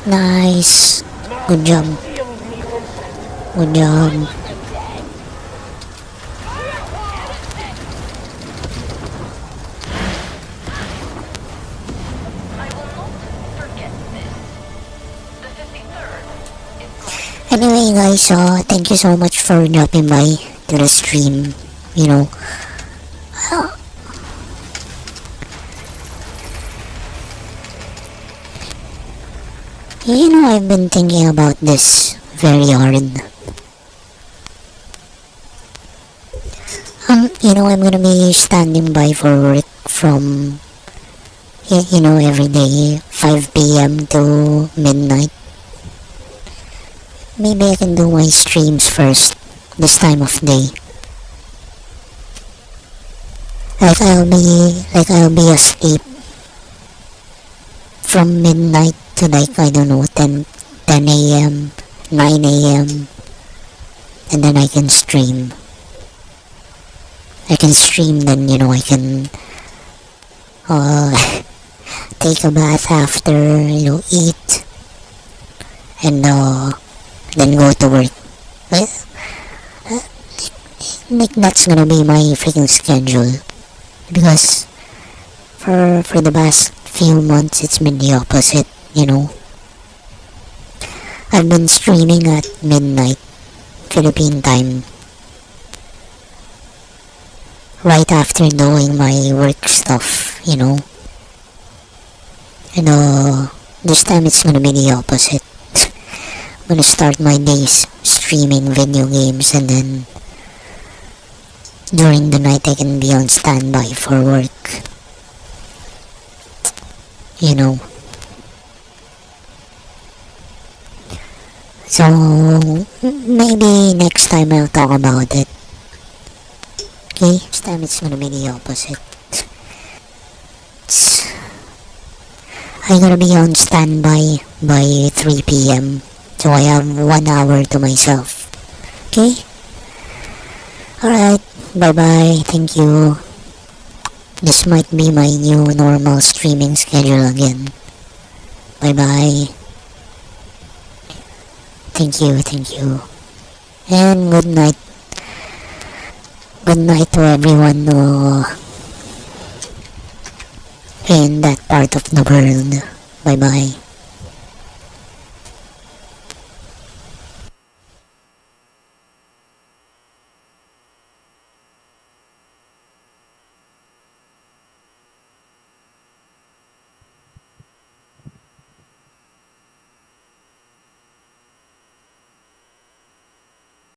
[SPEAKER 1] Nice. Good job. Good job. Anyway guys, thank you so much for dropping by to the stream. You know, I've been thinking about this very hard. I'm gonna be standing by for work from, every day, 5 p.m. to midnight. Maybe I can do my streams first, this time of day. I'll be asleep from midnight to I don't know, 10 a.m., 9 a.m. and then I can stream. Then, I can take a bath after, eat, and then go to work. That's gonna be my freaking schedule, because for the past few months it's been the opposite. I've been streaming at midnight Philippine time, right after doing my work stuff, and this time it's gonna be the opposite. I'm gonna start my days streaming video games, and then during the night I can be on standby for work. So maybe next time I'll talk about it. Okay, this time it's gonna be the opposite. I'm gonna be on standby by 3 p.m. So I have 1 hour to myself. Okay? Alright, bye bye, thank you. This might be my new normal streaming schedule again. Bye bye. Thank you. And good night. Good night to everyone in that part of the world. Bye bye.